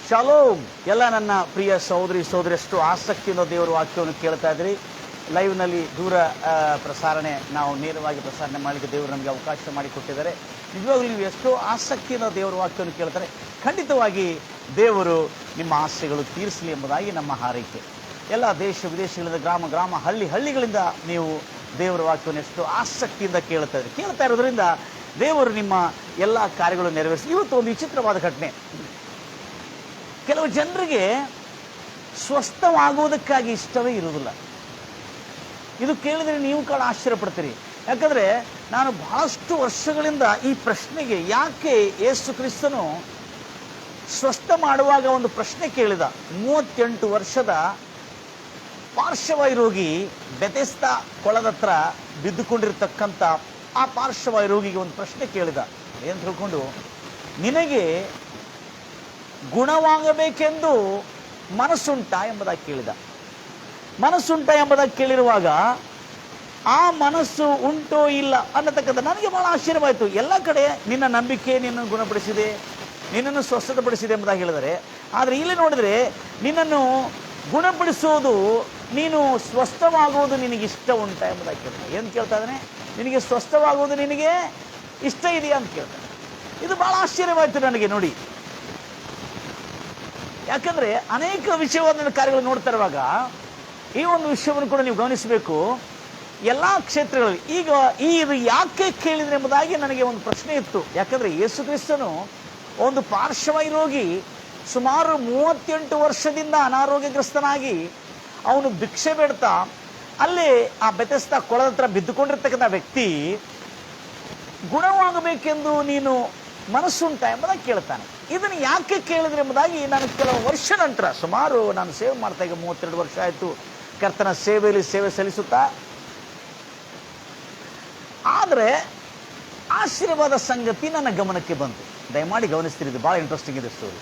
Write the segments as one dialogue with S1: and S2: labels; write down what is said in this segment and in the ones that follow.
S1: Shalom. ಎಲ್ಲ ನನ್ನ ಪ್ರಿಯ ಸಹೋದರಿ ಸಹೋದರಿಯಷ್ಟು ಆಸಕ್ತಿಯಿಂದ ದೇವರ ವಾಕ್ಯವನ್ನು ಕೇಳ್ತಾ ಇದ್ರಿ. ಲೈವ್ನಲ್ಲಿ ದೂರ ಪ್ರಸಾರಣೆ ನಾವು ನೇರವಾಗಿ ಪ್ರಸಾರಣೆ ಮಾಡಲಿಕ್ಕೆ ದೇವರು ನಮಗೆ ಅವಕಾಶ ಮಾಡಿಕೊಟ್ಟಿದ್ದಾರೆ. ನಿಜವಾಗ್ಲೂ ನೀವು ಎಷ್ಟೋ ಆಸಕ್ತಿಯಿಂದ ದೇವರ ವಾಕ್ಯವನ್ನು ಕೇಳ್ತಾರೆ. ಖಂಡಿತವಾಗಿ ದೇವರು ನಿಮ್ಮ ಆಸೆಗಳು ತೀರಿಸಲಿ ಎಂಬುದಾಗಿ ನಮ್ಮ ಹಾರೈಕೆ. ಎಲ್ಲ ದೇಶ ವಿದೇಶಗಳಿಂದ ಗ್ರಾಮ ಹಳ್ಳಿಗಳಿಂದ ನೀವು ದೇವರ ವಾಕ್ಯವನ್ನು ಎಷ್ಟು ಆಸಕ್ತಿಯಿಂದ ಕೇಳ್ತಾ ಇರೋದ್ರಿಂದ ದೇವರು ನಿಮ್ಮ ಎಲ್ಲ ಕಾರ್ಯಗಳು ನೆರವೇರಿಸಿ. ಇವತ್ತು ಒಂದು ವಿಚಿತ್ರವಾದ ಘಟನೆ. ಕೆಲವು ಜನರಿಗೆ ಸ್ವಸ್ಥವಾಗುವುದಕ್ಕಾಗಿ ಇಷ್ಟವೇ ಇರುವುದಿಲ್ಲ. ಇದು ಕೇಳಿದರೆ ನೀವು ಕೂಡ ಆಶ್ಚರ್ಯಪಡ್ತೀರಿ. ಯಾಕಂದರೆ ನಾನು ಬಹಳಷ್ಟು ವರ್ಷಗಳಿಂದ ಈ ಪ್ರಶ್ನೆಗೆ ಯಾಕೆ ಯೇಸು ಕ್ರಿಸ್ತನು ಸ್ವಸ್ಥ ಮಾಡುವಾಗ ಒಂದು ಪ್ರಶ್ನೆ ಕೇಳಿದ. 38 ವರ್ಷದ ಪಾರ್ಶ್ವವಾಯು ರೋಗಿ ಬೆತೆಸ್ದಾ ಕೊಳದತ್ರ ಬಿದ್ದುಕೊಂಡಿರ್ತಕ್ಕಂಥ ಆ ಪಾರ್ಶ್ವವಾಯು ರೋಗಿಗೆ ಒಂದು ಪ್ರಶ್ನೆ ಕೇಳಿದ. ಏನು ತಿಳ್ಕೊಂಡು, ನಿನಗೆ ಗುಣವಾಗಬೇಕೆಂದು ಮನಸ್ಸುಂಟಾ ಎಂಬುದಾಗಿ ಕೇಳಿದ. ಮನಸ್ಸುಂಟಾ ಎಂಬುದಾಗಿ ಕೇಳಿರುವಾಗ ಆ ಮನಸ್ಸು ಉಂಟೋ ಇಲ್ಲ ಅನ್ನತಕ್ಕಂಥ ನನಗೆ ಬಹಳ ಆಶ್ಚರ್ಯವಾಯಿತು. ಎಲ್ಲ ಕಡೆ ನಿನ್ನ ನಂಬಿಕೆ ನಿನ್ನನ್ನು ಗುಣಪಡಿಸಿದೆ, ನಿನ್ನನ್ನು ಸ್ವಸ್ಥತಪಡಿಸಿದೆ ಎಂಬುದಾಗಿ ಹೇಳಿದರೆ, ಆದರೆ ಇಲ್ಲಿ ನೋಡಿದರೆ ನಿನ್ನನ್ನು ಗುಣಪಡಿಸೋದು, ನೀನು ಸ್ವಸ್ಥವಾಗುವುದು ನಿನಗೆ ಇಷ್ಟ ಉಂಟಾ ಎಂಬುದಾಗಿ ಕೇಳ್ತಾನೆ. ಏನು ಕೇಳ್ತಾ ಇದ್ದಾನೆ? ನಿನಗೆ ಸ್ವಸ್ಥವಾಗುವುದು ನಿನಗೆ ಇಷ್ಟ ಇದೆಯಾ ಅಂತ ಕೇಳ್ತಾನೆ. ಇದು ಬಹಳ ಆಶ್ಚರ್ಯವಾಯಿತು ನನಗೆ ನೋಡಿ. ಯಾಕಂದರೆ ಅನೇಕ ವಿಷಯವಾದ ಕಾರ್ಯಗಳು ನೋಡ್ತಾ ಇರುವಾಗ ಈ ಒಂದು ವಿಷಯವನ್ನು ಕೂಡ ನೀವು ಗಮನಿಸಬೇಕು. ಎಲ್ಲ ಕ್ಷೇತ್ರಗಳಲ್ಲಿ ಈಗ ಇದು ಯಾಕೆ ಕೇಳಿದ್ರೆ ಎಂಬುದಾಗಿ ನನಗೆ ಒಂದು ಪ್ರಶ್ನೆ ಇತ್ತು. ಯಾಕಂದರೆ ಯೇಸು ಕ್ರಿಸ್ತನು ಒಂದು ಪಾರ್ಶ್ವವಾಯು ರೋಗಿ, ಸುಮಾರು 38 ವರ್ಷದಿಂದ ಅನಾರೋಗ್ಯಗ್ರಸ್ತನಾಗಿ ಅವನು ಭಿಕ್ಷೆ ಬೇಡ್ತಾ ಅಲ್ಲಿ ಆ ಬೆತೆಸ್ದಾ ಕೊಳದ ಹತ್ರ ಬಿದ್ದುಕೊಂಡಿರ್ತಕ್ಕಂಥ ವ್ಯಕ್ತಿ ಗುಣವಾಗಬೇಕೆಂದು ನೀನು ಮನಸ್ಸುಂಟ ಎಂಬುದಾಗಿ ಕೇಳ್ತಾನೆ. ಇದನ್ನು ಯಾಕೆ ಕೇಳಿದ್ರೆ ಎಂಬುದಾಗಿ ನಾನು ಕೆಲವು ವರ್ಷ ನಂತರ, ಸುಮಾರು ನಾನು ಸೇವೆ ಮಾಡ್ತಾ ಈಗ 32 ವರ್ಷ ಆಯಿತು ಕರ್ತನ ಸೇವೆ ಸಲ್ಲಿಸುತ್ತಾ. ಆದರೆ ಆಶ್ಚರ್ಯವಾದ ಸಂಗತಿ ನನ್ನ ಗಮನಕ್ಕೆ ಬಂತು. ದಯಮಾಡಿ ಗಮನಿಸ್ತಿರಿದ್ದು, ಭಾಳ ಇಂಟ್ರೆಸ್ಟಿಂಗ್ ಇದೆ ಸ್ಟೋರಿ.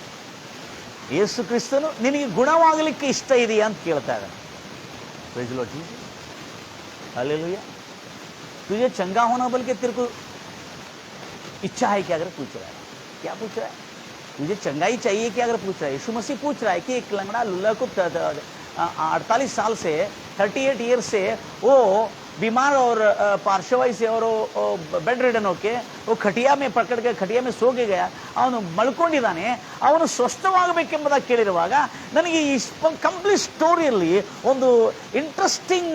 S1: ಯೇಸು ಕ್ರಿಸ್ತನು ನಿನಗೆ ಗುಣವಾಗಲಿಕ್ಕೆ ಇಷ್ಟ ಇದೆಯಾ ಅಂತ ಕೇಳ್ತಾ ಇದ್ದಾನೆ. Praise the Lord Jesus, hallelujah. तुझे चंगा होना बल्कि तेरे को इच्छा है क्या, अगर पूछ रहा है, क्या पूछ रहा है? तुझे चंगाई चाहिए क्या, अगर पूछ रहा है। यीशु मसीह पूछ रहा है कि एक लंगड़ा लुल्ला को 48 साल से 38 ईयर से वो बीमार और पार्श्ववायु से और बेड रिडन होके वो खटिया में पकड़ के खटिया में ಸೋಗೆ ಗಯ, ಅವನು ಮಲ್ಕೊಂಡಿದ್ದಾನೆ. ಅವನು ಸ್ವಸ್ಥವಾಗಬೇಕೆಂಬುದಾಗಿ ಕೇಳಿರುವಾಗ ನನಗೆ ಈ ಕಂಪ್ಲೀಟ್ ಸ್ಟೋರಿಯಲ್ಲಿ ಒಂದು ಇಂಟ್ರೆಸ್ಟಿಂಗ್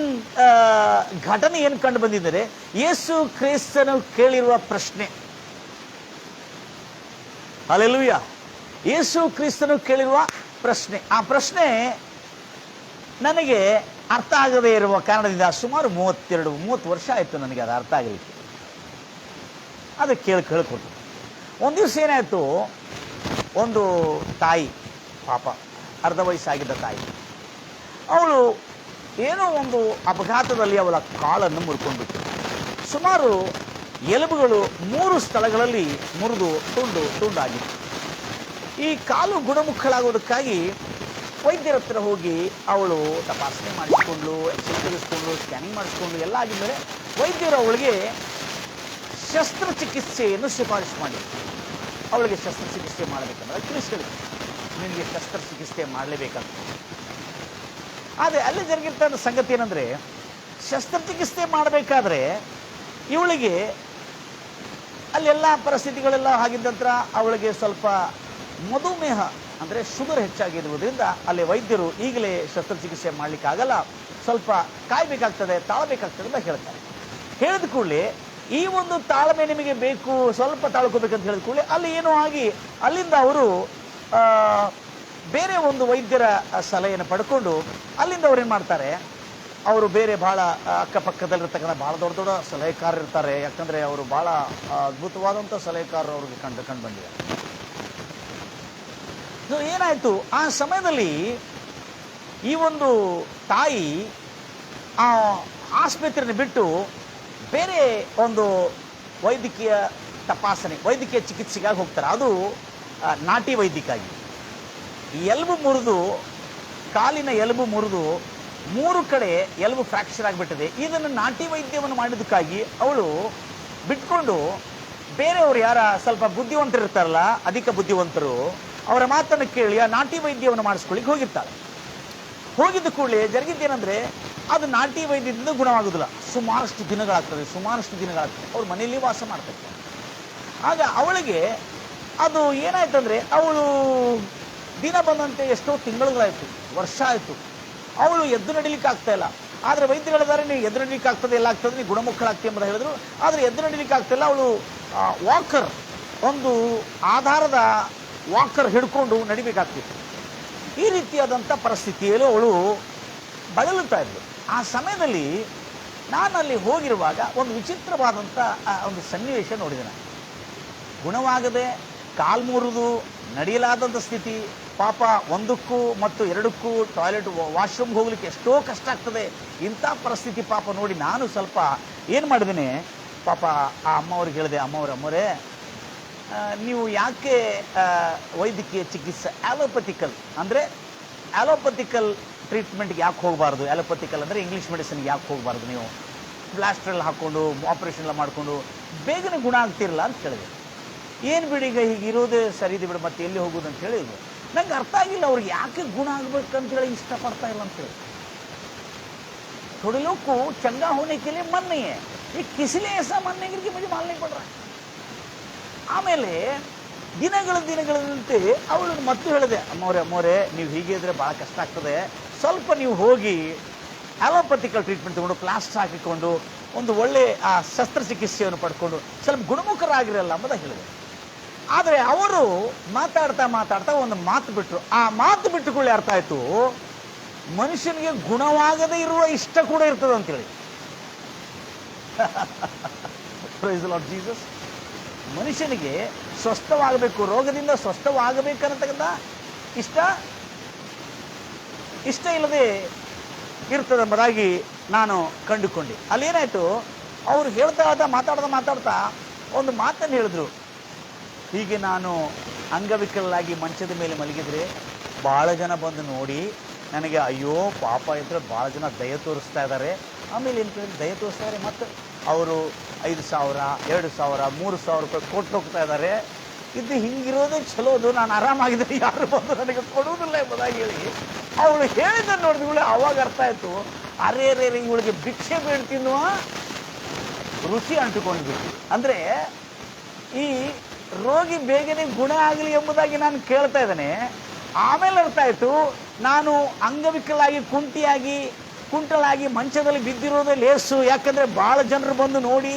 S1: ಘಟನೆ ಏನು ಕಂಡು ಬಂದಿದ್ದರೆ, ಯೇಸು ಕ್ರಿಸ್ತನು ಕೇಳಿರುವ ಪ್ರಶ್ನೆ. ಹಲ್ಲೆಲೂಯಾ. ಯೇಸು ಕ್ರಿಸ್ತನು ಕೇಳಿರುವ ಪ್ರಶ್ನೆ, ಆ ಪ್ರಶ್ನೆ ನನಗೆ ಅರ್ಥ ಆಗದೇ ಇರುವ ಕಾರಣದಿಂದ ಸುಮಾರು 30 ವರ್ಷ ಆಯಿತು ನನಗೆ ಅದು ಅರ್ಥ ಆಗಲಿಕ್ಕೆ. ಅದು ಕೇಳ್ಕೊಟ್ಟು ಒಂದು ದಿವಸ ಏನಾಯಿತು, ಒಂದು ತಾಯಿ, ಪಾಪ ಅರ್ಧ ವಯಸ್ಸಾಗಿದ್ದ ತಾಯಿ, ಅವಳು ಏನೋ ಒಂದು ಅಪಘಾತದಲ್ಲಿ ಅವಳ ಕಾಲನ್ನು ಮುರ್ಕೊಂಡ್ಬಿಟ್ಟು ಸುಮಾರು ಎಲುಬುಗಳು 3 ಸ್ಥಳಗಳಲ್ಲಿ ಮುರಿದು ತುಂಡಾಗಿತ್ತು. ಈ ಕಾಲು ಗುಣಮುಖಳಾಗೋದಕ್ಕಾಗಿ ವೈದ್ಯರ ಹತ್ರ ಹೋಗಿ ಅವಳು ತಪಾಸಣೆ ಮಾಡಿಸ್ಕೊಂಡು, ಎಕ್ಸ್ರೇ ತೆಗೆಸ್ಕೊಂಡು, ಸ್ಕ್ಯಾನಿಂಗ್ ಮಾಡಿಸ್ಕೊಂಡು ಎಲ್ಲ ಆಗಿದ್ದರೆ ವೈದ್ಯರು ಅವಳಿಗೆ ಶಸ್ತ್ರಚಿಕಿತ್ಸೆಯನ್ನು ಶಿಫಾರಸು ಮಾಡಿ, ಅವಳಿಗೆ ಶಸ್ತ್ರಚಿಕಿತ್ಸೆ ಮಾಡಬೇಕಂದ್ರೆ ತಿಳಿಸ್ಕೊಳ್ಳಿ, ನಿನಗೆ ಶಸ್ತ್ರಚಿಕಿತ್ಸೆ ಮಾಡಲೇಬೇಕಂತ. ಆದರೆ ಅಲ್ಲಿ ಜರುಗಿರ್ತಕ್ಕಂಥ ಸಂಗತಿ ಏನಂದರೆ, ಶಸ್ತ್ರಚಿಕಿತ್ಸೆ ಮಾಡಬೇಕಾದ್ರೆ ಇವಳಿಗೆ ಅಲ್ಲೆಲ್ಲ ಪರಿಸ್ಥಿತಿಗಳೆಲ್ಲ ಆಗಿದ್ದಂತರ ಅವಳಿಗೆ ಸ್ವಲ್ಪ ಮಧುಮೇಹ ಅಂದರೆ ಶುಗರ್ ಹೆಚ್ಚಾಗಿರುವುದರಿಂದ ಅಲ್ಲಿ ವೈದ್ಯರು ಈಗಲೇ ಶಸ್ತ್ರಚಿಕಿತ್ಸೆ ಮಾಡಲಿಕ್ಕಾಗಲ್ಲ, ಸ್ವಲ್ಪ ಕಾಯಬೇಕಾಗ್ತದೆ, ತಾಳಬೇಕಾಗ್ತದೆ ಅಂತ ಹೇಳ್ತಾರೆ. ಹೇಳಿದ ಕೂಡಲೇ ಈ ಒಂದು ತಾಳ್ಮೆ ನಿಮಗೆ ಬೇಕು, ಸ್ವಲ್ಪ ತಾಳ್ಕೋಬೇಕಂತ ಹೇಳಿದ ಕೂಡಲೇ ಅಲ್ಲಿ ಏನೋ ಆಗಿ ಅಲ್ಲಿಂದ ಅವರು ಬೇರೆ ಒಂದು ವೈದ್ಯರ ಸಲಹೆಯನ್ನು ಪಡ್ಕೊಂಡು ಅಲ್ಲಿಂದ ಅವ್ರು ಏನು ಮಾಡ್ತಾರೆ, ಅವರು ಬೇರೆ ಭಾಳ ಅಕ್ಕಪಕ್ಕದಲ್ಲಿರ್ತಕ್ಕಂಥ ಭಾಳ ದೊಡ್ಡ ದೊಡ್ಡ ಸಲಹೆಗಾರರು ಇರ್ತಾರೆ. ಯಾಕಂದರೆ ಅವರು ಭಾಳ ಅದ್ಭುತವಾದಂಥ ಸಲಹೆಗಾರರು ಅವ್ರಿಗೆ ಕಂಡು ಬಂದಿದ್ದಾರೆ. ಏನಾಯಿತು, ಆ ಸಮಯದಲ್ಲಿ ಈ ಒಂದು ತಾಯಿ ಆ ಆಸ್ಪತ್ರೆಯನ್ನು ಬಿಟ್ಟು ಬೇರೆ ಒಂದು ವೈದ್ಯಕೀಯ ತಪಾಸಣೆ, ವೈದ್ಯಕೀಯ ಚಿಕಿತ್ಸೆಗಾಗಿ ಹೋಗ್ತಾರೆ. ಅದು ನಾಟಿ ವೈದ್ಯಕ್ಕಾಗಿ. ಎಲುಬು ಮುರಿದು, ಕಾಲಿನ ಎಲುಬು ಮುರಿದು 3 ಕಡೆ ಎಲುಬು ಫ್ರ್ಯಾಕ್ಚರ್ ಆಗಿಬಿಟ್ಟಿದೆ. ಇದನ್ನು ನಾಟಿ ವೈದ್ಯವನ್ನು ಮಾಡಿದ್ದಕ್ಕಾಗಿ ಅವಳು ಬಿಟ್ಕೊಂಡು ಬೇರೆಯವರು ಯಾರ ಸ್ವಲ್ಪ ಬುದ್ಧಿವಂತರು ಇರ್ತಾರಲ್ಲ, ಅಧಿಕ ಬುದ್ಧಿವಂತರು, ಅವರ ಮಾತನ್ನು ಕೇಳಿ ಆ ನಾಟಿ ವೈದ್ಯವನ್ನು ಮಾಡಿಸ್ಕೊಳ್ಳಿಕ್ಕೆ ಹೋಗಿರ್ತಾಳೆ. ಹೋಗಿದ್ದ ಕೂಡಲೇ ಜರುಗಿದ್ದೇನೆಂದರೆ ಅದು ನಾಟಿ ವೈದ್ಯದಿಂದ ಗುಣವಾಗುವುದಿಲ್ಲ. ಸುಮಾರಷ್ಟು ದಿನಗಳಾಗ್ತದೆ. ಅವ್ರ ಮನೆಯಲ್ಲಿ ವಾಸ ಮಾಡ್ತಿರ್ತಾರೆ. ಆಗ ಅವಳಿಗೆ ಅದು ಏನಾಯ್ತಂದರೆ, ಅವಳು ದಿನ ಬಂದಂತೆ ಎಷ್ಟೋ ತಿಂಗಳುಗಳಾಯಿತು, ವರ್ಷ ಆಯಿತು, ಅವಳು ಎದ್ದು ನಡಿಲಿಕ್ಕೆ ಆಗ್ತಾ ಇಲ್ಲ. ಆದರೆ ವೈದ್ಯರು ಹೇಳಿದ್ದಾರೆ, ನೀವು ಎದ್ದು ನಡಿಲಿಕ್ಕೆ ಆಗ್ತದೆ, ಎಲ್ಲ ಆಗ್ತದೆ, ನೀವು ಗುಣಮುಖಳಾಗ್ತಿ ಎಂಬುದು ಹೇಳಿದ್ರು. ಆದರೆ ಎದ್ದು ನಡಿಲಿಕ್ಕೆ ಆಗ್ತಾಯಿಲ್ಲ. ಅವಳು ವಾಕರ್, ಒಂದು ಆಧಾರದ ವಾಕರ್ ಹಿಡ್ಕೊಂಡು ನಡಿಬೇಕಾಗ್ತಿತ್ತು. ಈ ರೀತಿಯಾದಂಥ ಪರಿಸ್ಥಿತಿಯಲ್ಲೂ ಅವಳು ಬಳಲುತ್ತಾ ಇದ್ಳು. ಆ ಸಮಯದಲ್ಲಿ ನಾನು ಅಲ್ಲಿ ಹೋಗಿರುವಾಗ ಒಂದು ವಿಚಿತ್ರವಾದಂಥ ಒಂದು ಸನ್ನಿವೇಶ ನೋಡಿದೆ. ನಾನು ಗುಣವಾಗದೆ ಕಾಲ್ಮುರಿದು ನಡೆಯಲಾದಂಥ ಸ್ಥಿತಿ. ಪಾಪ ಒಂದಕ್ಕೂ ಮತ್ತು ಎರಡಕ್ಕೂ ಟಾಯ್ಲೆಟ್ ವಾಶ್ರೂಮ್ಗೆ ಹೋಗ್ಲಿಕ್ಕೆ ಎಷ್ಟೋ ಕಷ್ಟ ಆಗ್ತದೆ. ಇಂಥ ಪರಿಸ್ಥಿತಿ ಪಾಪ ನೋಡಿ ನಾನು ಸ್ವಲ್ಪ ಏನು ಮಾಡಿದ್ದೀನಿ, ಪಾಪ ಆ ಅಮ್ಮವ್ರಿಗೆ ಹೇಳಿದೆ, ಅಮ್ಮವರೇ ನೀವು ಯಾಕೆ ವೈದ್ಯಕೀಯ ಚಿಕಿತ್ಸೆ ಆಲೋಪತಿಕಲ್ ಟ್ರೀಟ್ಮೆಂಟ್ಗೆ ಯಾಕೆ ಹೋಗಬಾರ್ದು? ಆಲೋಪತಿಕಲ್ ಅಂದರೆ ಇಂಗ್ಲೀಷ್ ಮೆಡಿಸಿನ್ಗೆ ಯಾಕೆ ಹೋಗಬಾರ್ದು? ನೀವು ಪ್ಲಾಸ್ಟ್ರೆಲ್ಲ ಹಾಕ್ಕೊಂಡು ಆಪ್ರೇಷನ್ ಎಲ್ಲ ಮಾಡಿಕೊಂಡು ಬೇಗನೆ ಗುಣ ಆಗ್ತಿರಲ್ಲ ಅಂತ ಕೇಳಿದೆ. ಏನು ಬಿಡಿ, ಈಗ ಹೀಗಿರೋದೇ ಸರಿ ಇದೆ ಬಿಡು, ಮತ್ತೆ ಎಲ್ಲಿ ಹೋಗೋದು ಅಂತ ಹೇಳಿದ್ರು. ನಂಗೆ ಅರ್ಥ ಆಗಿಲ್ಲ ಅವ್ರಿಗೆ ಯಾಕೆ ಗುಣ ಆಗ್ಬೇಕಂತೇಳಿ ಇಷ್ಟಪಡ್ತಾ ಇಲ್ಲ ಅಂತೇಳಿ. थोड़े लोग को चंगा होने के लिए मन नहीं है, ये किस लिए ऐसा मन नहीं करके मुझे मानने पड़ रहा है. ಆಮೇಲೆ ದಿನಗಳಂತೆ ಅವಳು ಮತ್ತೆ ಹೇಳಿದೆ, ಅಮ್ಮವರೇ ನೀವು ಹೀಗೆ ಇದ್ರೆ ಭಾಳ ಕಷ್ಟ ಆಗ್ತದೆ, ಸ್ವಲ್ಪ ನೀವು ಹೋಗಿ ಆಲೋಪತಿಕಲ್ ಟ್ರೀಟ್ಮೆಂಟ್ ತಗೊಂಡು ಪ್ಲಾಸ್ಟರ್ ಹಾಕಿಕೊಂಡು ಒಂದು ಒಳ್ಳೆ ಆ ಶಸ್ತ್ರಚಿಕಿತ್ಸೆಯನ್ನು ಪಡ್ಕೊಂಡು ಸ್ವಲ್ಪ ಗುಣಮುಖರಾಗಿರಲ್ಲ ಎಂಬುದಾಗಿ ಹೇಳಿದೆ. ಆದರೆ ಅವರು ಮಾತಾಡ್ತಾ ಒಂದು ಮಾತು ಬಿಟ್ಟರು. ಆ ಮಾತು ಬಿಟ್ಟುಕೊಳ್ಳಿ ಅರ್ಥ ಆಯಿತು, ಮನುಷ್ಯನಿಗೆ ಗುಣವಾಗದೇ ಇರುವ ಇಷ್ಟ ಕೂಡ ಇರ್ತದೆ ಅಂತೇಳಿ. Praise the lord Jesus. ಮನುಷ್ಯನಿಗೆ ಸ್ವಸ್ಥವಾಗಬೇಕು, ರೋಗದಿಂದ ಸ್ವಸ್ಥವಾಗಬೇಕನ್ನತಕ್ಕಂಥ ಇಷ್ಟ ಇಲ್ಲದೆ ಇರ್ತದೆ ಎಂಬುದಾಗಿ ನಾನು ಕಂಡುಕೊಂಡೆ. ಅಲ್ಲೇನಾಯಿತು, ಅವರು ಮಾತಾಡ್ತಾ ಒಂದು ಮಾತನ್ನು ಹೇಳಿದ್ರು. ಹೀಗೆ ನಾನು ಅಂಗವಿಕಲರಾಗಿ ಮಂಚದ ಮೇಲೆ ಮಲಗಿದ್ರೆ ಭಾಳ ಜನ ಬಂದು ನೋಡಿ ನನಗೆ ಅಯ್ಯೋ ಪಾಪ ಇದ್ರೆ ಭಾಳ ಜನ ದಯ ತೋರಿಸ್ತಾ ಇದ್ದಾರೆ. ಆಮೇಲೆ ಏನು ಕೇಳಿದ್ರೆ ದಯ ತೋರಿಸ್ತಾ ಇದ್ದಾರೆ, ಮತ್ತು ಅವರು 5,000, 2,000, 3,000 ರೂಪಾಯಿ ಕೊಟ್ಟು ಹೋಗ್ತಾ ಇದ್ದಾರೆ. ಇದು ಹಿಂಗಿರೋದೇ ಚಲೋದು, ನಾನು ಆರಾಮಾಗಿದ್ದರೆ ಯಾರು ಬಂದು ನನಗೆ ಕೊಡುವುದಿಲ್ಲ ಎಂಬುದಾಗಿ ಹೇಳಿ ಅವಳು ಹೇಳಿದ್ದನ್ನು ನೋಡಿದ್ಕೊಳ್ಳಿ. ಅವಾಗ ಅರ್ಥ ಆಯಿತು, ಅರೇ ಇವಳಿಗೆ ಭಿಕ್ಷೆ ಬೇಡ ತಿನ್ನುವ ರುಚಿ ಅಂಟುಕೊಂಡ್ಬಿಟ್ಟು. ಅಂದರೆ ಈ ರೋಗಿ ಬೇಗನೆ ಗುಣ ಆಗಲಿ ಎಂಬುದಾಗಿ ನಾನು ಕೇಳ್ತಾ ಇದ್ದೇನೆ. ಆಮೇಲೆ ಅರ್ಥ ಆಯಿತು, ನಾನು ಅಂಗವಿಕಲಾಗಿ ಕುಂಟಲಾಗಿ ಮಂಚದಲ್ಲಿ ಬಿದ್ದಿರೋದೇ ಲೇಸು. ಯಾಕಂದರೆ ಭಾಳ ಜನರು ಬಂದು ನೋಡಿ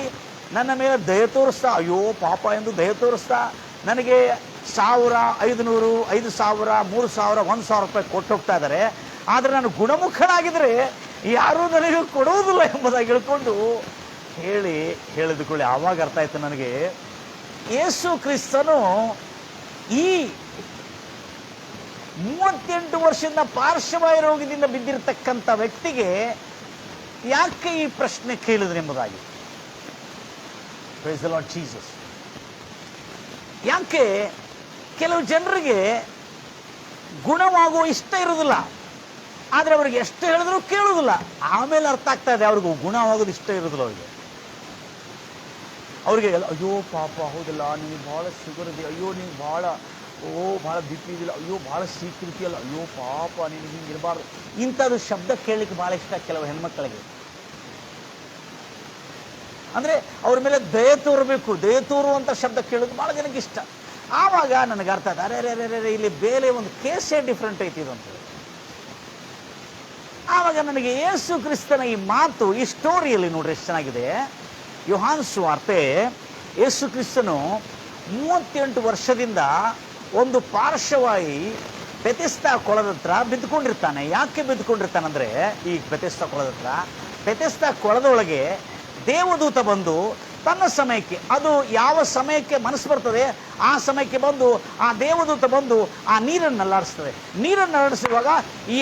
S1: ನನ್ನ ಮೇಲೆ ದಯ ತೋರಿಸ್ತಾ, ಅಯ್ಯೋ ಪಾಪ ಎಂದು ದಯ ತೋರಿಸ್ತಾ ನನಗೆ 1,000, 500, 5,000, 3,000, 1,000 ರೂಪಾಯಿ ಕೊಟ್ಟು ಹೋಗ್ತಾ ಇದ್ದಾರೆ. ಆದರೆ ನಾನು ಗುಣಮುಖನಾಗಿದ್ದರೆ ಯಾರೂ ನನಗೆ ಕೊಡುವುದಿಲ್ಲ ಎಂಬುದಾಗಿ ಹೇಳ್ಕೊಂಡು ಹೇಳಿದುಕೊಳ್ಳಿ. ಆವಾಗ ಅರ್ಥ ಆಯಿತು ನನಗೆ, ಯೇಸು ಕ್ರಿಸ್ತನು ಈ 38 ವರ್ಷದಿಂದ ಪಾರ್ಶ್ವವಾಯು ರೋಗದಿಂದ ಬಿದ್ದಿರತಕ್ಕಂಥ ವ್ಯಕ್ತಿಗೆ ಯಾಕೆ ಈ ಪ್ರಶ್ನೆ ಕೇಳಿದ್ರು ಎಂಬುದಾಗಿ. Praise the lord Jesus. ಯಾಕೆ ಕೆಲವು ಜನರಿಗೆ ಗುಣವಾಗುವ ಇಷ್ಟ ಇರೋದಿಲ್ಲ, ಆದರೆ ಅವ್ರಿಗೆ ಎಷ್ಟು ಹೇಳಿದ್ರು ಕೇಳೋದಿಲ್ಲ. ಆಮೇಲೆ ಅರ್ಥ ಆಗ್ತಾ ಇದೆ ಅವ್ರಿಗೆ ಗುಣವಾಗೋದು ಇಷ್ಟ ಇರೋದಿಲ್ಲ. ಅವ್ರಿಗೆ ಅಯ್ಯೋ ಪಾಪ ಹೌದಿಲ್ಲ, ನಿನಗೆ ಭಾಳ ಶುಗರ್ ಇದೆ, ಅಯ್ಯೋ ನೀನು ಭಾಳ ಬಿ ಪಿ ಇದಿಲ್ಲ, ಅಯ್ಯೋ ಭಾಳ ಸೀಕೃತಿಯಲ್ಲ, ಅಯ್ಯೋ ಪಾಪ ನೀನು ಹಿಂಗಿರಬಾರ್ದು. ಇಂಥದ್ದು ಶಬ್ದ ಕೇಳಲಿಕ್ಕೆ ಭಾಳ ಇಷ್ಟ ಕೆಲವು ಹೆಣ್ಮಕ್ಕಳಿಗೆ. ಅಂದರೆ ಅವ್ರ ಮೇಲೆ ದಯ ತೋರುವಂಥ ಶಬ್ದ ಕೇಳೋದು ಭಾಳ ಜನಕ್ಕೆ ಇಷ್ಟ. ಆವಾಗ ನನಗೆ ಅರ್ಥ ಆಯ್ತು, ಅರೆ ಇಲ್ಲಿ ಬೇರೆ ಒಂದು ಕೇಸೇ ಡಿಫ್ರೆಂಟ್ ಐತಿ ಇದು ಅಂತೇಳಿ. ಆವಾಗ ನನಗೆ ಯೇಸು ಕ್ರಿಸ್ತನ ಈ ಮಾತು, ಈ ಸ್ಟೋರಿಯಲ್ಲಿ ನೋಡ್ರಿ ಎಷ್ಟು ಚೆನ್ನಾಗಿದೆ. ಯೋಹಾನ ಸುವಾರ್ತೆ, ಯೇಸು ಕ್ರಿಸ್ತನು 38 ವರ್ಷದಿಂದ ಒಂದು ಪಾರ್ಶ್ವವಾಯಿ ಬೆತೆಸ್ತಾ ಕೊಳದ ಹತ್ರ ಬಿದ್ದುಕೊಂಡಿರ್ತಾನೆ. ಯಾಕೆ ಬಿದ್ದುಕೊಂಡಿರ್ತಾನಂದ್ರೆ, ಈ ಬೆತೆಸ್ತಾ ಕೊಳದೊಳಗೆ ದೇವದೂತ ಬಂದು ತನ್ನ ಸಮಯಕ್ಕೆ, ಅದು ಯಾವ ಸಮಯಕ್ಕೆ ಮನಸ್ಸು ಬರ್ತದೆ ಆ ಸಮಯಕ್ಕೆ ಬಂದು ಆ ದೇವದೂತ ಬಂದು ಆ ನೀರನ್ನು ನಲ್ಲಾಡಿಸ್ತದೆ. ನೀರನ್ನು ನಲ್ಲಾಡಿಸುವಾಗ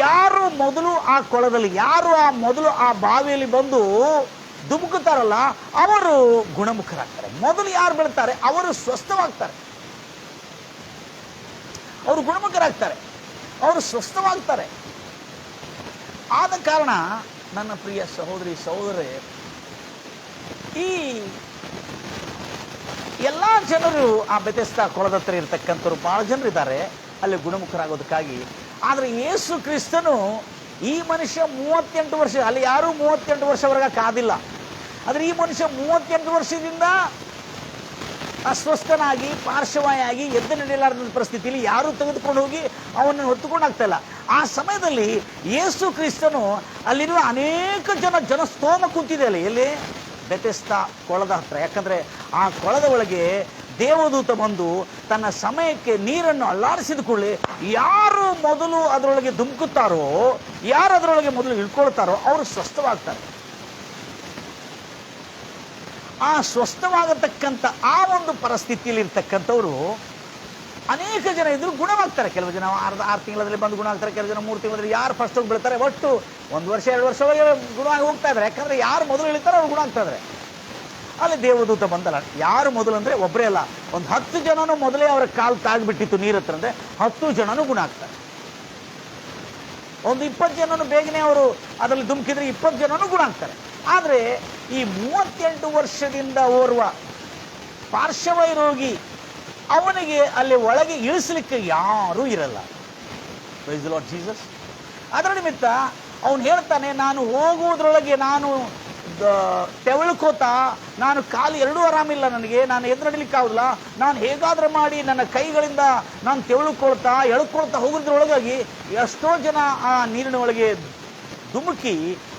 S1: ಯಾರು ಮೊದಲು ಆ ಕೊಳದಲ್ಲಿ, ಯಾರು ಮೊದಲು ಆ ಬಾವಿಯಲ್ಲಿ ಬಂದು ಧುಮುಕುತ್ತಾರಲ್ಲ ಅವರು ಗುಣಮುಖರಾಗ್ತಾರೆ. ಮೊದಲು ಯಾರು ಬೀಳ್ತಾರೆ ಅವರು ಸ್ವಸ್ಥವಾಗ್ತಾರೆ, ಅವರು ಗುಣಮುಖರಾಗ್ತಾರೆ, ಅವರು ಸ್ವಸ್ಥವಾಗ್ತಾರೆ. ಆದ ಕಾರಣ ನನ್ನ ಪ್ರಿಯ ಸಹೋದರರೇ, ಈ ಎಲ್ಲ ಜನರು ಆ ಬೆತೆಸ್ತಾ ಕೊಳದ ಹತ್ರ ಇರ್ತಕ್ಕಂಥವ್ರು ಭಾಳ ಜನರಿದ್ದಾರೆ. ಅಲ್ಲಿ ಗುಣಮುಖರಾಗೋದಕ್ಕಾಗಿ. ಆದರೆ ಯೇಸು ಕ್ರಿಸ್ತನು ಈ ಮನುಷ್ಯ 38 ವರ್ಷ, ಅಲ್ಲಿ ಯಾರೂ 38 ವರ್ಷವರೆಗೆ ಕಾದಿಲ್ಲ. ಆದರೆ ಈ ಮನುಷ್ಯ 38 ವರ್ಷದಿಂದ ಅಸ್ವಸ್ಥನಾಗಿ ಪಾರ್ಶ್ವವಾಯಾಗಿ ಎದ್ದು ನಡೆಯಲಾರದ ಪರಿಸ್ಥಿತಿಯಲ್ಲಿ ಯಾರೂ ತೆಗೆದುಕೊಂಡು ಹೋಗಿ ಅವನನ್ನು ಹೊತ್ತುಕೊಂಡು ಆಗ್ತಾ ಇಲ್ಲ. ಆ ಸಮಯದಲ್ಲಿ ಯೇಸು ಕ್ರಿಸ್ತನು ಅಲ್ಲಿರುವ ಅನೇಕ ಜನಸ್ತೋಮ ಕೂತಿದೆ ಅಲ್ಲಿ, ಎಲ್ಲಿ? ಬೆಥೆಸ್ದಾ ಕೊಳದ ಹತ್ರ. ಯಾಕಂದರೆ ಆ ಕೊಳದ ಒಳಗೆ ದೇವದೂತ ಬಂದು ತನ್ನ ಸಮಯಕ್ಕೆ ನೀರನ್ನು ಅಲ್ಲಾಡಿಸಿದ ಕೂಡಲೇ ಯಾರು ಮೊದಲು ಅದರೊಳಗೆ ಧುಮುಕುತ್ತಾರೋ, ಯಾರು ಅದರೊಳಗೆ ಮೊದಲು ಇಳ್ಕೊಳ್ತಾರೋ ಅವರು ಸ್ವಸ್ಥವಾಗ್ತಾರೆ. ಆ ಸ್ವಸ್ಥವಾಗತಕ್ಕಂಥ ಆ ಒಂದು ಪರಿಸ್ಥಿತಿಯಲ್ಲಿ ಇರ್ತಕ್ಕಂಥವ್ರು ಅನೇಕ ಜನ ಇದ್ರು ಗುಣವಾಗ್ತಾರೆ. ಕೆಲವು ಜನ 6 ತಿಂಗಳಲ್ಲಿ ಬಂದು ಗುಣ ಆಗ್ತಾರೆ, ಕೆಲವು ಜನ 3 ತಿಂಗಳಲ್ಲಿ. ಯಾರು ಫಸ್ಟ್ ಹೋಗಿ ಬೀಳ್ತಾರೆ, ಒಟ್ಟು 1 ವರ್ಷ 2 ವರ್ಷ ಒಳಗೆ ಗುಣವಾಗಿ ಹೋಗ್ತಾ ಇದ್ದಾರೆ. ಯಾಕಂದ್ರೆ ಯಾರು ಮೊದಲು ಇಳಿತಾರೆ ಅವ್ರು ಗುಣ ಆಗ್ತಾ ಇದ್ದಾರೆ. ಅಲ್ಲಿ ದೇವದೂತ ಬಂದಲ್ಲ. ಯಾರು ಮೊದಲು ಅಂದರೆ ಒಬ್ಬರೇ ಅಲ್ಲ, ಒಂದು 10 ಜನನೂ ಮೊದಲೇ ಅವರ ಕಾಲು ತಾಗ್ಬಿಟ್ಟಿತ್ತು ನೀರ ಹತ್ರ ಅಂದರೆ 10 ಜನನೂ ಗುಣ ಆಗ್ತಾರೆ. ಒಂದು 20 ಜನನು ಬೇಗನೆ ಅವರು ಅದರಲ್ಲಿ ಧುಮುಕಿದ್ರೆ 20 ಜನನೂ ಗುಣ ಆಗ್ತಾರೆ. ಆದರೆ ಈ 38 ವರ್ಷದಿಂದ ಓರ್ವ ಪಾರ್ಶ್ವವಾಯು ರೋಗಿ, ಅವನಿಗೆ ಅಲ್ಲಿ ಒಳಗೆ ಇಳಿಸಲಿಕ್ಕೆ ಯಾರೂ ಇರಲ್ಲ. Praise the lord Jesus. ಅದರ ನಿಮಿತ್ತ ಅವನು ಹೇಳ್ತಾನೆ, ನಾನು ಹೋಗುವುದರೊಳಗೆ ನಾನು ತೆವಳ್ಕೋತಾ, ನಾನು ಕಾಲು ಎರಡೂ ಆರಾಮಿಲ್ಲ, ನನಗೆ ನಾನು ಎದ್ದು ನಡಿಲಿಕ್ಕೆ ಆಗೋದಿಲ್ಲ, ನಾನು ಹೇಗಾದ್ರೂ ಮಾಡಿ ನನ್ನ ಕೈಗಳಿಂದ ನಾನು ತೆವಳ್ಕೊಳ್ತಾ ಎಳ್ಕೊಳ್ತಾ ಹೋಗೋದ್ರೊಳಗಾಗಿ ಎಷ್ಟೋ ಜನ ಆ ನೀರಿನ ಒಳಗೆ ಧುಮುಕಿ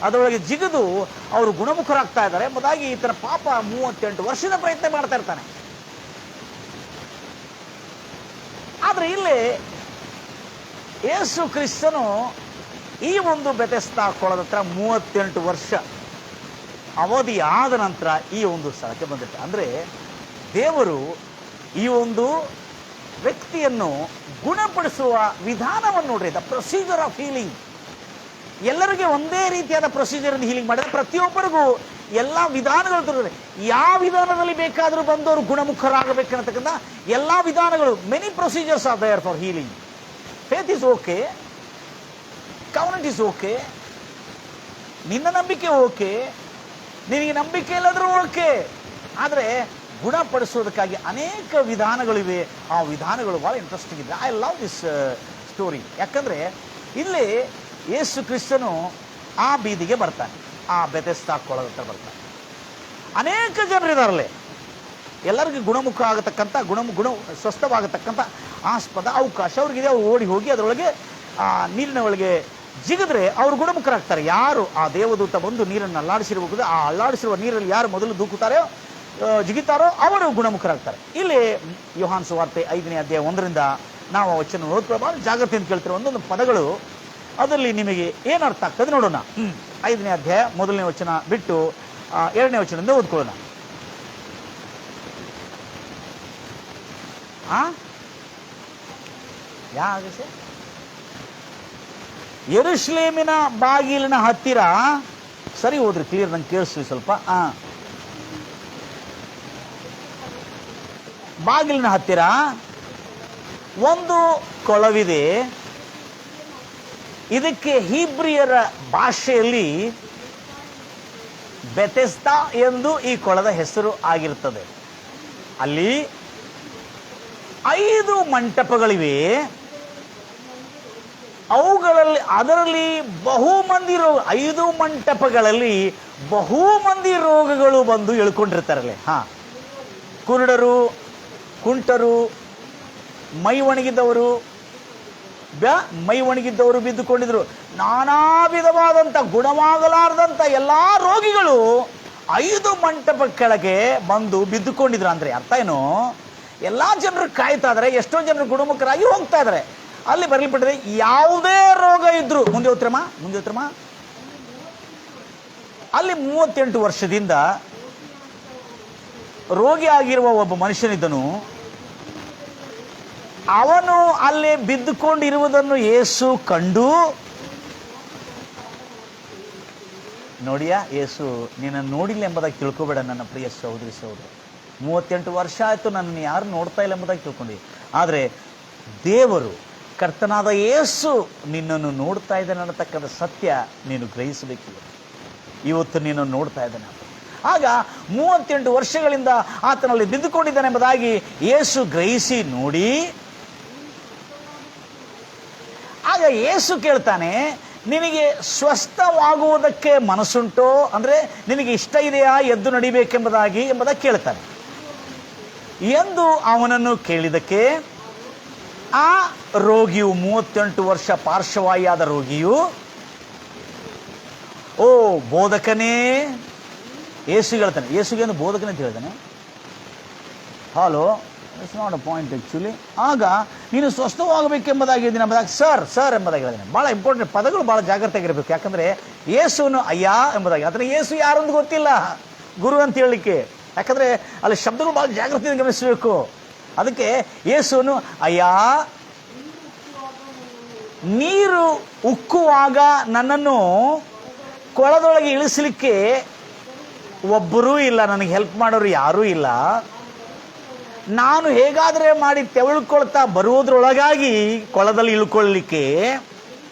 S1: ಅದರೊಳಗೆ ಜಿಗಿದು ಅವರು ಗುಣಮುಖರಾಗ್ತಾ ಇದ್ದಾರೆ ಎಂಬುದಾಗಿ ಈತನ ಪಾಪ 38 ವರ್ಷದ ಪ್ರಯತ್ನ ಮಾಡ್ತಾ ಇರ್ತಾನೆ. ಆದರೆ ಇಲ್ಲಿ ಯೇಸು ಕ್ರಿಸ್ತನು ಈ ಒಂದು ಬೆಥೆಸ್ದಾ ಕೊಳದ ಹತ್ರ 38 ವರ್ಷ ಅವಧಿಯಾದ ನಂತರ ಈ ಒಂದು ಸ್ಥಳಕ್ಕೆ ಬಂದಿರ್ತಾರೆ. ಅಂದರೆ ದೇವರು ಈ ಒಂದು ವ್ಯಕ್ತಿಯನ್ನು ಗುಣಪಡಿಸುವ ವಿಧಾನವನ್ನು ನೋಡ್ರಿ, ದ ಪ್ರೊಸೀಜರ್ ಆಫ್ ಹೀಲಿಂಗ್. ಎಲ್ಲರಿಗೆ ಒಂದೇ ರೀತಿಯಾದ ಪ್ರೊಸೀಜರ್ ಹೀಲಿಂಗ್ ಮಾಡಿದ್ರೆ ಪ್ರತಿಯೊಬ್ಬರಿಗೂ ಎಲ್ಲ ವಿಧಾನಗಳು ತೋರಿದ್ರೆ, ಯಾವ ವಿಧಾನದಲ್ಲಿ ಬೇಕಾದರೂ ಬಂದವರು ಗುಣಮುಖರಾಗಬೇಕನ್ನತಕ್ಕಂಥ ಎಲ್ಲ ವಿಧಾನಗಳು, many procedures are there for healing. Faith is okay, covenant is okay, ನಿನ್ನ ನಂಬಿಕೆ ಓಕೆ, ನಿನಗೆ ನಂಬಿಕೆ ಇಲ್ಲದ್ರೂ ಓಕೆ. ಆದರೆ ಗುಣಪಡಿಸೋದಕ್ಕಾಗಿ ಅನೇಕ ವಿಧಾನಗಳಿವೆ. ಆ ವಿಧಾನಗಳು ಭಾಳ ಇಂಟ್ರೆಸ್ಟಿಂಗ್ ಇದೆ. I love this story. ಯಾಕಂದರೆ ಇಲ್ಲಿ ಯೇಸು ಕ್ರಿಸ್ತನು ಆ ಬೀದಿಗೆ ಬರ್ತಾನೆ, ಆ ಬೆಥೆಸ್ದಾ ಕೊಳದ ಹತ್ರ ಬರ್ತಾನೆ. ಅನೇಕ ಜನರಿದಾರಲ್ಲೇ, ಎಲ್ಲರಿಗೂ ಗುಣಮುಖ ಆಗತಕ್ಕಂಥ ಸ್ವಸ್ಥವಾಗತಕ್ಕಂಥ ಆಸ್ಪದ ಅವಕಾಶ ಅವ್ರಿಗಿದೆ. ಅವ್ರು ಓಡಿ ಹೋಗಿ ಅದರೊಳಗೆ ಆ ನೀರಿನ ಒಳಗೆ ಜಿಗಿದ್ರೆ ಅವರು ಗುಣಮುಖರಾಗ್ತಾರೆ. ಯಾರು ಆ ದೇವದೂತ ಬಂದು ನೀರನ್ನು ಅಲ್ಲಾಡಿಸಿರಬಹುದು, ಆ ಅಲ್ಲಾಡಿಸಿರುವ ನೀರಲ್ಲಿ ಯಾರು ಮೊದಲು ದೂಕುತ್ತಾರೋ ಜಿಗಿತಾರೋ ಅವರು ಗುಣಮುಖರಾಗ್ತಾರೆ. ಇಲ್ಲಿ ಯೋಹಾನ್ ಸುವಾರ್ತೆ 5ನೇ ಅಧ್ಯಾಯ 1ರಿಂದ ನಾವು ಆ ವಚನ ಓದ್ಕೊಳ್ಳೋದು ಜಾಗ್ರತೆಯಿಂದ ಕೇಳ್ತಿರೋ ಒಂದೊಂದು ಪದಗಳು ಅದರಲ್ಲಿ ನಿಮಗೆ ಏನು ಅರ್ಥ ಆಗ್ತದೆ ನೋಡೋಣ. 5ನೇ ಅಧ್ಯಾಯ 1ನೇ ವಚನ ಬಿಟ್ಟು 2ನೇ ವಚನದಿಂದ ಓದ್ಕೊಳ್ಳೋಣ. ಯಾಕೆ ಯೆರೂಸಲೇಮಿನ ಬಾಗಿಲಿನ ಹತ್ತಿರ, ಸರಿ ಹೋದ್ರಿ, ಕ್ಲಿಯರ್ ನಂಗೆ ಕೇಳಿಸ್ರಿ ಸ್ವಲ್ಪ. ಬಾಗಿಲಿನ ಹತ್ತಿರ ಒಂದು ಕೊಳವಿದೆ. ಇದಕ್ಕೆ ಹೀಬ್ರಿಯರ ಭಾಷೆಯಲ್ಲಿ ಬೆಥೆಸ್ದಾ ಎಂದು ಈ ಕೊಳದ ಹೆಸರು ಆಗಿರುತ್ತದೆ. ಅಲ್ಲಿ 5 ಮಂಟಪಗಳಿವೆ. ಅವುಗಳಲ್ಲಿ ಅದರಲ್ಲಿ ಬಹುಮಂದಿ 5 ಮಂಟಪಗಳಲ್ಲಿ ಬಹುಮಂದಿ ರೋಗಗಳು ಬಂದು ಇಳ್ಕೊಂಡಿರ್ತಾರಲ್ಲೇ. ಕುರುಡರು, ಕುಂಟರು, ಮೈ ಒಣಗಿದ್ದವರು ಬಿದ್ದುಕೊಂಡಿದ್ರು. ನಾನಾ ವಿಧವಾದಂಥ ಗುಣವಾಗಲಾರದಂಥ ಎಲ್ಲ ರೋಗಿಗಳು 5 ಮಂಟಪ ಕೆಳಗೆ ಬಂದು ಬಿದ್ದುಕೊಂಡಿದ್ರು. ಅಂದರೆ ಅರ್ಥ ಏನು? ಎಲ್ಲ ಜನರು ಕಾಯ್ತಾ ಇದ್ದಾರೆ, ಎಷ್ಟೋ ಜನರು ಗುಣಮುಖರಾಗಿ ಹೋಗ್ತಾ ಇದ್ದಾರೆ. ಅಲ್ಲಿ ಬರಲಿಪಟ್ಟಿದೆ, ಯಾವುದೇ ರೋಗ ಇದ್ರು ಮುಂದೆ ಹೋಗ್ತಿರಮ್ಮ ಅಲ್ಲಿ 38 ವರ್ಷದಿಂದ ರೋಗಿ ಆಗಿರುವ ಒಬ್ಬ ಮನುಷ್ಯನಿದ್ದನು. ಅವನು ಅಲ್ಲಿ ಬಿದ್ದುಕೊಂಡಿರುವುದನ್ನು ಯೇಸು ಕಂಡು, ನೋಡಿಯಾ ಯೇಸು ನಿನ್ನನ್ನು ನೋಡಿಲ್ಲ ಎಂಬುದಾಗಿ ತಿಳ್ಕೊಬೇಡ ನನ್ನ ಪ್ರಿಯ ಸಹೋದರಿ 38 ವರ್ಷ ಆಯಿತು ನನ್ನನ್ನು ಯಾರು ನೋಡ್ತಾ ಇಲ್ಲ ಎಂಬುದಾಗಿ ತಿಳ್ಕೊಂಡಿ. ಆದರೆ ದೇವರು, ಕರ್ತನಾದ ಯೇಸು ನಿನ್ನನ್ನು ನೋಡ್ತಾ ಇದ್ದಾನೆ ಅನ್ನತಕ್ಕಂಥ ಸತ್ಯ ನೀನು ಗ್ರಹಿಸಬೇಕಿಲ್ಲ. ಇವತ್ತು ನಿನ್ನನ್ನು ನೋಡ್ತಾ ಇದ್ದಾನೆ. ಆಗ 38 ವರ್ಷಗಳಿಂದ ಆತನಲ್ಲಿ ಬಿದ್ದುಕೊಂಡಿದ್ದಾನೆ ಎಂಬುದಾಗಿ ಯೇಸು ಗ್ರಹಿಸಿ ನೋಡಿ ಆಗ ಯೇಸು ಕೇಳ್ತಾನೆ, ನಿನಗೆ ಸ್ವಸ್ಥವಾಗುವುದಕ್ಕೆ ಮನಸ್ಸುಂಟೋ, ಅಂದರೆ ನಿನಗೆ ಇಷ್ಟ ಇದೆಯಾ ಎದ್ದು ನಡಿಬೇಕೆಂಬುದಾಗಿ ಕೇಳ್ತಾನೆ. ಎಂದು ಅವನನ್ನು ಕೇಳಿದಕ್ಕೆ ಆ ರೋಗಿಯು, 38 ವರ್ಷ ಪಾರ್ಶ್ವವಾಯಿಯಾದ ರೋಗಿಯು, ಓ ಬೋಧಕನೇ, ಯೇಸು ಹೇಳ್ತಾನೆ. ಯೇಸುಗೇನು ಬೋಧಕನೇ ಅಂತ ಹೇಳ್ತಾನೆ? Hello, it's not a point actually. ಆಗ ನೀನು ಸ್ವಸ್ಥವಾಗಬೇಕೆಂಬುದಾಗಿ ಎಂಬುದಾಗಿ ಸರ್ ಎಂಬುದಾಗಿ ಹೇಳಿದ್ದಾನೆ. ಭಾಳ ಇಂಪಾರ್ಟೆಂಟ್ ಪದಗಳು, ಭಾಳ ಜಾಗ್ರತೆಯಾಗಿರಬೇಕು. ಯಾಕಂದರೆ ಯೇಸುವನ್ನು ಅಯ್ಯ ಎಂಬುದಾಗಿ, ಆದರೆ ಯೇಸು ಯಾರೊಂದು ಗೊತ್ತಿಲ್ಲ ಗುರು ಅಂತ ಹೇಳಲಿಕ್ಕೆ. ಯಾಕಂದರೆ ಅಲ್ಲಿ ಶಬ್ದಗಳು ಭಾಳ ಜಾಗ್ರತೆಯಿಂದ ಗಮನಿಸಬೇಕು. ಅದಕ್ಕೆ ಯೇಸುವನ್ನು ಅಯ್ಯ, ನೀರು ಉಕ್ಕುವಾಗ ನನ್ನನ್ನು ಕೊಳದೊಳಗೆ ಇಳಿಸಲಿಕ್ಕೆ ಒಬ್ಬರೂ ಇಲ್ಲ, ನನಗೆ ಹೆಲ್ಪ್ ಮಾಡೋರು ಯಾರೂ ಇಲ್ಲ. ನಾನು ಹೇಗಾದರೆ ಮಾಡಿ ತೆವಳ್ಕೊಳ್ತಾ ಬರುವುದರೊಳಗಾಗಿ ಕೊಳದಲ್ಲಿ ಇಳ್ಕೊಳ್ಳಲಿಕ್ಕೆ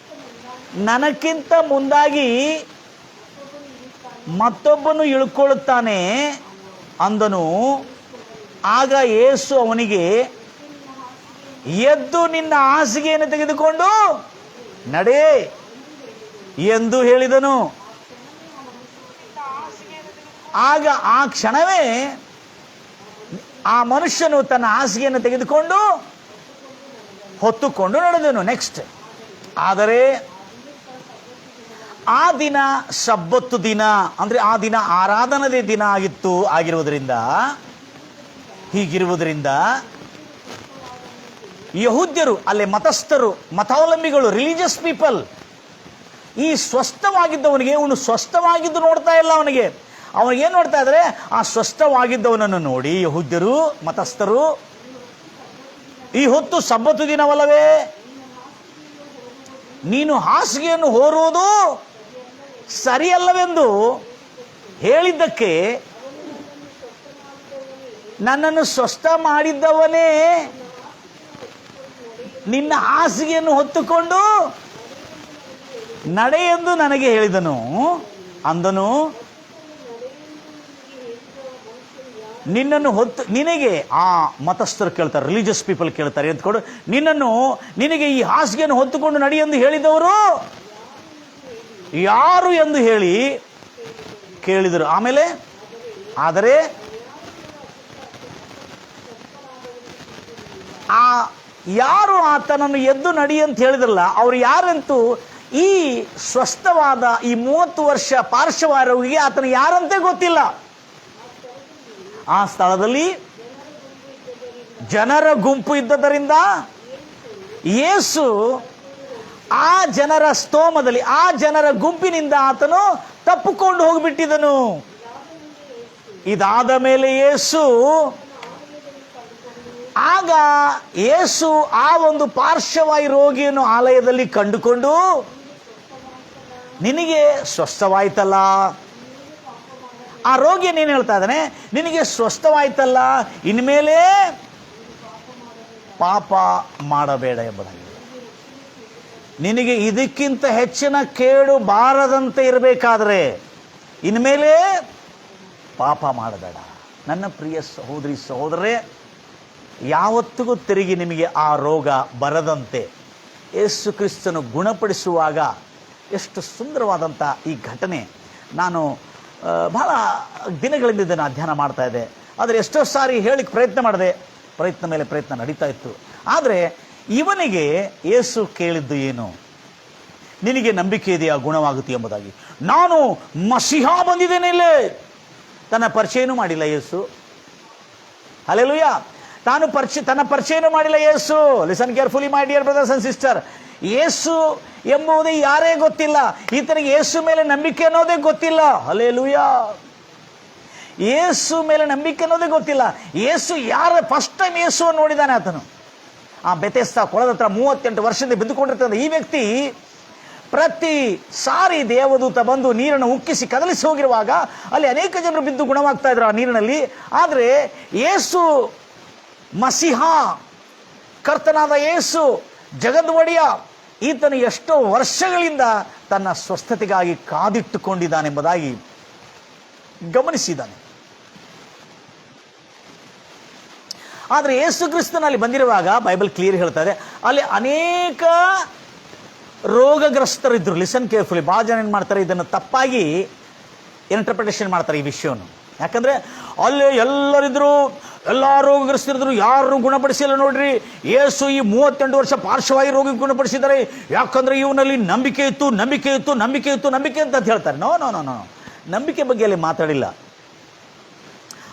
S1: ನನಕ್ಕಿಂತ ಮುಂದಾಗಿ ಮತ್ತೊಬ್ಬನು ಇಳ್ಕೊಳ್ಳುತ್ತಾನೆ ಅಂದನು. ಆಗ ಯೇಸು ಅವನಿಗೆ, ಎದ್ದು ನಿನ್ನ ಹಾಸಿಗೆಯನ್ನು ತೆಗೆದುಕೊಂಡು ನಡೆ ಎಂದು ಹೇಳಿದನು. ಆಗ ಆ ಕ್ಷಣವೇ ಆ ಮನುಷ್ಯನು ತನ್ನ ಹಾಸಿಗೆಯನ್ನು ತೆಗೆದುಕೊಂಡು ಹೊತ್ತುಕೊಂಡು ನಡೆದನು. ನೆಕ್ಸ್ಟ್, ಆದರೆ ಆ ದಿನ ಸಬ್ಬತ್ತು ದಿನ, ಅಂದರೆ ಆ ದಿನ ಆರಾಧನದೇ ದಿನ ಹೀಗಿರುವುದರಿಂದ ಯಹೂದ್ಯರು, ಅಲ್ಲೇ ಮತಸ್ಥರು, ಮತಾವಲಂಬಿಗಳು, ರಿಲಿಜಿಯಸ್ ಪೀಪಲ್, ಈ ಸ್ವಸ್ಥವಾಗಿದ್ದವನಿಗೆ, ಅವನು ಸ್ವಸ್ಥವಾಗಿದ್ದು ನೋಡ್ತಾ ಇಲ್ಲ. ಅವನಿಗೇನು ನೋಡ್ತಾ ಇದ್ದಾರೆ? ಆ ಸ್ವಸ್ಥವಾಗಿದ್ದವನನ್ನು ನೋಡಿ ಯಹೂದ್ಯರು, ಮತಸ್ಥರು, ಈ ಹೊತ್ತು ಸಬ್ಬತ್ತು ದಿನವಲ್ಲವೇ, ನೀನು ಹಾಸಿಗೆಯನ್ನು ಹೊರುವುದು ಸರಿಯಲ್ಲವೆಂದು ಹೇಳಿದ್ದಕ್ಕೆ ನನ್ನನ್ನು ಸ್ವಸ್ಥ ಮಾಡಿದ್ದವನೇ ನಿನ್ನ ಹಾಸಿಗೆಯನ್ನು ಹೊತ್ತುಕೊಂಡು ನಡೆ ಎಂದು ನನಗೆ ಹೇಳಿದನು ಅಂದನು. ನಿನ್ನನ್ನು ನಿನಗೆ, ಆ ಮತಸ್ಥರು ಕೇಳ್ತಾರೆ, ರಿಲಿಜಿಯಸ್ ಪೀಪಲ್ ಕೇಳ್ತಾರೆ ಎಂತ್ಕೊಂಡು, ನಿನಗೆ ಈ ಹಾಸಿಗೆಯನ್ನು ಹೊತ್ತುಕೊಂಡು ನಡಿ ಎಂದು ಹೇಳಿದವರು ಯಾರು ಎಂದು ಹೇಳಿ ಕೇಳಿದರು. ಆಮೇಲೆ, ಆದರೆ ಆ ಯಾರು ಆತನನ್ನು ಎದ್ದು ನಡಿ ಅಂತ ಹೇಳಿದ್ರಲ್ಲ, ಅವ್ರು ಯಾರಂತೂ ಈ ಸ್ವಸ್ಥವಾದ ಈ 30 ವರ್ಷ ಪಾರ್ಶ್ವವಾಯುವಿಗೆ ಆತನ ಯಾರಂತೆ ಗೊತ್ತಿಲ್ಲ. ಆ ಸ್ಥಳದಲ್ಲಿ ಜನರ ಗುಂಪು ಇದ್ದದರಿಂದ ಯೇಸು ಆ ಜನರ ಸ್ತೋಮದಲ್ಲಿ, ಆ ಜನರ ಗುಂಪಿನಿಂದ ಆತನು ತಪ್ಪಿಕೊಂಡು ಹೋಗಿಬಿಟ್ಟಿದನು. ಇದಾದ ಮೇಲೆ ಯೇಸು ಆ ಒಂದು ಪಾರ್ಶ್ವವಾಯು ರೋಗಿಯನ್ನು ಆಲಯದಲ್ಲಿ ಕಂಡುಕೊಂಡು, ನಿನಗೆ ಸ್ವಸ್ಥವಾಯ್ತಲ್ಲ, ಆ ರೋಗಿಯನ್ನು ಏನು ಹೇಳ್ತಾ ಇದ್ದಾನೆ? ನಿನಗೆ ಸ್ವಸ್ಥವಾಯ್ತಲ್ಲ, ಇನ್ಮೇಲೆ ಪಾಪ ಮಾಡಬೇಡ ಎಂಬುದಾಗಿ, ನಿನಗೆ ಇದಕ್ಕಿಂತ ಹೆಚ್ಚಿನ ಕೇಡು ಬಾರದಂತೆ ಇರಬೇಕಾದ್ರೆ ಇನ್ಮೇಲೆ ಪಾಪ ಮಾಡಬೇಡ. ನನ್ನ ಪ್ರಿಯ ಸಹೋದರಿ ಸಹೋದರರೇ, ಯಾವತ್ತಿಗೂ ತಿರುಗಿ ನಿಮಗೆ ಆ ರೋಗ ಬರದಂತೆ ಯೇಸು ಕ್ರಿಸ್ತನು ಗುಣಪಡಿಸುವಾಗ ಎಷ್ಟು ಸುಂದರವಾದಂಥ ಈ ಘಟನೆ ನಾನು ಬಹಳ ದಿನಗಳಿಂದ ಇದನ್ನು ಅಧ್ಯಯನ ಮಾಡ್ತಾ ಇದ್ದೆ. ಆದರೆ ಎಷ್ಟೋ ಸಾರಿ ಹೇಳಿಕ್ಕೆ ಪ್ರಯತ್ನ ಮೇಲೆ ಪ್ರಯತ್ನ ನಡೀತಾ ಇತ್ತು. ಆದರೆ ಇವನಿಗೆ ಯೇಸು ಕೇಳಿದ್ದು ಏನು? ನಿನಗೆ ನಂಬಿಕೆ ಇದೆಯಾ ಗುಣವಾಗುತ್ತೆ ಎಂಬುದಾಗಿ. ನಾನು ಮಸಿಹ ಬಂದಿದ್ದೇನೆ ಇಲ್ಲೇ. ತನ್ನ ಪರಿಚಯನೂ ಮಾಡಿಲ್ಲ ಯೇಸು. ಹಲ್ಲೆಲೂಯಾ. ತನ್ನ ಪರಿಚಯನೂ ಮಾಡಿಲ್ಲ Yesu. Listen carefully my dear brothers and sister. Yesu ಎಂಬುದೇ ಯಾರೇ ಗೊತ್ತಿಲ್ಲ. ಈತನಿಗೆ ಯೇಸು ಮೇಲೆ ನಂಬಿಕೆ ಅನ್ನೋದೇ ಗೊತ್ತಿಲ್ಲ. ಹಲ್ಲೆಲೂಯಾ. ಯೇಸು ಮೇಲೆ ನಂಬಿಕೆ ಅನ್ನೋದೇ ಗೊತ್ತಿಲ್ಲ. ಯೇಸು ಫಸ್ಟ್ ಟೈಮ್ ಯೇಸುವನ್ನು ನೋಡಿದಾನೆ ಆತನು. ಆ ಬೆತೆಸ್ದಾ ಕೊಳದ ಹತ್ರ 38 ವರ್ಷದಿಂದ ಬಿದ್ದುಕೊಂಡಿರ್ತಾನೆ ಈ ವ್ಯಕ್ತಿ. ಪ್ರತಿ ಸಾರಿ ದೇವದೂತ ಬಂದು ನೀರನ್ನು ಉಕ್ಕಿಸಿ ಕದಲಿಸಿ ಹೋಗಿರುವಾಗ ಅಲ್ಲಿ ಅನೇಕ ಜನರು ಬಿದ್ದು ಗುಣವಾಗ್ತಾ ಇದ್ರು ಆ ನೀರಿನಲ್ಲಿ. ಆದರೆ ಯೇಸು ಮಸಿಹ, ಕರ್ತನಾದ ಯೇಸು, ಜಗದ್ವಡಿಯ, ಈತನು ಎಷ್ಟೋ ವರ್ಷಗಳಿಂದ ತನ್ನ ಸ್ವಸ್ಥತೆಗಾಗಿ ಕಾದಿಟ್ಟುಕೊಂಡಿದ್ದಾನೆಂಬುದಾಗಿ ಗಮನಿಸಿದ್ದಾನೆ. ಆದರೆ ಯೇಸು ಕ್ರಿಸ್ತನಲ್ಲಿ ಬಂದಿರುವಾಗ ಬೈಬಲ್ ಕ್ಲಿಯರ್ ಹೇಳ್ತಾ ಇದೆ, ಅಲ್ಲಿ ಅನೇಕ ರೋಗಗ್ರಸ್ತರಿದ್ರು. Listen carefully. ಭಾಳ ಜನ ಏನು ಮಾಡ್ತಾರೆ, ಇದನ್ನು ತಪ್ಪಾಗಿ ಇಂಟರ್ಪ್ರಿಟೇಷನ್ ಮಾಡ್ತಾರೆ ಈ ವಿಷಯವನ್ನು. ಯಾಕಂದರೆ ಅಲ್ಲಿ ಎಲ್ಲರಿದ್ರು, ಎಲ್ಲ ರೋಗಗ್ರಸ್ತರಿದ್ರು, ಯಾರು ಗುಣಪಡಿಸಿಲ್ಲ ನೋಡ್ರಿ. ಯೇಸು ಈ 38 ವರ್ಷ ಪಾರ್ಶ್ವವಾಯು ರೋಗಿ ಗುಣಪಡಿಸಿದ್ದಾರೆ, ಯಾಕಂದರೆ ಇವನಲ್ಲಿ ನಂಬಿಕೆ ಇತ್ತು ಅಂತ ಹೇಳ್ತಾರೆ. ನೋ ನೋ ನೋ ನೋ ನಂಬಿಕೆ ಬಗ್ಗೆ ಅಲ್ಲಿ ಮಾತಾಡಿಲ್ಲ.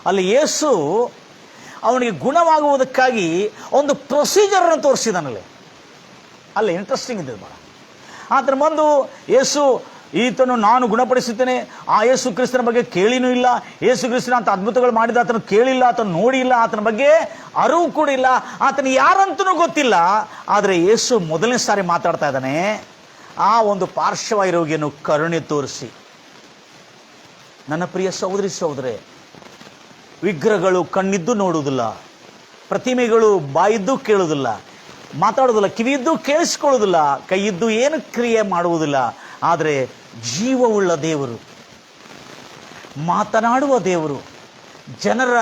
S1: ಅಲ್ಲಿ ಯೇಸು ಅವನಿಗೆ ಗುಣವಾಗುವುದಕ್ಕಾಗಿ ಒಂದು ಪ್ರೊಸೀಜರನ್ನು ತೋರಿಸಿದಾನಲ್ಲಿ. ಅಲ್ಲಿ ಇಂಟ್ರೆಸ್ಟಿಂಗ್ ಇದೆ ಭಾಳ. ಆತನ ಬಂದು ಯೇಸು ಈತನು ನಾನು ಗುಣಪಡಿಸುತ್ತೇನೆ, ಆ ಯೇಸು ಕ್ರಿಸ್ತನ ಬಗ್ಗೆ ಕೇಳಿನೂ ಇಲ್ಲ, ಯೇಸು ಕ್ರಿಸ್ತನ ಅಂತ ಅದ್ಭುತಗಳು ಮಾಡಿದ ಆತನು ಕೇಳಿಲ್ಲ, ಆತನು ನೋಡಿಲ್ಲ, ಆತನ ಬಗ್ಗೆ ಅರಿವು ಕೂಡ ಇಲ್ಲ, ಆತನು ಯಾರಂತನೂ ಗೊತ್ತಿಲ್ಲ. ಆದರೆ ಯೇಸು ಮೊದಲನೇ ಸಾರಿ ಮಾತಾಡ್ತಾ ಇದ್ದಾನೆ ಆ ಒಂದು ಪಾರ್ಶ್ವವಾಯು ರೋಗಿಯನ್ನು ಕರುಣೆ ತೋರಿಸಿ. ನನ್ನ ಪ್ರಿಯ ಸಹೋದರಿ ಸಹೋದರೇ, ವಿಗ್ರಹಗಳು ಕಣ್ಣಿದ್ದು ನೋಡುವುದಿಲ್ಲ, ಪ್ರತಿಮೆಗಳು ಬಾಯಿದ್ದು ಕೇಳುವುದಿಲ್ಲ, ಮಾತಾಡುವುದಿಲ್ಲ, ಕಿವಿಯಿದ್ದು ಕೇಳಿಸ್ಕೊಳ್ಳುವುದಿಲ್ಲ, ಕೈಯಿದ್ದು ಏನು ಕ್ರಿಯೆ ಮಾಡುವುದಿಲ್ಲ. ಆದರೆ ಜೀವವುಳ್ಳ ದೇವರು, ಮಾತನಾಡುವ ದೇವರು, ಜನರ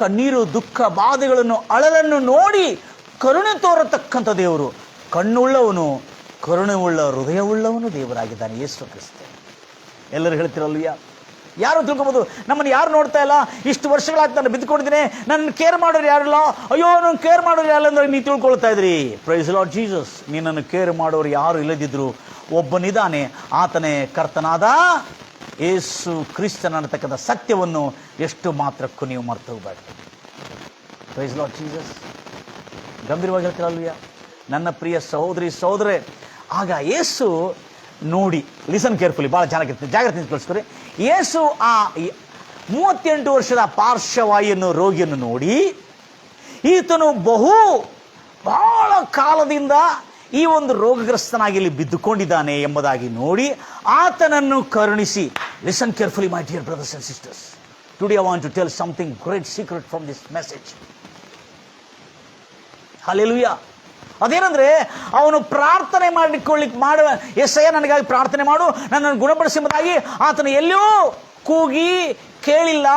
S1: ಕಣ್ಣೀರು, ದುಃಖ, ಬಾಧೆಗಳನ್ನು, ಅಳಲನ್ನು ನೋಡಿ ಕರುಣೆ ತೋರತಕ್ಕಂಥ ದೇವರು, ಕಣ್ಣುಳ್ಳವನು, ಕರುಣೆಯುಳ್ಳ ಹೃದಯವುಳ್ಳವನು ದೇವರಾಗಿದ್ದಾನೆ ಯೇಸು ಕ್ರಿಸ್ತ. ಎಲ್ಲರೂ ಹೇಳ್ತಿರಲ್ವಯ್ಯ? ಯಾರು ತಿಳ್ಕೊಬೋದು, ನಮ್ಮನ್ನು ಯಾರು ನೋಡ್ತಾ ಇಲ್ಲ, ಇಷ್ಟು ವರ್ಷಗಳಾಗ್ತಾ ನಾನು ಬಿದ್ದುಕೊಂಡಿದ್ದೀನಿ, ನನ್ನ ಕೇರ್ ಮಾಡೋರು ಯಾರಿಲ್ಲ, ಅಯ್ಯೋ ನನ್ನ ಕೇರ್ ಮಾಡೋರು ಯಾರಿಲ್ಲ ಅಂದ್ರೆ ನೀವು ತಿಳ್ಕೊಳ್ತಾ ಇದ್ರಿ. Praise lord Jesus. ನಿನ್ನನ್ನು ಕೇರ್ ಮಾಡೋರು ಯಾರು ಇಲ್ಲದಿದ್ರು ಒಬ್ಬನಿದ್ದಾನೆ, ಆತನೇ ಕರ್ತನಾದ ಯೇಸು ಕ್ರಿಸ್ತನ ಅನ್ನತಕ್ಕಂಥ ಸತ್ಯವನ್ನು ಎಷ್ಟು ಮಾತ್ರಕ್ಕೂ ನೀವು ಮರ್ತು ಹೋಗಬೇಡ. Praise lord Jesus. ಗಂಭೀರವಾಗಿ ಹೇಳ್ತೀರಲ್ವಯ್ಯ ನನ್ನ ಪ್ರಿಯ ಸಹೋದರಿ ಸಹೋದರೇ? ಆಗ ಯೇಸು ನೋಡಿ, ಲಿಸನ್ ಕೇರ್ಫುಲಿ, ಭಾಳ ಜಾಗ್ರತೆ ಕಳಿಸ್ಕೊರಿ. ಯೇಸು ಆ 38 ವರ್ಷದ ಪಾರ್ಶ್ವವಾಯುವನ್ನು ರೋಗಿಯನ್ನು ನೋಡಿ, ಈತನು ಬಹಳ ಕಾಲದಿಂದ ಈ ಒಂದು ರೋಗಗ್ರಸ್ತನಾಗಿ ಇಲ್ಲಿ ಬಿದ್ದುಕೊಂಡಿದ್ದಾನೆ ಎಂಬುದಾಗಿ ನೋಡಿ ಆತನನ್ನು ಕರುಣಿಸಿ. Listen carefully my dear brothers and sisters. Today I want to tell something great secret from this message. Hallelujah. ಅದೇನಂದ್ರೆ, ಅವನು ಪ್ರಾರ್ಥನೆ ಮಾಡುವ, ಎಸ್ಸಯ್ಯ ನನಗಾಗಿ ಪ್ರಾರ್ಥನೆ ಮಾಡು, ನನ್ನನ್ನು ಗುಣಪಡಿಸುವುದಾಗಿ ಆತನ ಎಲ್ಲೋ ಕೂಗಿ ಕೇಳಿಲ್ಲ,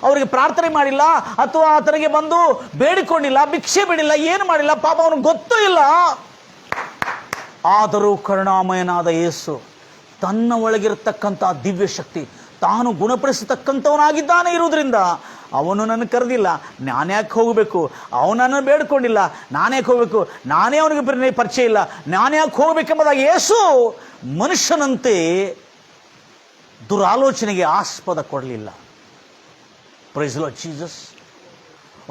S1: ಅವರಿಗೆ ಪ್ರಾರ್ಥನೆ ಮಾಡಿಲ್ಲ, ಅಥವಾ ಆತನಿಗೆ ಬಂದು ಬೇಡಿಕೊಂಡಿಲ್ಲ, ಭಿಕ್ಷೆ ಬೇಡಿಲ್ಲ, ಏನು ಮಾಡಿಲ್ಲ, ಪಾಪ ಅವನಿಗೆ ಗೊತ್ತೂ ಇಲ್ಲ. ಆದರೂ ಕರುಣಾಮಯನಾದ ಯೇಸು ತನ್ನ ಒಳಗಿರತಕ್ಕಂಥ ದಿವ್ಯ ಶಕ್ತಿ, ತಾನು ಗುಣಪಡಿಸತಕ್ಕಂಥವನಾಗಿದ್ದಾನೆ ಇರುವುದರಿಂದ ಅವನು ನನ್ನ ಕರೆದಿಲ್ಲ, ನಾನ್ಯಾಕೆ ಹೋಗಬೇಕು, ಅವನನ್ನು ಬೇಡ್ಕೊಂಡಿಲ್ಲ, ನಾನ್ಯಾಕೆ ಹೋಗಬೇಕು, ನಾನೇ ಅವನಿಗೆ ಪರಿಚಯ ಇಲ್ಲ, ನಾನ್ಯಾಕೆ ಹೋಗಬೇಕೆಂಬುದಾಗಿ ಯೇಸು ಮನುಷ್ಯನಂತೆ ದುರಾಲೋಚನೆಗೆ ಆಸ್ಪದ ಕೊಡಲಿಲ್ಲ. Praise lord Jesus.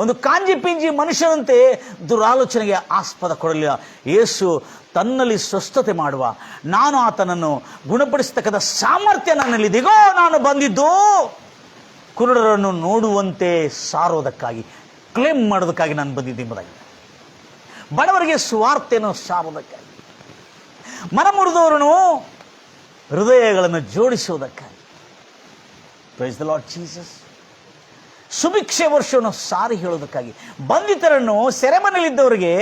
S1: ಒಂದು ಕಾಂಜಿ ಪಿಂಜಿ ಮನುಷ್ಯನಂತೆ ದುರಾಲೋಚನೆಗೆ ಆಸ್ಪದ ಕೊಡಲಿಲ್ಲ. ಯೇಸು ತನ್ನಲ್ಲಿ ಸ್ವಸ್ಥತೆ ಮಾಡುವ, ನಾನು ಆತನನ್ನು ಗುಣಪಡಿಸತಕ್ಕಂಥ ಸಾಮರ್ಥ್ಯ ನನ್ನಲ್ಲಿದೆಗೋ, ನಾನು ಬಂದಿದ್ದು ಕುರುಡರನ್ನು ನೋಡುವಂತೆ ಸಾರೋದಕ್ಕಾಗಿ, ಕ್ಲೇಮ್ ಮಾಡೋದಕ್ಕಾಗಿ ನಾನು ಬಂದಿದ್ದೆ ಎಂಬುದಾಗಿ, ಬಡವರಿಗೆ ಸುವಾರ್ತೆಯನ್ನು ಸಾರೋದಕ್ಕಾಗಿ, ಮನಮುರಿದವರನ್ನು ಹೃದಯಗಳನ್ನು ಜೋಡಿಸುವುದಕ್ಕಾಗಿ. Praise the Lord Jesus. ಸುಭಿಕ್ಷೆ ವರ್ಷವನ್ನು ಸಾರಿ ಹೇಳೋದಕ್ಕಾಗಿ, ಬಂಧಿತರನ್ನು, ಸೆರೆಮನೆಯಲ್ಲಿದ್ದವರಿಗೆ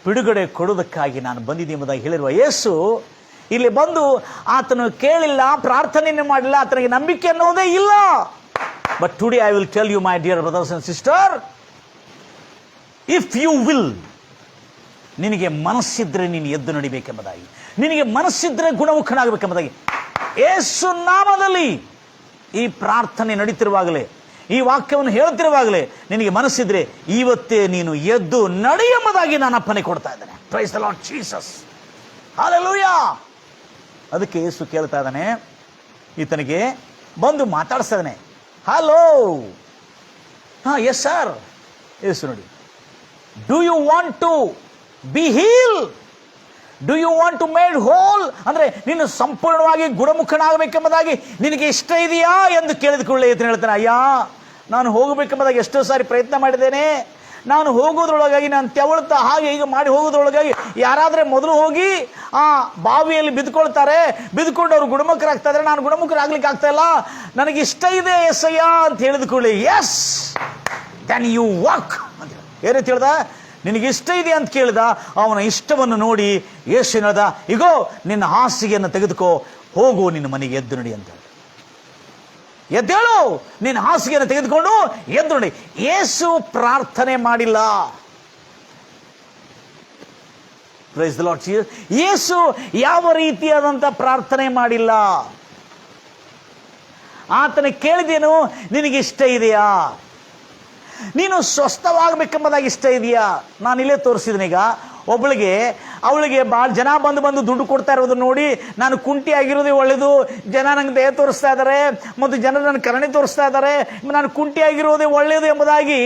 S1: ಬಿಡುಗಡೆ ಕೊಡೋದಕ್ಕಾಗಿ ನಾನು ಬಂದಿದ್ದೆ ಎಂಬುದಾಗಿ ಹೇಳಿರುವ ಯೇಸು ಇಲ್ಲಿ ಬಂದು ಆತನು ಕೇಳಿಲ್ಲ, ಪ್ರಾರ್ಥನೆಯನ್ನು ಮಾಡಿಲ್ಲ, ಆತನಿಗೆ ನಂಬಿಕೆ ಅನ್ನೋದೇ ಇಲ್ಲ. But today I will tell you my dear brothers and sister, if you will, ನಿನಗೆ ಮನಸ್ಸಿದ್ರೆ ನೀನು ಎದ್ದು ನಡಿಬೇಕೆಂಬುದಾಗಿ, ನಿನಗೆ ಮನಸ್ಸಿದ್ರೆ ಗುಣಮುಖನಾಗಬೇಕೆಂಬುದಾಗಿ, ಯೇಸು ನಾಮದಲ್ಲಿ ಈ ಪ್ರಾರ್ಥನೆ ನಡೀತಿರುವಾಗಲೇ, ಈ ವಾಕ್ಯವನ್ನು ಹೇಳುತ್ತಿರುವಾಗಲೇ ನಿನಗೆ ಮನಸ್ಸಿದ್ರೆ ಇವತ್ತೇ ನೀನು ಎದ್ದು ನಡಿ ಎಂಬುದಾಗಿ ನಾನು ಅಪ್ಪಣೆ ಕೊಡ್ತಾ ಇದ್ದೇನೆ. Price the Lord Jesus. Hallelujah. ಅದಕ್ಕೆ ಯೇಸು ಕೇಳ್ತಾ ಇದ್ದಾನೆ, ಈತನಿಗೆ ಬಂದು ಮಾತಾಡಿಸ್ತಾ ಇದ್ದಾನೆ. Hello, S sir. ಯೇಸು ನೋಡಿ, do you want to be heal, do you want to made whole, ಅಂದ್ರೆ ನೀನು ಸಂಪೂರ್ಣವಾಗಿ ಗುಣಮುಖನಾಗಬೇಕೆಂಬುದಾಗಿ ನಿನಗೆ ಇಷ್ಟ ಇದೆಯಾ ಎಂದು ಕೇಳಿದುಕೊಳ್ಳೆ ಈತನು ಹೇಳ್ತಾನೆ, ಅಯ್ಯ ನಾನು ಹೋಗಬೇಕೆಂಬುದಾಗಿ ಎಷ್ಟೋ ಸಾರಿ ಪ್ರಯತ್ನ ಮಾಡಿದ್ದೇನೆ, ನಾನು ಹೋಗೋದ್ರೊಳಗಾಗಿ ನಾನು ತೆವಳ್ತಾ ಹಾಗೆ ಈಗ ಮಾಡಿ ಹೋಗೋದ್ರೊಳಗಾಗಿ ಯಾರಾದರೆ ಮೊದಲು ಹೋಗಿ ಆ ಬಾವಿಯಲ್ಲಿ ಬಿದ್ದುಕೊಳ್ತಾರೆ, ಬಿದ್ದುಕೊಂಡು ಅವರು ಗುಣಮುಖರಾಗ್ತಾ ಇದ್ದಾರೆ, ನಾನು ಗುಣಮುಖರಾಗ್ಲಿಕ್ಕೆ ಆಗ್ತಾ ಇಲ್ಲ, ನನಗೆ ಇಷ್ಟ ಇದೆ ಎಸ್ಸಯ್ಯ ಅಂತ ಹೇಳಿದುಕೊಳ್ಳಿ. ಎಸ್ ದೆನ್ ಯು ವಾಕ್ ಅಂತ ಏ ರೀತಿ ಹೇಳ್ದ, ನಿನಗೆ ಇಷ್ಟ ಇದೆ ಅಂತ ಕೇಳಿದ. ಅವನ ಇಷ್ಟವನ್ನು ನೋಡಿ ಯೇಸು ಹೇಳ್ದ, ಇಗೋ ನಿನ್ನ ಹಾಸಿಗೆಯನ್ನು ತೆಗೆದುಕೋ, ಹೋಗು ನಿನ್ನ ಮನೆಗೆ ಎದ್ದು ನಡಿ ಅಂತ. ಎದ್ದೇಳು, ನಿನ್ನ ಹಾಸಿಗೆಯನ್ನು ತೆಗೆದುಕೊಂಡು ಎದ್ದು ನಡಿ. ಯೇಸು ಪ್ರಾರ್ಥನೆ ಮಾಡಿಲ್ಲ. Praise the lord Jesus. Yesu ಯಾವ ರೀತಿಯಾದಂಥ ಪ್ರಾರ್ಥನೆ ಮಾಡಿಲ್ಲ. ಆತನ ಕೇಳಿದೇನು, ನಿನಗಿಷ್ಟ ಇದೆಯಾ, ನೀನು ಸ್ವಸ್ಥವಾಗಬೇಕೆಂಬುದಾಗಿ ಇಷ್ಟ ಇದೆಯಾ. ನಾನು ಇಲ್ಲೇ ತೋರಿಸಿದ್ದೀನಿ. ಈಗ ಅವಳಿಗೆ ಭಾಳ ಜನ ಬಂದು ದುಡ್ಡು ಕೊಡ್ತಾ ಇರೋದನ್ನ ನೋಡಿ, ನಾನು ಕುಂಟಿ ಆಗಿರೋದೇ ಒಳ್ಳೇದು, ಜನ ನಂಗೆ ದಯ ತೋರಿಸ್ತಾ ಇದ್ದಾರೆ ಮತ್ತು ಜನರು ನನ್ನ ಕರುಣೆ ತೋರಿಸ್ತಾ ಇದ್ದಾರೆ, ನಾನು ಕುಂಟಿ ಆಗಿರೋದೇ ಒಳ್ಳೇದು ಎಂಬುದಾಗಿ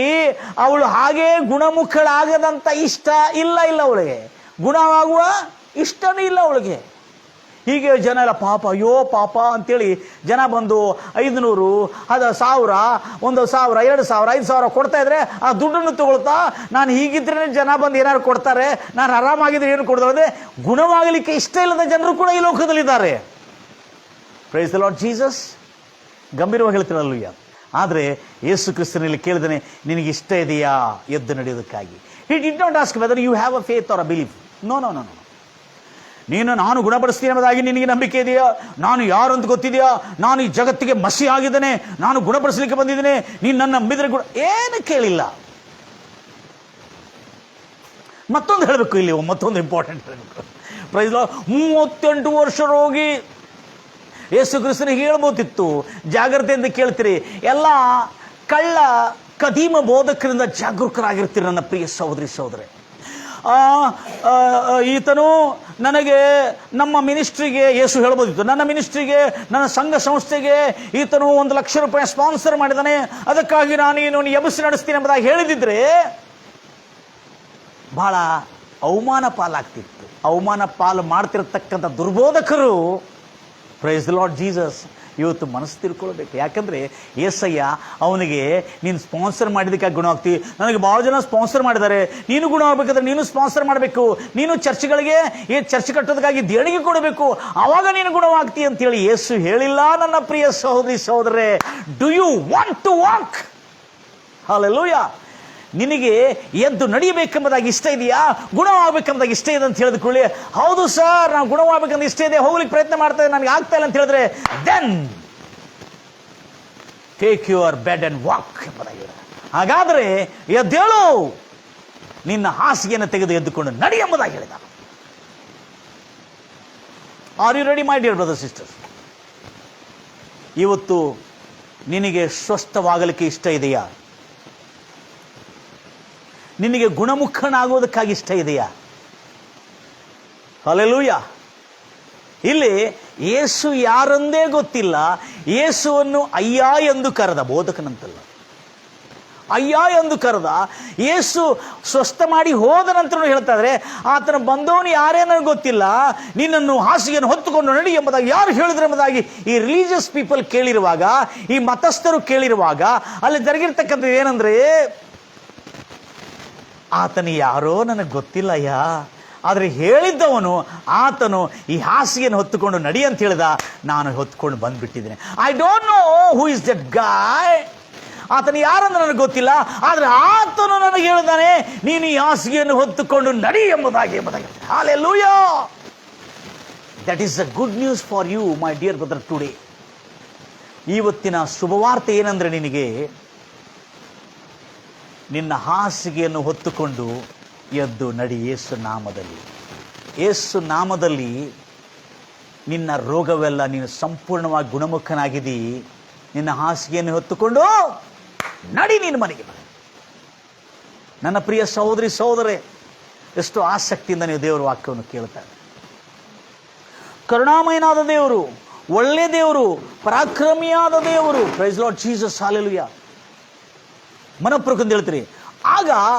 S1: ಅವಳು ಹಾಗೇ ಗುಣಮುಖಳಾಗದಂಥ ಇಷ್ಟ ಇಲ್ಲ ಅವಳಿಗೆ, ಗುಣವಾಗುವ ಇಷ್ಟನೇ ಇಲ್ಲ ಅವಳಿಗೆ. ಹೀಗೆ ಜನ ಎಲ್ಲ ಪಾಪ, ಅಯ್ಯೋ ಪಾಪ ಅಂತೇಳಿ ಜನ ಬಂದು 500, 1000, 1,000, 2,000, 5,000 ಕೊಡ್ತಾ ಇದ್ರೆ ಆ ದುಡ್ಡನ್ನು ತಗೊಳ್ತಾ, ನಾನು ಹೀಗಿದ್ರೆ ಜನ ಬಂದು ಏನಾದ್ರು ಕೊಡ್ತಾರೆ, ನಾನು ಆರಾಮಾಗಿದ್ರೆ ಏನು ಕೊಡ್ತಾರೆ, ಗುಣವಾಗಲಿಕ್ಕೆ ಇಷ್ಟ ಇಲ್ಲದ ಜನರು ಕೂಡ ಈ ಲೋಕದಲ್ಲಿದ್ದಾರೆ. Praise the lord Jesus. ಗಂಭೀರವಾಗಿ ಹೇಳ್ತೀರಲ್ಲಯ್ಯ. ಆದರೆ ಯೇಸು ಕ್ರಿಸ್ತನಲ್ಲಿ ಕೇಳಿದನೆ, ನಿನಗಿಷ್ಟ ಇದೆಯಾ ಎದ್ದು ನಡೆಯೋದಕ್ಕಾಗಿ. He did not ask whether you have a faith or a belief. No. ನಾನು ಗುಣಪಡಿಸ್ತೀನಿ ಎಂಬುದಾಗಿ ನಿನಗೆ ನಂಬಿಕೆ ಇದೆಯಾ, ನಾನು ಯಾರು ಅಂತ ಗೊತ್ತಿದೆಯಾ, ನಾನು ಈ ಜಗತ್ತಿಗೆ ಮಸಿ ಆಗಿದ್ದೇನೆ, ನಾನು ಗುಣಪಡಿಸಲಿಕ್ಕೆ ಬಂದಿದ್ದೇನೆ, ನೀನು ನನ್ನ ನಂಬಿದ್ರೆ ಏನು ಕೇಳಿಲ್ಲ. ಮತ್ತೊಂದು ಹೇಳಬೇಕು ಇಲ್ಲಿ, ಮತ್ತೊಂದು ಇಂಪಾರ್ಟೆಂಟ್ ಹೇಳಬೇಕು. Price the lord. 38 ವರ್ಷ ರೋಗಿ ಯೇಸು ಕ್ರಿಸ್ತನಿಗೆ ಹೇಳ್ಬೋದಿತ್ತು, ಜಾಗ್ರತೆಯಿಂದ ಕೇಳ್ತೀರಿ. ಎಲ್ಲ ಕಳ್ಳ ಕದೀಮ ಬೋಧಕರಿಂದ ಜಾಗರೂಕರಾಗಿರ್ತೀರಿ ನನ್ನ ಪ್ರಿಯ ಸಹೋದರಿ. ಈತನು ನನಗೆ ನಮ್ಮ ಮಿನಿಸ್ಟ್ರಿಗೆ, ಯೇಸು ಹೇಳ್ಬೋದಿತ್ತು, ನನ್ನ ಮಿನಿಸ್ಟ್ರಿಗೆ, ನನ್ನ ಸಂಘ ಸಂಸ್ಥೆಗೆ ಈತನು 1 ಲಕ್ಷ ರೂಪಾಯಿ ಸ್ಪಾನ್ಸರ್ ಮಾಡಿದ್ದಾನೆ, ಅದಕ್ಕಾಗಿ ನಾನು ಇವನು ಎಬ್ಬಿಸಿ ನಡೆಸ್ತೀನಿ ಎಂಬುದಾಗಿ ಹೇಳಿದಿದ್ರೆ ಬಹಳ ಅವಮಾನ ಪಾಲಾಗ್ತಿತ್ತು. ಅವಮಾನ ಪಾಲು ಮಾಡ್ತಿರತಕ್ಕಂಥ ದುರ್ಬೋಧಕರು, ಪ್ರೈಸ್ ದಿ ಲಾರ್ಡ್ ಜೀಸಸ್, ಇವತ್ತು ಮನಸ್ಸು ತಿಳ್ಕೊಳ್ಬೇಕು. ಯಾಕಂದರೆ ಏಸಯ್ಯ ಅವನಿಗೆ ನೀನು ಸ್ಪಾನ್ಸರ್ ಮಾಡಿದ್ದಕ್ಕಾಗಿ ಗುಣ ಆಗ್ತೀವಿ, ನನಗೆ ಭಾಳ ಜನ ಸ್ಪಾನ್ಸರ್ ಮಾಡಿದ್ದಾರೆ, ನೀನು ಗುಣ ಆಗಬೇಕಾದ್ರೆ ನೀನು ಸ್ಪಾನ್ಸರ್ ಮಾಡಬೇಕು, ನೀನು ಚರ್ಚ್ಗಳಿಗೆ ಚರ್ಚ್ ಕಟ್ಟೋದಕ್ಕಾಗಿ ದೇಣಿಗೆ ಕೊಡಬೇಕು, ಆವಾಗ ನೀನು ಗುಣವಾಗ್ತೀಯ ಅಂತೇಳಿ ಯೇಸು ಹೇಳಿಲ್ಲ. ನನ್ನ ಪ್ರಿಯ ಸಹೋದರರೇ, do you want to walk? Hallelujah. ನಿನಗೆ ಎದ್ದು ನಡಿಯಬೇಕೆಂಬುದಾಗಿ ಇಷ್ಟ ಇದೆಯಾ, ಗುಣವಾಗಬೇಕೆಂಬುದಾಗಿ ಇಷ್ಟ ಇದೆ ಅಂತ ಹೇಳಿದ್ಕೊಳ್ಳಿ, ಹೌದು ಸರ್ ನಾವು ಗುಣವಾಗಬೇಕಂತ ಇಷ್ಟ ಇದೆ, ಹೋಗ್ಲಿಕ್ಕೆ ಪ್ರಯತ್ನ ಮಾಡ್ತಾ ಇದ್ದೆ, ನನಗೆ ಆಗ್ತಾ ಇಲ್ಲ ಅಂತ ಹೇಳಿದ್ರೆ, then take your bed and walk ಎಂಬುದಾಗಿ. ಹಾಗಾದರೆ ಎದ್ದೇಳು, ನಿನ್ನ ಹಾಸಿಗೆಯನ್ನು ತೆಗೆದು ಎದ್ದುಕೊಂಡು ನಡಿ ಎಂಬುದಾಗಿ ಹೇಳಿದ. Are you ready my dear brother sisters? ಇವತ್ತು ನಿನಗೆ ಸ್ವಸ್ಥವಾಗಲಿಕ್ಕೆ ಇಷ್ಟ ಇದೆಯಾ? ನಿನಗೆ ಗುಣಮುಖನಾಗೋದಕ್ಕಾಗಿ ಇಷ್ಟ ಇದೆಯಾ? ಹಲ್ಲೆಲೂಯಾ. ಇಲ್ಲಿ ಯೇಸು ಯಾರಂದೇ ಗೊತ್ತಿಲ್ಲ, ಯೇಸುವನ್ನು ಅಯ್ಯ ಎಂದು ಕರೆದ, ಬೋಧಕನಂತಲ್ಲ, ಅಯ್ಯ ಎಂದು ಕರೆದ. ಯೇಸು ಸ್ವಸ್ಥ ಮಾಡಿ ಹೋದ ನಂತರ ಹೇಳ್ತಾ ಇದ್ರೆ, ಆತನ ಬಂದವನು ಯಾರೇ ನನಗೆ ಗೊತ್ತಿಲ್ಲ, ನಿನ್ನನ್ನು ಹಾಸಿಗೆಯನ್ನು ಹೊತ್ತುಕೊಂಡು ನಡಿ ಎಂಬುದಾಗಿ ಯಾರು ಹೇಳಿದ್ರು ಎಂಬುದಾಗಿ ಈ ರಿಲಿಜಿಯಸ್ ಪೀಪಲ್ ಕೇಳಿರುವಾಗ, ಈ ಮತಸ್ಥರು ಕೇಳಿರುವಾಗ, ಅಲ್ಲಿ ಜರುಗಿರ್ತಕ್ಕಂಥದ್ದು ಏನಂದ್ರೆ, ಆತನು ಯಾರೋ ನನಗೆ ಗೊತ್ತಿಲ್ಲಯ್ಯ, ಆದರೆ ಹೇಳಿದ್ದವನು ಆತನು ಈ ಹಾಸಿಗೆಯನ್ನು ಹೊತ್ತುಕೊಂಡು ನಡಿ ಅಂತ ಹೇಳಿದ, ನಾನು ಹೊತ್ಕೊಂಡು ಬಂದ್ಬಿಟ್ಟಿದ್ದೇನೆ. I don't know who is that guy. ಆತನು ಯಾರಂದ್ರೆ ನನಗೆ ಗೊತ್ತಿಲ್ಲ, ಆದರೆ ಆತನು ನನಗೆ ಹೇಳಿದ್ದಾನೆ, ನೀನು ಈ ಹಾಸಿಗೆಯನ್ನು ಹೊತ್ತುಕೊಂಡು ನಡಿ ಎಂಬುದಾಗಿ. Hallelujah. That is the good news for you my dear brother today. ಇವತ್ತಿನ ಶುಭವಾರ್ತೆ ಏನಂದ್ರೆ, ನಿನಗೆ ನಿನ್ನ ಹಾಸಿಗೆಯನ್ನು ಹೊತ್ತುಕೊಂಡು ಎದ್ದು ನಡಿ ಯೇಸು ನಾಮದಲ್ಲಿ. ಯೇಸು ನಾಮದಲ್ಲಿ ನಿನ್ನ ರೋಗವೆಲ್ಲ, ನೀನು ಸಂಪೂರ್ಣವಾಗಿ ಗುಣಮುಖನಾಗಿದ್ದೀ. ನಿನ್ನ ಹಾಸಿಗೆಯನ್ನು ಹೊತ್ತುಕೊಂಡು ನಡಿ ನಿನ್ನ ಮನೆಗೆ. ನನ್ನ ಪ್ರಿಯ ಸಹೋದರೇ, ಎಷ್ಟು ಆಸಕ್ತಿಯಿಂದ ನೀವು ದೇವರ ವಾಕ್ಯವನ್ನು ಕೇಳ್ತಾರೆ. ಕರುಣಾಮಯನಾದ ದೇವರು, ಒಳ್ಳೆ ದೇವರು, ಪರಾಕ್ರಮಿಯಾದ ದೇವರು. Praise lord Jesus. ಹಲ್ಲೆಲೂಯಾ. ಮನಪೂರ್ವಕಂತ ಹೇಳ್ತೀರಿ. ಆಗ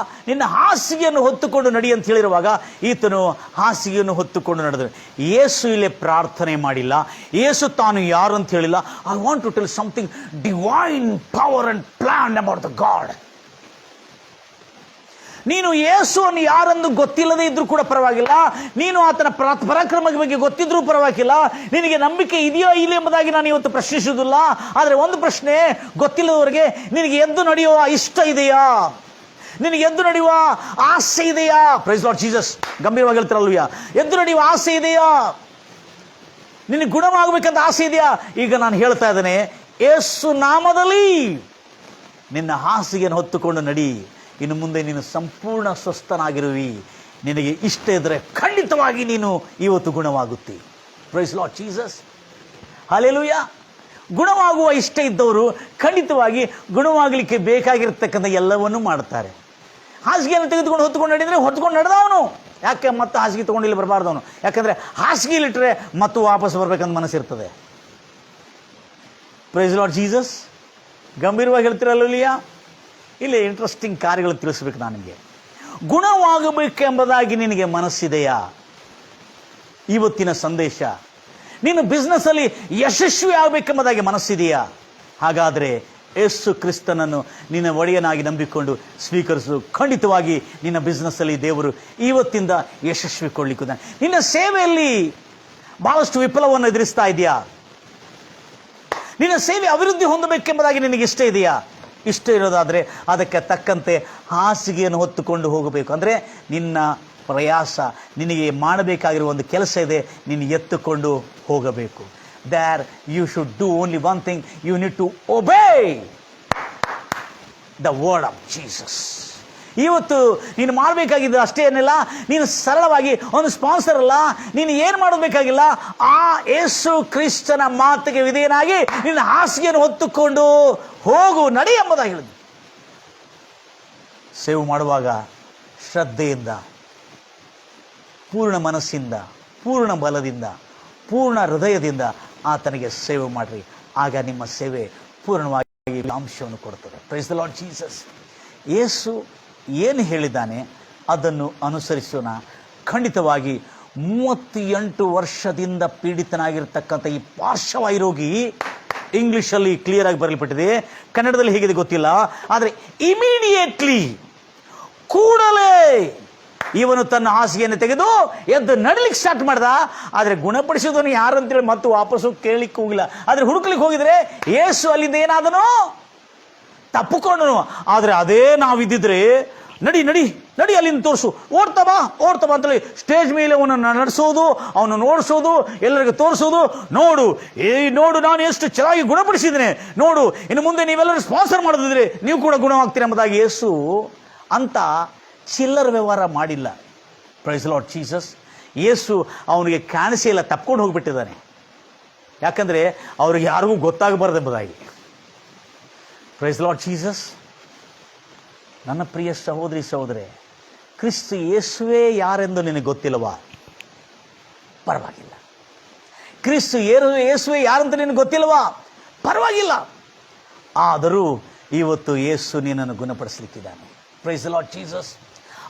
S1: ನಿನ್ನ ಹಾಸಿಗೆಯನ್ನು ಹೊತ್ತುಕೊಂಡು ನಡಿ ಅಂತ ಹೇಳಿರುವಾಗ ಈತನು ಹಾಸಿಗೆಯನ್ನು ಹೊತ್ತುಕೊಂಡು ನಡೆದರು. ಯೇಸು ಇಲ್ಲೇ ಪ್ರಾರ್ಥನೆ ಮಾಡಿಲ್ಲ, ಯೇಸು ತಾನು ಯಾರು ಅಂತ ಹೇಳಿಲ್ಲ. I want to tell something divine power and plan about the God. ನೀನು ಯೇಸುವನ್ನು ಯಾರೆಂದು ಗೊತ್ತಿಲ್ಲದೆ ಇದ್ರೂ ಕೂಡ ಪರವಾಗಿಲ್ಲ, ನೀನು ಆತನ ಪರಾಕ್ರಮದ ಬಗ್ಗೆ ಗೊತ್ತಿದ್ರೂ ಪರವಾಗಿಲ್ಲ, ನಿನಗೆ ನಂಬಿಕೆ ಇದೆಯೋ ಇಲ್ಲ ಎಂಬುದಾಗಿ ನಾನು ಇವತ್ತು ಪ್ರಶ್ನಿಸುವುದಿಲ್ಲ. ಆದರೆ ಒಂದು ಪ್ರಶ್ನೆ, ಗೊತ್ತಿಲ್ಲದವರಿಗೆ ನಿನಗೆ ಎದ್ದು ನಡೆಯುವ ಇಷ್ಟ ಇದೆಯಾ? ನಿನಗೆ ಎದ್ದು ನಡೆಯುವ ಆಸೆ ಇದೆಯಾ? Praise lord Jesus. ಗಂಭೀರವಾಗಿ ಹೇಳ್ತಾರಲ್ವಯ್ಯ, ಎದ್ದು ನಡೆಯುವ ಆಸೆ ಇದೆಯಾ? ನಿನಗೆ ಗುಣವಾಗಬೇಕಂತ ಆಸೆ ಇದೆಯಾ? ಈಗ ನಾನು ಹೇಳ್ತಾ ಇದ್ದೇನೆ, ಯೇಸು ನಾಮದಲ್ಲಿ ನಿನ್ನ ಹಾಸಿಗೆಯನ್ನು ಹೊತ್ತುಕೊಂಡು ನಡಿ. ಇನ್ನು ಮುಂದೆ ನೀನು ಸಂಪೂರ್ಣ ಸ್ವಸ್ಥನಾಗಿರುವಿ. ನಿನಗೆ ಇಷ್ಟ ಇದ್ದರೆ ಖಂಡಿತವಾಗಿ ನೀನು ಇವತ್ತು ಗುಣವಾಗುತ್ತಿ. Praise lord Jesus. ಹಲ್ಲೆಲೂಯಾ. ಗುಣವಾಗುವ ಇಷ್ಟ ಇದ್ದವರು ಖಂಡಿತವಾಗಿ ಗುಣವಾಗಲಿಕ್ಕೆ ಬೇಕಾಗಿರ್ತಕ್ಕಂಥ ಎಲ್ಲವನ್ನೂ ಮಾಡ್ತಾರೆ. ಹಾಸಿಗೆಯನ್ನು ತೆಗೆದುಕೊಂಡು ಹೊತ್ಕೊಂಡು ನಡೆದರೆ ಹೊತ್ಕೊಂಡು ನಡೆದವನು. ಯಾಕೆ ಮತ್ತೆ ಹಾಸಿಗೆ ತೊಗೊಂಡು ಇಲ್ಲಿ ಬರಬಾರ್ದವನು? ಯಾಕಂದರೆ ಹಾಸಿಗೆಲಿಟ್ಟರೆ ಮತ್ತು ವಾಪಸ್ ಬರ್ಬೇಕಂತ ಮನಸ್ಸಿರ್ತದೆ. Price lord Jesus. ಗಂಭೀರವಾಗಿ ಹೇಳ್ತಿರಲ್ಲ. ಇಲ್ಲಿ ಇಂಟ್ರೆಸ್ಟಿಂಗ್ ಕಾರ್ಯಗಳು ತಿಳಿಸ್ಬೇಕು ನಾನು ನಿಮಗೆ. ಗುಣವಾಗಬೇಕೆಂಬುದಾಗಿ ನಿನಗೆ ಮನಸ್ಸಿದೆಯಾ? ಇವತ್ತಿನ ಸಂದೇಶ, ನೀನು ಬಿಸ್ನೆಸ್ಸಲ್ಲಿ ಯಶಸ್ವಿ ಆಗಬೇಕೆಂಬುದಾಗಿ ಮನಸ್ಸಿದೆಯಾ? ಹಾಗಾದರೆ ಯೇಸು ಕ್ರಿಸ್ತನನ್ನು ನಿನ್ನ ಒಡೆಯನಾಗಿ ನಂಬಿಕೊಂಡು ಸ್ವೀಕರಿಸು. ಖಂಡಿತವಾಗಿ ನಿನ್ನ ಬಿಸ್ನೆಸ್ಸಲ್ಲಿ ದೇವರು ಇವತ್ತಿಂದ ಯಶಸ್ವಿ ಕೊಡಲಿಕ್ಕೆ. ನಿನ್ನ ಸೇವೆಯಲ್ಲಿ ಬಹಳಷ್ಟು ವಿಫಲವನ್ನು ಎದುರಿಸ್ತಾ ಇದೆಯಾ? ನಿನ್ನ ಸೇವೆ ಅಭಿವೃದ್ಧಿ ಹೊಂದಬೇಕೆಂಬುದಾಗಿ ನಿನಗೆ ಇಷ್ಟ ಇದೆಯಾ? ಇಷ್ಟ ಇರೋದಾದರೆ ಅದಕ್ಕೆ ತಕ್ಕಂತೆ ಹಾಸಿಗೆಯನ್ನು ಹೊತ್ತುಕೊಂಡು ಹೋಗಬೇಕು. ಅಂದರೆ ನಿನ್ನ ಪ್ರಯಾಸ, ನಿನಗೆ ಮಾಡಬೇಕಾಗಿರುವ ಒಂದು ಕೆಲಸ ಇದೆ, ನೀನು ಎತ್ತುಕೊಂಡು ಹೋಗಬೇಕು. There you should do only one thing. You need to obey the word of Jesus. ಇವತ್ತು ನೀನು ಮಾಡಬೇಕಾಗಿದ್ದು ಅಷ್ಟೇ ಏನಿಲ್ಲ, ನೀನು ಸರಳವಾಗಿ ಒಂದು ಸ್ಪಾನ್ಸರ್ ಅಲ್ಲ, ನೀನು ಏನು ಮಾಡಬೇಕಾಗಿಲ್ಲ, ಆ ಯೇಸು ಕ್ರಿಸ್ತನ ಮಾತಿಗೆ ವಿಧೇಯನಾಗಿ ನಿನ್ನ ಹಾಸಿಗೆಯನ್ನು ಹೊತ್ತುಕೊಂಡು ಹೋಗು, ನಡಿ ಎಂಬುದಾಗಿ ಹೇಳಿದ್ರು. ಸೇವೆ ಮಾಡುವಾಗ ಶ್ರದ್ಧೆಯಿಂದ, ಪೂರ್ಣ ಮನಸ್ಸಿಂದ, ಪೂರ್ಣ ಬಲದಿಂದ, ಪೂರ್ಣ ಹೃದಯದಿಂದ ಆತನಿಗೆ ಸೇವೆ ಮಾಡಿರಿ. ಆಗ ನಿಮ್ಮ ಸೇವೆ ಪೂರ್ಣವಾಗಿ ಅಂಶವನ್ನು ಕೊಡುತ್ತದೆ. Praise the Lord Jesus. Yesu ಏನು ಹೇಳಿದ್ದಾನೆ ಅದನ್ನು ಅನುಸರಿಸೋಣ. ಖಂಡಿತವಾಗಿ 38 ವರ್ಷದಿಂದ ಪೀಡಿತನಾಗಿರ್ತಕ್ಕಂಥ ಈ ಪಾರ್ಶ್ವವಾಯು ರೋಗಿ, ಇಂಗ್ಲಿಷಲ್ಲಿ ಕ್ಲಿಯರ್ ಆಗಿ ಬರಲ್ಪಟ್ಟಿದೆ, ಕನ್ನಡದಲ್ಲಿ ಹೇಗಿದೆ ಗೊತ್ತಿಲ್ಲ, ಆದರೆ ಇಮಿಡಿಯೇಟ್ಲಿ, ಕೂಡಲೇ ಇವನು ತನ್ನ ಹಾಸಿಗೆಯನ್ನು ತೆಗೆದು ಎದ್ದು ನಡಲಿಕ್ಕೆ ಸ್ಟಾರ್ಟ್ ಮಾಡ್ದ. ಆದರೆ ಗುಣಪಡಿಸೋದನ್ನು ಯಾರಂತೇಳಿ ಮತ್ತು ವಾಪಸ್ಸು ಕೇಳಲಿಕ್ಕೆ ಹೋಗಿಲ್ಲ. ಆದರೆ ಹುಡುಕ್ಲಿಕ್ಕೆ ಹೋಗಿದ್ರೆ ಯೇಸು ಅಲ್ಲಿಂದ ಏನಾದನು, ತಪ್ಪುಕೊಂಡನು. ಆದರೆ ಅದೇ ನಾವಿದ್ದಿದ್ರೆ ನಡಿ ನಡಿ ನಡಿ ಅಲ್ಲಿಂದ ತೋರಿಸು, ಓಡ್ತಾ ಬಾ ಅಂತೇಳಿ ಸ್ಟೇಜ್ ಮೇಲೆ ಅವನನ್ನು ನಡೆಸೋದು, ಅವನು ನೋಡಿಸೋದು, ಎಲ್ಲರಿಗೂ ತೋರಿಸೋದು. ನೋಡು ನಾನು ಎಷ್ಟು ಚೆನ್ನಾಗಿ ಗುಣಪಡಿಸಿದ್ದೇನೆ, ನೋಡು ಇನ್ನು ಮುಂದೆ ನೀವೆಲ್ಲರೂ ಸ್ಪಾನ್ಸರ್ ಮಾಡೋದಿದ್ರೆ ನೀವು ಕೂಡ ಗುಣವಾಗ್ತೀರಿ ಎಂಬುದಾಗಿ ಯೇಸು ಅಂತ ಚಿಲ್ಲರ್ ವ್ಯವಹಾರ ಮಾಡಿಲ್ಲ. Price lord Jesus. ಯೇಸು ಅವನಿಗೆ ಕಾಣಿಸೇ ಇಲ್ಲ, ತಪ್ಕೊಂಡು ಹೋಗಿಬಿಟ್ಟಿದ್ದಾನೆ. ಯಾಕಂದರೆ ಅವ್ರಿಗೆ ಯಾರಿಗೂ ಗೊತ್ತಾಗಬಾರ್ದು ಎಂಬುದಾಗಿ. Praise lord Jesus. ನನ್ನ ಪ್ರಿಯ ಸಹೋದರಿ ಸಹೋದರೇ, ಕ್ರಿಸ್ತ ಯೇಸುವೇ ಯಾರೆಂದು ನಿನಗೆ ಗೊತ್ತಿಲ್ಲವಾ? ಪರವಾಗಿಲ್ಲ. ಕ್ರಿಸ್ತ ಯೇಸುವೇ ಯಾರಂತ ನಿನಗೆ ಗೊತ್ತಿಲ್ಲವಾ? ಪರವಾಗಿಲ್ಲ. ಆದರೂ ಇವತ್ತು ಯೇಸು ನಿನ್ನನ್ನು ಗುಣಪಡಿಸಲಿಕ್ಕಿದ್ದಾನೆ. Praise the Lord Jesus.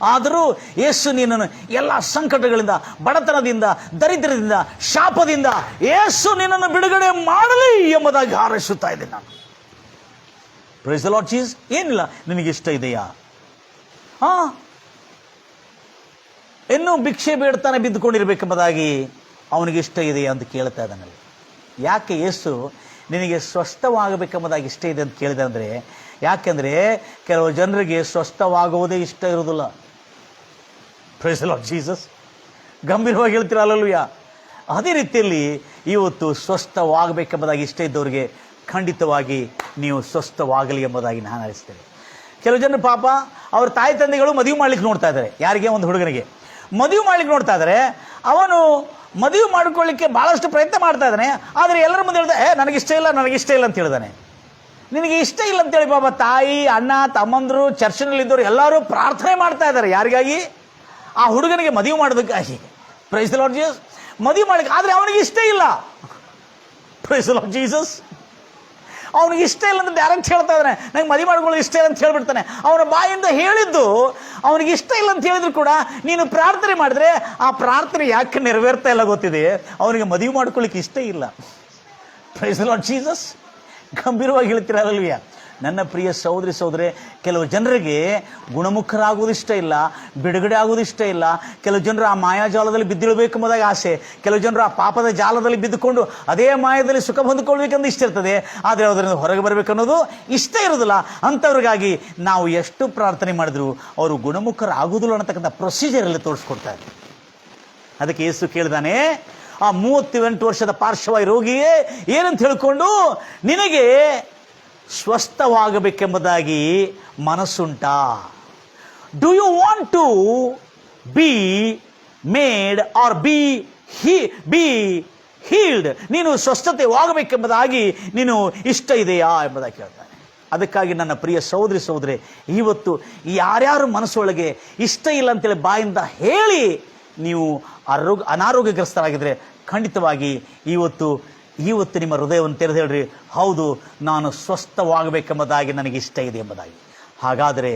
S1: ಆದರೂ ಯೇಸು ನಿನ್ನನ್ನು ಎಲ್ಲ ಸಂಕಟಗಳಿಂದ, ಬಡತನದಿಂದ, ದರಿದ್ರದಿಂದ, ಶಾಪದಿಂದ ಯೇಸು ನಿನ್ನನ್ನು ಬಿಡುಗಡೆ ಮಾಡಲಿ ಎಂಬುದಾಗಿ ಹಾರೈಸುತ್ತಾ ಇದ್ದೇನೆ ನಾನು. Price the Lord Jesus. ಏನಿಲ್ಲ, ನಿನಗೆ ಇಷ್ಟ ಇದೆಯಾ? ಇನ್ನೂ ಭಿಕ್ಷೆ ಬೇಡ್ತಾನೆ ಬಿದ್ದುಕೊಂಡಿರ್ಬೇಕೆಂಬುದಾಗಿ ಅವನಿಗೆ ಇಷ್ಟ ಇದೆಯಾ ಅಂತ ಕೇಳ್ತಾ ಇದ್ದಾನೆ. ಯಾಕೆ ಯೇಸು ನಿನಗೆ ಸ್ವಸ್ಥವಾಗಬೇಕೆಂಬುದಾಗಿ ಇಷ್ಟ ಇದೆ ಅಂತ ಕೇಳಿದೆ ಅಂದರೆ, ಯಾಕೆಂದರೆ ಕೆಲವು ಜನರಿಗೆ ಸ್ವಸ್ಥವಾಗುವುದೇ ಇಷ್ಟ ಇರೋದಿಲ್ಲ. Price the Lord Jesus. ಗಂಭೀರವಾಗಿ ಹೇಳ್ತೀರ ಅಲ್ಲಲ್ವಯ್ಯ. ಅದೇ ರೀತಿಯಲ್ಲಿ ಇವತ್ತು ಸ್ವಸ್ಥವಾಗಬೇಕೆಂಬುದಾಗಿ ಇಷ್ಟ ಇದ್ದವರಿಗೆ ಖಂಡಿತವಾಗಿ ನೀವು ಸ್ವಸ್ಥವಾಗಲಿ ಎಂಬುದಾಗಿ ನಾನು ಹಾರೈಸ್ತೇನೆ. ಕೆಲವು ಜನರು ಪಾಪ ಅವ್ರ ತಾಯಿ ತಂದೆಗಳು ಮದುವೆ ಮಾಡ್ಲಿಕ್ಕೆ ನೋಡ್ತಾ ಇದ್ದಾರೆ. ಯಾರಿಗೆ? ಒಂದು ಹುಡುಗನಿಗೆ ಮದುವೆ ಮಾಡ್ಲಿಕ್ಕೆ ನೋಡ್ತಾ ಇದ್ದಾರೆ. ಅವನು ಮದುವೆ ಮಾಡ್ಕೊಳ್ಳಿಕ್ಕೆ ಭಾಳಷ್ಟು ಪ್ರಯತ್ನ ಮಾಡ್ತಾ ಇದ್ದಾನೆ. ಆದರೆ ಎಲ್ಲರ ಮುಂದೆ ಹೇಳ್ತಾ ನನಗಿಷ್ಟ ಇಲ್ಲ ಅಂತ ಹೇಳಿದಾನೆ. ನಿನಗೆ ಇಷ್ಟ ಇಲ್ಲ ಅಂತೇಳಿ ಪಾಪ ತಾಯಿ, ಅಣ್ಣ, ತಮ್ಮಂದರು, ಚರ್ಚ್ನಲ್ಲಿದ್ದವರು ಎಲ್ಲರೂ ಪ್ರಾರ್ಥನೆ ಮಾಡ್ತಾ ಇದ್ದಾರೆ. ಯಾರಿಗಾಗಿ? ಆ ಹುಡುಗನಿಗೆ ಮದುವೆ ಮಾಡೋದಕ್ಕಾಗಿ. Praise the Lord Jesus. ಮದುವೆ ಮಾಡಲಿಕ್ಕೆ, ಆದರೆ ಅವನಿಗೆ ಇಷ್ಟ ಇಲ್ಲ. Praise the Lord Jesus. ಅವನಿಗೆ ಇಷ್ಟ ಇಲ್ಲ ಅಂತ ಡೈರೆಕ್ಟ್ ಹೇಳ್ತಾ ಇದ್ದಾನೆ, ನಂಗೆ ಮದುವೆ ಮಾಡ್ಕೊಳ್ಳೋದು ಇಷ್ಟ ಇಲ್ಲ ಅಂತ ಹೇಳ್ಬಿಡ್ತಾನೆ. ಅವನ ಬಾಯಿಂದ ಹೇಳಿದ್ದು ಅವನಿಗೆ ಇಷ್ಟ ಇಲ್ಲ ಅಂತ ಹೇಳಿದ್ರು ಕೂಡ ನೀನು ಪ್ರಾರ್ಥನೆ ಮಾಡಿದ್ರೆ ಆ ಪ್ರಾರ್ಥನೆ ಯಾಕೆ ನೆರವೇರ್ತಾ ಇಲ್ಲ ಗೊತ್ತಿದೆ? ಅವನಿಗೆ ಮದುವೆ ಮಾಡ್ಕೊಳ್ಳಿಕ್ಕೆ ಇಷ್ಟ ಇಲ್ಲ. Praise the Lord Jesus. ಗಂಭೀರವಾಗಿ ಹೇಳ್ತೀರಲ್ವಯ್ಯ. ನನ್ನ ಪ್ರಿಯ ಸಹೋದರಿ ಸಹೋದರೇ, ಕೆಲವು ಜನರಿಗೆ ಗುಣಮುಖರಾಗೋದು ಇಷ್ಟ ಇಲ್ಲ, ಬಿಡುಗಡೆ ಆಗೋದು ಇಷ್ಟ ಇಲ್ಲ. ಕೆಲವು ಜನರು ಆ ಮಾಯಾಜಾಲದಲ್ಲಿ ಬಿದ್ದಿಳಬೇಕೆಂಬುದಾಗಿ ಆಸೆ. ಕೆಲವು ಜನರು ಆ ಪಾಪದ ಜಾಲದಲ್ಲಿ ಬಿದ್ದುಕೊಂಡು ಅದೇ ಮಾಯದಲ್ಲಿ ಸುಖ ಹೊಂದಿಕೊಳ್ಬೇಕಂದು ಇಷ್ಟ ಇರ್ತದೆ. ಆದರೆ ಅದರಿಂದ ಹೊರಗೆ ಬರಬೇಕನ್ನೋದು ಇಷ್ಟ ಇರೋದಿಲ್ಲ. ಅಂಥವ್ರಿಗಾಗಿ ನಾವು ಎಷ್ಟು ಪ್ರಾರ್ಥನೆ ಮಾಡಿದ್ರು ಅವರು ಗುಣಮುಖರಾಗುವುದಿಲ್ಲ ಅನ್ನತಕ್ಕಂಥ ಪ್ರೊಸೀಜರಲ್ಲಿ ತೋರಿಸ್ಕೊಡ್ತಾರೆ. ಅದಕ್ಕೆ ಯೇಸು ಕೇಳಿದಾನೆ, ಆ 38 ವರ್ಷದ ಪಾರ್ಶ್ವವಾಯು ರೋಗಿಯೇ ಏನಂತ ಹೇಳಿಕೊಂಡು, ನಿನಗೆ ಸ್ವಸ್ಥವಾಗಬೇಕೆಂಬುದಾಗಿ ಮನಸ್ಸುಂಟಾ? Do you want to be made or be healed. ನೀನು ಸ್ವಸ್ಥತೆವಾಗಬೇಕೆಂಬುದಾಗಿ ನೀನು ಇಷ್ಟ ಇದೆಯಾ ಎಂಬುದಾಗಿ ಕೇಳ್ತಾನೆ. ಅದಕ್ಕಾಗಿ ನನ್ನ ಪ್ರಿಯ ಸಹೋದರಿ ಸಹೋದರಿ, ಇವತ್ತು ಯಾರ್ಯಾರು ಮನಸ್ಸೊಳಗೆ ಇಷ್ಟ ಇಲ್ಲ ಅಂತೇಳಿ ಬಾಯಿಂದ ಹೇಳಿ ನೀವು ಅನಾರೋಗ್ಯಗ್ರಸ್ತರಾಗಿದ್ದರೆ ಖಂಡಿತವಾಗಿ ಇವತ್ತು ನಿಮ್ಮ ಹೃದಯವನ್ನು ತೆರೆದು ಹೇಳ್ರಿ, ಹೌದು ನಾನು ಸ್ವಸ್ಥವಾಗಬೇಕೆಂಬುದಾಗಿ ನನಗೆ ಇಷ್ಟ ಇದೆ ಎಂಬುದಾಗಿ. ಹಾಗಾದರೆ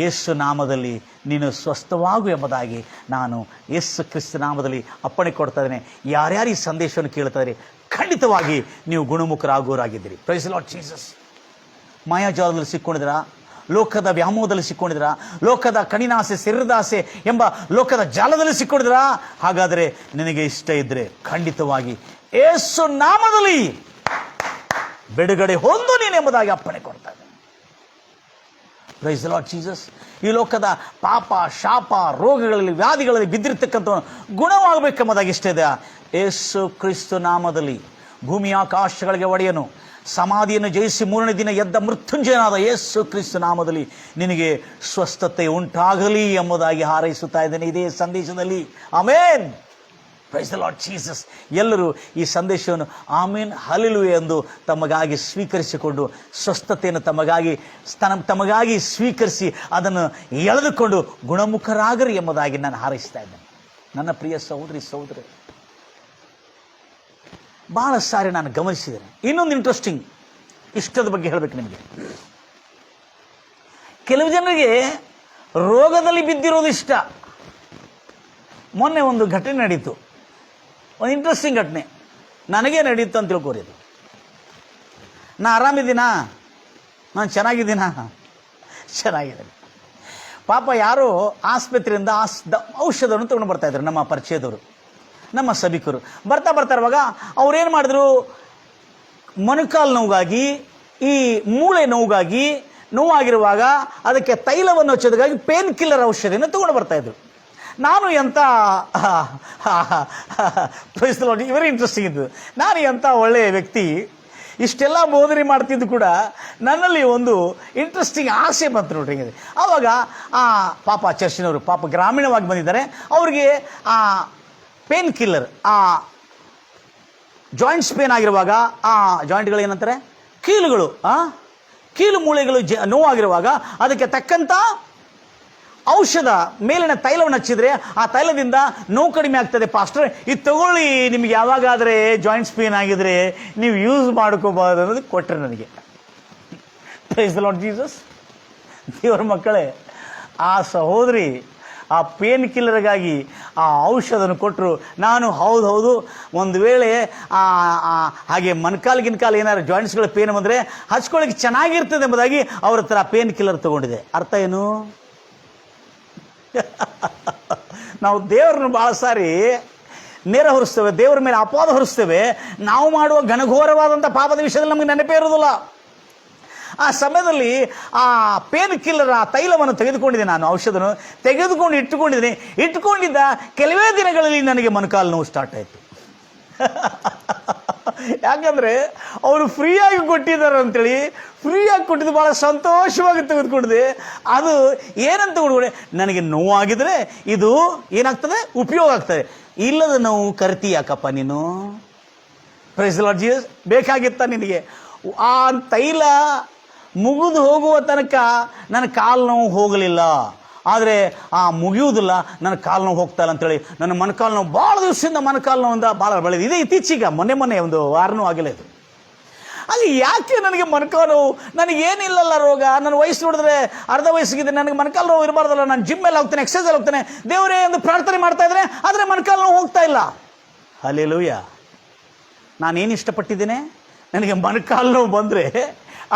S1: ಯೇಸು ನಾಮದಲ್ಲಿ ನೀನು ಸ್ವಸ್ಥವಾಗು ಎಂಬುದಾಗಿ ನಾನು ಯೇಸು ಕ್ರಿಸ್ತ ನಾಮದಲ್ಲಿ ಅಪ್ಪಣೆ ಕೊಡ್ತಾ ಇದ್ದೇನೆ. ಯಾರ್ಯಾರು ಈ ಸಂದೇಶವನ್ನು ಕೇಳ್ತಾರೆ ಖಂಡಿತವಾಗಿ ನೀವು ಗುಣಮುಖರಾಗೋರಾಗಿದ್ದೀರಿ. Praise the lord Jesus. ಮಾಯಾಜಾಲದಲ್ಲಿ ಸಿಕ್ಕೊಂಡಿದ್ದೀರಾ, ಲೋಕದ ವ್ಯಾಮೋಹದಲ್ಲಿ ಸಿಕ್ಕೊಂಡಿದ್ದೀರಾ, ಲೋಕದ ಕಣಿನಾಸೆ ಶರೀರದಾಸೆ ಎಂಬ ಲೋಕದ ಜಾಲದಲ್ಲಿ ಸಿಕ್ಕೊಂಡಿದ್ದೀರಾ? ಹಾಗಾದರೆ ನಿನಗೆ ಇಷ್ಟ ಇದ್ದರೆ ಖಂಡಿತವಾಗಿ ಯೇಸು ನಾಮದಲ್ಲಿ ಬಿಡುಗಡೆ ಹೊಂದು ನೀನೆಂಬುದಾಗಿ ಅಪ್ಪಣೆ ಕೊಡ್ತಾ ಇದ್ದೇನೆ. Praise the lord Jesus. ಈ ಲೋಕದ ಪಾಪ, ಶಾಪ, ರೋಗಗಳಲ್ಲಿ, ವ್ಯಾಧಿಗಳಲ್ಲಿ ಬಿದ್ದಿರ್ತಕ್ಕಂಥ ಗುಣವಾಗಬೇಕೆಂಬುದಾಗಿ ಇಷ್ಟ ಇದೆ. ಯೇಸು ಕ್ರಿಸ್ತ ನಾಮದಲ್ಲಿ ಭೂಮಿ ಆಕಾಶಗಳಿಗೆ ಒಡೆಯನು, ಸಮಾಧಿಯನ್ನು ಜಯಿಸಿ ಮೂರನೇ ದಿನ ಎದ್ದ ಮೃತ್ಯುಂಜಯನಾದ ಯೇಸು ಕ್ರಿಸ್ತ ನಾಮದಲ್ಲಿ ನಿನಗೆ ಸ್ವಸ್ಥತೆ ಉಂಟಾಗಲಿ ಎಂಬುದಾಗಿ ಹಾರೈಸುತ್ತಾ ಇದ್ದೇನೆ ಇದೇ ಸಂದೇಶದಲ್ಲಿ. Amen. Praise the lord Jesus. ಎಲ್ಲರೂ ಈ ಸಂದೇಶವನ್ನು ಆಮೇನ್ ಹಲ್ಲೆಲೂಯಾ ಎಂದು ತಮಗಾಗಿ ಸ್ವೀಕರಿಸಿಕೊಂಡು ಸ್ವಸ್ಥತೆಯನ್ನು ತಮಗಾಗಿ ಸ್ವೀಕರಿಸಿ ಅದನ್ನು ಎಳೆದುಕೊಂಡು ಗುಣಮುಖರಾಗರಿ ಎಂಬುದಾಗಿ ನಾನು ಹಾರೈಸ್ತಾ ಇದ್ದೇನೆ. ನನ್ನ ಪ್ರಿಯ ಸಹೋದರಿ ಸಹೋದರಿ, ಬಹಳ ಸಾರಿ ನಾನು ಗಮನಿಸಿದ್ದೇನೆ. ಇನ್ನೊಂದು ಇಂಟ್ರೆಸ್ಟಿಂಗ್ ಇಷ್ಟದ ಬಗ್ಗೆ ಹೇಳಬೇಕು ನಿಮಗೆ. ಕೆಲವು ಜನರಿಗೆ ರೋಗದಲ್ಲಿ ಬಿದ್ದಿರೋದು ಇಷ್ಟ. ಮೊನ್ನೆ ಒಂದು ಘಟನೆ ನಡೀತು, ಒಂದು ಇಂಟ್ರೆಸ್ಟಿಂಗ್ ಘಟನೆ. ನನಗೇ ನಡೀತು ಅಂತ ತಿಳ್ಕೋರಿ. ಅದು ನಾ ಆರಾಮಿದ್ದೀನಾ, ನಾನು ಚೆನ್ನಾಗಿದ್ದೀನಾ? ಚೆನ್ನಾಗಿದ್ದೀನಿ. ಪಾಪ ಯಾರೋ ಆಸ್ಪತ್ರೆಯಿಂದ ಔಷಧವನ್ನು ತಗೊಂಡು ಬರ್ತಾ ಇದ್ರು, ನಮ್ಮ ಪರಿಚಯದವರು, ನಮ್ಮ ಸಭಿಕರು. ಬರ್ತಾ ಇರುವಾಗ ಅವ್ರೇನು ಮಾಡಿದ್ರು, ಮೊಣಕಾಲು ನೋವಾಗಿ, ಈ ಮೂಳೆ ನೋವಾಗಿರುವಾಗ ಅದಕ್ಕೆ ತೈಲವನ್ನು ಹಚ್ಚೋದಕ್ಕಾಗಿ ಪೇನ್ ಕಿಲ್ಲರ್ ಔಷಧಿಯನ್ನು ತಗೊಂಡು ಬರ್ತಾ ಇದ್ರು. ನಾನು ಎಂಥ ವೆರಿ ಇಂಟ್ರೆಸ್ಟಿಂಗ್ ಇದ್ದು, ನಾನು ಎಂಥ ಒಳ್ಳೆಯ ವ್ಯಕ್ತಿ, ಇಷ್ಟೆಲ್ಲ ಬೋಧನೆ ಮಾಡ್ತಿದ್ದು ಕೂಡ ನನ್ನಲ್ಲಿ ಒಂದು ಇಂಟ್ರೆಸ್ಟಿಂಗ್ ಆಸೆ ಬಂತು ನೋಡ್ರಿ. ಆವಾಗ ಆ ಪಾಪ ಚರ್ಚಿನವರು ಪಾಪ ಗ್ರಾಮೀಣವಾಗಿ ಬಂದಿದ್ದಾರೆ. ಅವ್ರಿಗೆ ಆ ಪೇನ್ ಕಿಲ್ಲರ್, ಆ ಜಾಯಿಂಟ್ಸ್ ಪೇನ್ ಆಗಿರುವಾಗ, ಆ ಜಾಯಿಂಟ್ಗಳು ಏನಂತಾರೆ, ಕೀಲು ಮೂಳೆಗಳು ನೋವಾಗಿರುವಾಗ ಅದಕ್ಕೆ ತಕ್ಕಂಥ ಔಷಧ ಮೇಲಿನ ತೈಲವನ್ನು ಹಚ್ಚಿದ್ರೆ ಆ ತೈಲದಿಂದ ನೋವು ಕಡಿಮೆ ಆಗ್ತದೆ. ಪಾಸ್ಟರ್, ಇದು ತಗೊಳ್ಳಿ, ನಿಮ್ಗೆ ಯಾವಾಗಾದರೆ ಜಾಯಿಂಟ್ಸ್ ಪೇನ್ ಆಗಿದ್ರೆ ನೀವು ಯೂಸ್ ಮಾಡ್ಕೋಬಹುದು ಅನ್ನೋದು ಕೊಟ್ಟರೆ ನನಗೆ. Praise the lord Jesus. ದೇವರ ಮಕ್ಕಳೇ, ಆ ಸಹೋದರಿ ಆ ಪೇನ್ ಕಿಲ್ಲರ್ಗಾಗಿ ಆ ಔಷಧನ ಕೊಟ್ಟರು. ನಾನು ಹೌದು ಒಂದು ವೇಳೆ ಹಾಗೆ ಮೊಣಕಾಲು ಏನಾದ್ರು ಜಾಯಿಂಟ್ಸ್ಗಳ ಪೇನ್ ಬಂದರೆ ಹಚ್ಕೊಳ್ಳಿಕ್ಕೆ ಚೆನ್ನಾಗಿರ್ತದೆ ಎಂಬುದಾಗಿ ಅವ್ರ ಹತ್ರ ಪೇನ್ ಕಿಲ್ಲರ್ ತಗೊಂಡಿದೆ. ಅರ್ಥ ಏನು? ನಾವು ದೇವರನ್ನು ಭಾಳ ಸಾರಿ ನೇರ ಹೊರಿಸ್ತೇವೆ, ದೇವರ ಮೇಲೆ ಅಪವಾದ ಹೊರಿಸ್ತೇವೆ. ನಾವು ಮಾಡುವ ಘನಘೋರವಾದಂಥ ಪಾಪದ ವಿಷಯದಲ್ಲಿ ನಮಗೆ ನೆನಪೇ ಇರೋದಿಲ್ಲ. ಆ ಸಮಯದಲ್ಲಿ ಆ ಪೇನ್ ಕಿಲ್ಲರ್ ಆ ತೈಲವನ್ನು ತೆಗೆದುಕೊಂಡಿದ್ದೆ, ನಾನು ಔಷಧನ ಇಟ್ಟುಕೊಂಡಿದ್ದ ಕೆಲವೇ ದಿನಗಳಲ್ಲಿ ನನಗೆ ಮೊಣಕಾಲು ನೋವು ಸ್ಟಾರ್ಟ್ ಆಯಿತು. ಯಾಕಂದರೆ ಅವರು ಫ್ರೀಯಾಗಿ ಕೊಟ್ಟಿದ್ದಾರೆ ಅಂತೇಳಿ ಫ್ರೀಯಾಗಿ ಕೊಟ್ಟಿದ್ದು ಭಾಳ ಸಂತೋಷವಾಗಿ ತೆಗೆದುಕೊಂಡಿದೆ. ಅದು ಏನಂತ ತಗೊಂಡ್ರೆ, ನನಗೆ ನೋವಾಗಿದ್ರೆ ಇದು ಏನಾಗ್ತದೆ, ಉಪಯೋಗ ಆಗ್ತದೆ. ಇಲ್ಲದ ನೋವು ಕರಿತಿ ಯಾಕಪ್ಪ ನೀನು? Praise the lord Jesus. ಬೇಕಾಗಿತ್ತ ನಿನಗೆ? ಆ ತೈಲ ಮುಗಿದು ಹೋಗುವ ತನಕ ನನ್ನ ಕಾಲು ನೋವು ಹೋಗಲಿಲ್ಲ, ಆದರೆ ಮುಗಿಯುವುದಿಲ್ಲ, ನನ್ನ ಕಾಲು ನೋವು ಹೋಗ್ತಾ ಇಲ್ಲ ಅಂತೇಳಿ ನನ್ನ ಮೊಣಕಾಲು ನೋವು ಭಾಳ ದಿವಸದಿಂದ ಮೊಣಕಾಲು ನೋವಿಂದ ಭಾಳ ಬೆಳೆದಿದೆ. ಇದೇ ಇತ್ತೀಚೆಗೆ ಮೊನ್ನೆ ಒಂದು ವಾರನೂ ಆಗಿಲ್ಲ ಇದು. ಅಲ್ಲಿ ಯಾಕೆ ನನಗೆ ಮೊಣಕಾಲು ನೋವು? ನನಗೇನಿಲ್ಲಲ್ಲ ರೋಗ, ನನ್ನ ವಯಸ್ಸು ನೋಡಿದ್ರೆ ಅರ್ಧ ವಯಸ್ಸಿಗಿದೆ, ನನಗೆ ಮೊಣಕಾಲು ನೋವು ಇರಬಾರ್ದಲ್ಲ. ನಾನು ಜಿಮ್ಮೆಲ್ಲ ಹೋಗ್ತೇನೆ, ಎಕ್ಸಸೈಸ್ ಹೋಗ್ತೇನೆ, ದೇವರೇ ಎಂದು ಪ್ರಾರ್ಥನೆ ಮಾಡ್ತಾ ಇದ್ದೇನೆ, ಆದರೆ ಮೊಣಕಾಲು ನೋವು ಹೋಗ್ತಾ ಇಲ್ಲ. ಹಲ್ಲೆಲೂಯಾ. ನಾನೇನು ಇಷ್ಟಪಟ್ಟಿದ್ದೇನೆ, ನನಗೆ ಮೊಣಕಾಲು ನೋವು ಬಂದರೆ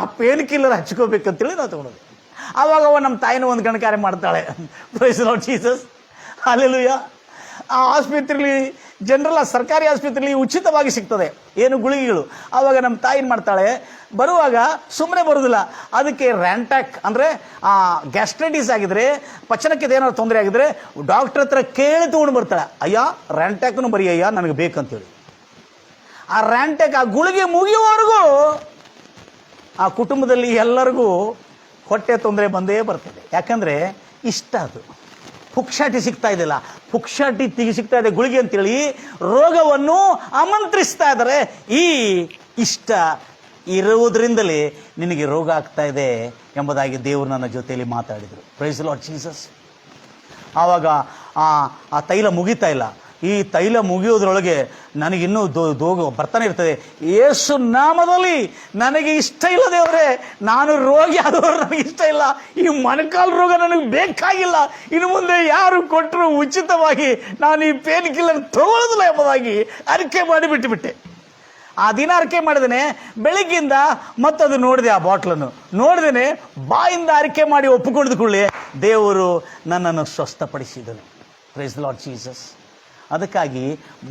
S1: ಆ ಪೇನ್ ಕಿಲ್ಲರ್ ಹಚ್ಕೋಬೇಕಂತೇಳಿ ನಾವು ತಗೊಳ್ಳೋದು. ಆವಾಗ ನಮ್ಮ ತಾಯಿನೂ ಒಂದು ಗಣಕಾರ್ಯ ಮಾಡ್ತಾಳೆ. Praise the lord Jesus. Hallelujah. ಆ ಆಸ್ಪತ್ರೆಯಲ್ಲಿ, ಜನರಲ್ ಸರ್ಕಾರಿ ಆಸ್ಪತ್ರೆಯಲ್ಲಿ ಉಚಿತವಾಗಿ ಸಿಗ್ತದೆ ಏನು ಗುಳಿಗೆಗಳು. ಆವಾಗ ನಮ್ಮ ತಾಯಿ ಏನು ಮಾಡ್ತಾಳೆ, ಬರುವಾಗ ಸುಮ್ಮನೆ ಬರೋದಿಲ್ಲ, ಅದಕ್ಕೆ ರ್ಯಾಂಟ್ಯಾಕ್ ಅಂದರೆ ಗ್ಯಾಸ್ಟ್ರೈಟಿಸ್ ಆಗಿದ್ರೆ, ಪಚನಕ್ಕೆ ಏನಾದ್ರು ತೊಂದರೆ ಆಗಿದ್ರೆ ಡಾಕ್ಟರ್ ಹತ್ರ ಕೇಳಿ ತೊಗೊಂಡು ಬರ್ತಾಳೆ. ಅಯ್ಯ ರ್ಯಾಂಟ್ಯಾಕ್ನು ಬರೀ ಅಯ್ಯ ನನಗೆ ಬೇಕಂತೇಳಿ. ಆ ರ್ಯಾಂಟ್ಯಾಕ್ ಆ ಗುಳಿಗೆ ಮುಗಿಯುವವರೆಗೂ ಆ ಕುಟುಂಬದಲ್ಲಿ ಎಲ್ಲರಿಗೂ ಹೊಟ್ಟೆ ತೊಂದರೆ ಬಂದೇ ಬರ್ತದೆ. ಯಾಕಂದರೆ ಇಷ್ಟ ಅದು. ಪುಕ್ಷಾಟಿ ಸಿಗ್ತಾ ಇದೆಯಲ್ಲ, ಪುಕ್ಷಾಟಿ ಸಿಗ್ತಾ ಇದೆ ಗುಳಿಗೆ ಅಂತೇಳಿ ರೋಗವನ್ನು ಆಮಂತ್ರಿಸ್ತಾ ಇದ್ದಾರೆ. ಈ ಇಷ್ಟ ಇರುವುದರಿಂದಲೇ ನಿನಗೆ ರೋಗ ಆಗ್ತಾ ಇದೆ ಎಂಬುದಾಗಿ ದೇವರು ನನ್ನ ಜೊತೆಯಲ್ಲಿ ಮಾತಾಡಿದರು. Praise the lord Jesus. ಆವಾಗ ಆ ತೈಲ ಮುಗಿತಾ ಇಲ್ಲ. ಈ ತೈಲ ಮುಗಿಯೋದ್ರೊಳಗೆ ನನಗಿನ್ನೂ ಬರ್ತಾನೆ ಇರ್ತದೆ, ಯೇಸು ನಾಮದಲ್ಲಿ ನನಗೆ ಇಷ್ಟ ಇಲ್ಲ ದೇವರೇ, ನಾನು ರೋಗಿ ಆದವರು ನನಗೆ ಇಷ್ಟ ಇಲ್ಲ, ಈ ಮೊಣಕಾಲು ರೋಗ ನನಗೆ ಬೇಕಾಗಿಲ್ಲ, ಇನ್ನು ಮುಂದೆ ಯಾರು ಕೊಟ್ಟರು ಉಚಿತವಾಗಿ ನಾನು ಈ ಪೇನ್ ಕಿಲ್ಲರ್ ತಗೊಳ್ಳೋದಿಲ್ಲ ಎಂಬುದಾಗಿ ಅರಿಕೆ ಮಾಡಿ ಬಿಟ್ಟುಬಿಟ್ಟೆ. ಆ ದಿನ ಅರಿಕೆ ಮಾಡಿದೇನೆ, ಬೆಳಗ್ಗಿಂದ ಮತ್ತದು ನೋಡಿದೆ, ಆ ಬಾಟ್ಲನ್ನು ನೋಡಿದೇನೆ, ಬಾಯಿಂದ ಅರಿಕೆ ಮಾಡಿ ಒಪ್ಪಿಕೊಂಡಿದ ಕೂಡಲೇ ದೇವರು ನನ್ನನ್ನು ಸ್ವಸ್ಥಪಡಿಸಿದನು. Praise the lord Jesus. ಅದಕ್ಕಾಗಿ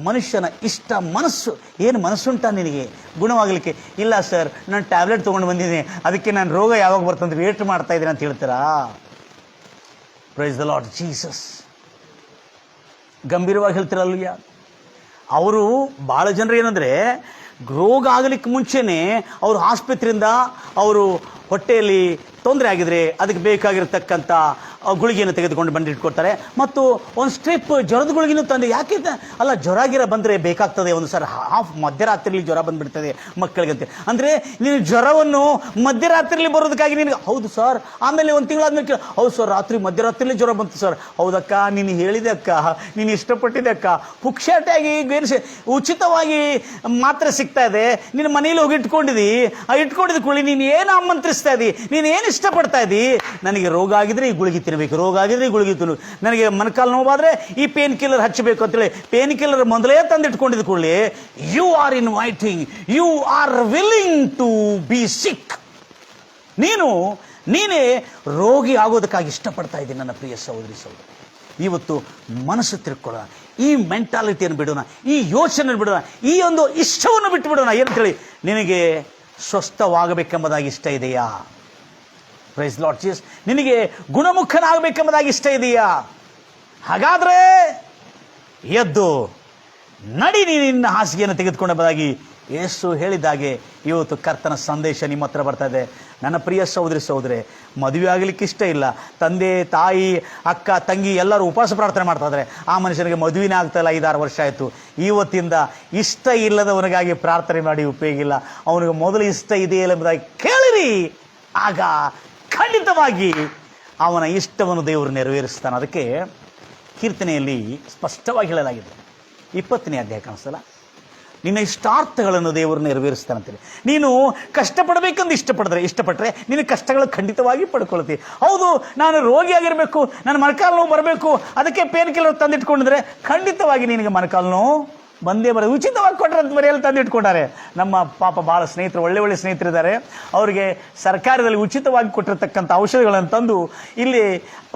S1: ಮನುಷ್ಯನ ಇಷ್ಟ ಮನಸ್ಸು, ಏನು ಮನಸ್ಸುಂಟ ನಿನಗೆ ಗುಣವಾಗಲಿಕ್ಕೆ? ಇಲ್ಲ ಸರ್, ನಾನು ಟ್ಯಾಬ್ಲೆಟ್ ತೊಗೊಂಡು ಬಂದಿದ್ದೀನಿ, ಅದಕ್ಕೆ ನಾನು ರೋಗ ಯಾವಾಗ ಬರ್ತಂದ್ರೆ ವೇಟ್ ಮಾಡ್ತಾ ಇದ್ದೀನಿ ಅಂತ ಹೇಳ್ತೀರಾ? Praise the lord Jesus. ಗಂಭೀರವಾಗಿ ಹೇಳ್ತೀರಲ್ವಯ್ಯ. ಅವರು ಭಾಳ ಜನರು ಏನಂದರೆ, ರೋಗ ಆಗಲಿಕ್ಕೆ ಮುಂಚೆನೇ ಅವರು ಆಸ್ಪತ್ರೆಯಿಂದ ಅವರು ಹೊಟ್ಟೆಯಲ್ಲಿ ತೊಂದರೆ ಆಗಿದ್ರೆ ಅದಕ್ಕೆ ಬೇಕಾಗಿರ್ತಕ್ಕಂಥ ಗುಳಿಗೆಯನ್ನು ತೆಗೆದುಕೊಂಡು ಬಂದಿಟ್ಕೊಡ್ತಾರೆ. ಮತ್ತು ಒಂದು ಸ್ಟ್ರಿಪ್ ಜ್ವರದ ಗುಳಿಗೆನೂ ತಂದೆ. ಯಾಕೆ ಅಲ್ಲ, ಜ್ವರ ಗಿರ ಬಂದರೆ ಬೇಕಾಗ್ತದೆ, ಒಂದು ಸರ್ ಮಧ್ಯರಾತ್ರಿಯಲ್ಲಿ ಜ್ವರ ಬಂದುಬಿಡ್ತದೆ ಮಕ್ಕಳಿಗಂತೆ. ಅಂದರೆ ನೀನು ಜ್ವರವನ್ನು ಮಧ್ಯರಾತ್ರಿಯಲ್ಲಿ ಬರೋದಕ್ಕಾಗಿ ನಿನಗೆ, ಹೌದು ಸರ್, ಆಮೇಲೆ ಒಂದು ತಿಂಗಳಾದ್ಮೇಲೆ ಹೌದು ಸರ್, ಮಧ್ಯರಾತ್ರಿಯಲ್ಲಿ ಜ್ವರ ಬಂತು ಸರ್. ಹೌದಕ್ಕ, ನೀನು ಹೇಳಿದೆ ಅಕ್ಕ, ನೀನು ಇಷ್ಟಪಟ್ಟಿದ್ದೆ ಅಕ್ಕ, ಪುಕ್ಷಾಟಿಯಾಗಿ ಉಚಿತವಾಗಿ ಮಾತ್ರೆ ಸಿಗ್ತಾ ಇದೆ, ನಿನ್ನ ಮನೇಲಿ ಹೋಗಿ ಇಟ್ಕೊಂಡಿದ್ದಿ, ಇಟ್ಕೊಂಡಿದ್ದ ಕೂಡಲೇ ನೀನು ಏನು ಆಮಂತ್ರಿಸ್ತಾ ಇದ್ದಿ, ನೀನು ಏನು ಇಷ್ಟಪಡ್ತಾ ಇದ್ದಿ? ನನಗೆ ರೋಗ ಆಗಿದ್ರೆ ಈ ಗುಳಿಗೆ ತಿನ್ನಬೇಕು, ರೋಗ ಆಗಿದ್ರೆ ಈ ಗುಳಿಗೆ ತಿನ್ನು, ನನಗೆ ಮೊಣಕಾಲು ನೋವಾದರೆ ಈ ಪೇನ್ ಕಿಲ್ಲರ್ ಹಚ್ಚಬೇಕು ಅಂತೇಳಿ ಪೇನ್ ಕಿಲ್ಲರ್ ಮೊದಲೇ ತಂದಿಟ್ಕೊಂಡಿದ್ದ ಕೂಡಲೇ you are inviting, you are willing to be sick. ನೀನೇ ರೋಗಿ ಆಗೋದಕ್ಕಾಗಿ ಇಷ್ಟಪಡ್ತಾ ಇದ್ದೀನಿ ನನ್ನ ಪ್ರಿಯ ಸಹೋದರಿ ಸಹೋದರಿ. ಇವತ್ತು ಮನಸ್ಸು ತಿರ್ಕೊಳ್ಳೋಣ, ಈ ಮೆಂಟಾಲಿಟಿಯನ್ನು ಬಿಡೋಣ, ಈ ಯೋಚನೆ ಬಿಡೋಣ, ಈ ಒಂದು ಇಷ್ಟವನ್ನು ಬಿಟ್ಟು ಬಿಡೋಣ. ಏನಂತೇಳಿ, ನಿನಗೆ ಸ್ವಸ್ಥವಾಗಬೇಕೆಂಬುದಾಗಿ ಇಷ್ಟ ಇದೆಯಾ? Praise lord Jesus. ನಿನಗೆ ಗುಣಮುಖನಾಗಬೇಕೆಂಬುದಾಗಿ ಇಷ್ಟ ಇದೆಯಾ? ಹಾಗಾದ್ರೆ ಎದ್ದು ನಡಿ, ನಿನ್ನ ಹಾಸಿಗೆಯನ್ನು ತೆಗೆದುಕೊಂಡೆಂಬುದಾಗಿ ಯೇಸು ಹೇಳಿದಾಗೆ ಇವತ್ತು ಕರ್ತನ ಸಂದೇಶ ನಿಮ್ಮ ಹತ್ರ ಬರ್ತಾ ಇದೆ. ನನ್ನ ಪ್ರಿಯ ಸಹೋದರಿ ಸಹೋದರಿ, ಮದುವೆ ಆಗಲಿಕ್ಕೆ ಇಷ್ಟ ಇಲ್ಲ, ತಂದೆ ತಾಯಿ ಅಕ್ಕ ತಂಗಿ ಎಲ್ಲರೂ ಉಪವಾಸ ಪ್ರಾರ್ಥನೆ ಮಾಡ್ತಾ ಇದ್ದಾರೆ, ಆ ಮನುಷ್ಯನಿಗೆ ಮದುವೆನೇ ಆಗ್ತಾ ಇಲ್ಲ, 5-6 ವರ್ಷ ಆಯಿತು. ಇವತ್ತಿಂದ ಇಷ್ಟ ಇಲ್ಲದವನಿಗಾಗಿ ಪ್ರಾರ್ಥನೆ ಮಾಡಿ ಉಪಯೋಗ ಇಲ್ಲ. ಅವನಿಗೆ ಮೊದಲು ಇಷ್ಟ ಇದೆಯಲ್ಲ ಎಂಬುದಾಗಿ ಕೇಳಿರಿ, ಆಗ ಖಂಡಿತವಾಗಿ ಅವನ ಇಷ್ಟವನ್ನು ದೇವರು ನೆರವೇರಿಸ್ತಾನೆ. ಅದಕ್ಕೆ ಕೀರ್ತನೆಯಲ್ಲಿ ಸ್ಪಷ್ಟವಾಗಿ ಹೇಳಲಾಗಿದೆ, 20ನೇ ಅಧ್ಯಾಯ ಕಾಣಿಸ್ತಲ್ಲ, ನಿನ್ನ ಇಷ್ಟಾರ್ಥಗಳನ್ನು ದೇವರು ನೆರವೇರಿಸ್ತಾನಂತೇಳಿ. ನೀನು ಕಷ್ಟಪಡಬೇಕೆಂದು ಇಷ್ಟಪಟ್ಟರೆ ನಿನ್ನ ಕಷ್ಟಗಳು ಖಂಡಿತವಾಗಿ ಪಡ್ಕೊಳ್ತೀವಿ. ಹೌದು, ನಾನು ರೋಗಿಯಾಗಿರಬೇಕು, ನನ್ನ ಮೊಣಕಾಲು ನೋವು ಬರಬೇಕು, ಅದಕ್ಕೆ ಪೇನ್ ಕಿಲ್ಲರ್ ತಂದಿಟ್ಕೊಂಡಿದ್ರೆ ಖಂಡಿತವಾಗಿ ನಿನಗೆ ಮೊಣಕಾಲು ನೋವು ಬಂದೇ ಬರೋದು. ಉಚಿತವಾಗಿ ಕೊಟ್ಟರಂತ ಮನೆಯಲ್ಲಿ ತಂದಿಟ್ಕೊಂಡಾರೆ. ನಮ್ಮ ಪಾಪ ಭಾಳ ಸ್ನೇಹಿತರು, ಒಳ್ಳೆ ಸ್ನೇಹಿತರಿದ್ದಾರೆ, ಅವರಿಗೆ ಸರ್ಕಾರದಲ್ಲಿ ಉಚಿತವಾಗಿ ಕೊಟ್ಟಿರ್ತಕ್ಕಂಥ ಔಷಧಿಗಳನ್ನು ತಂದು ಇಲ್ಲಿ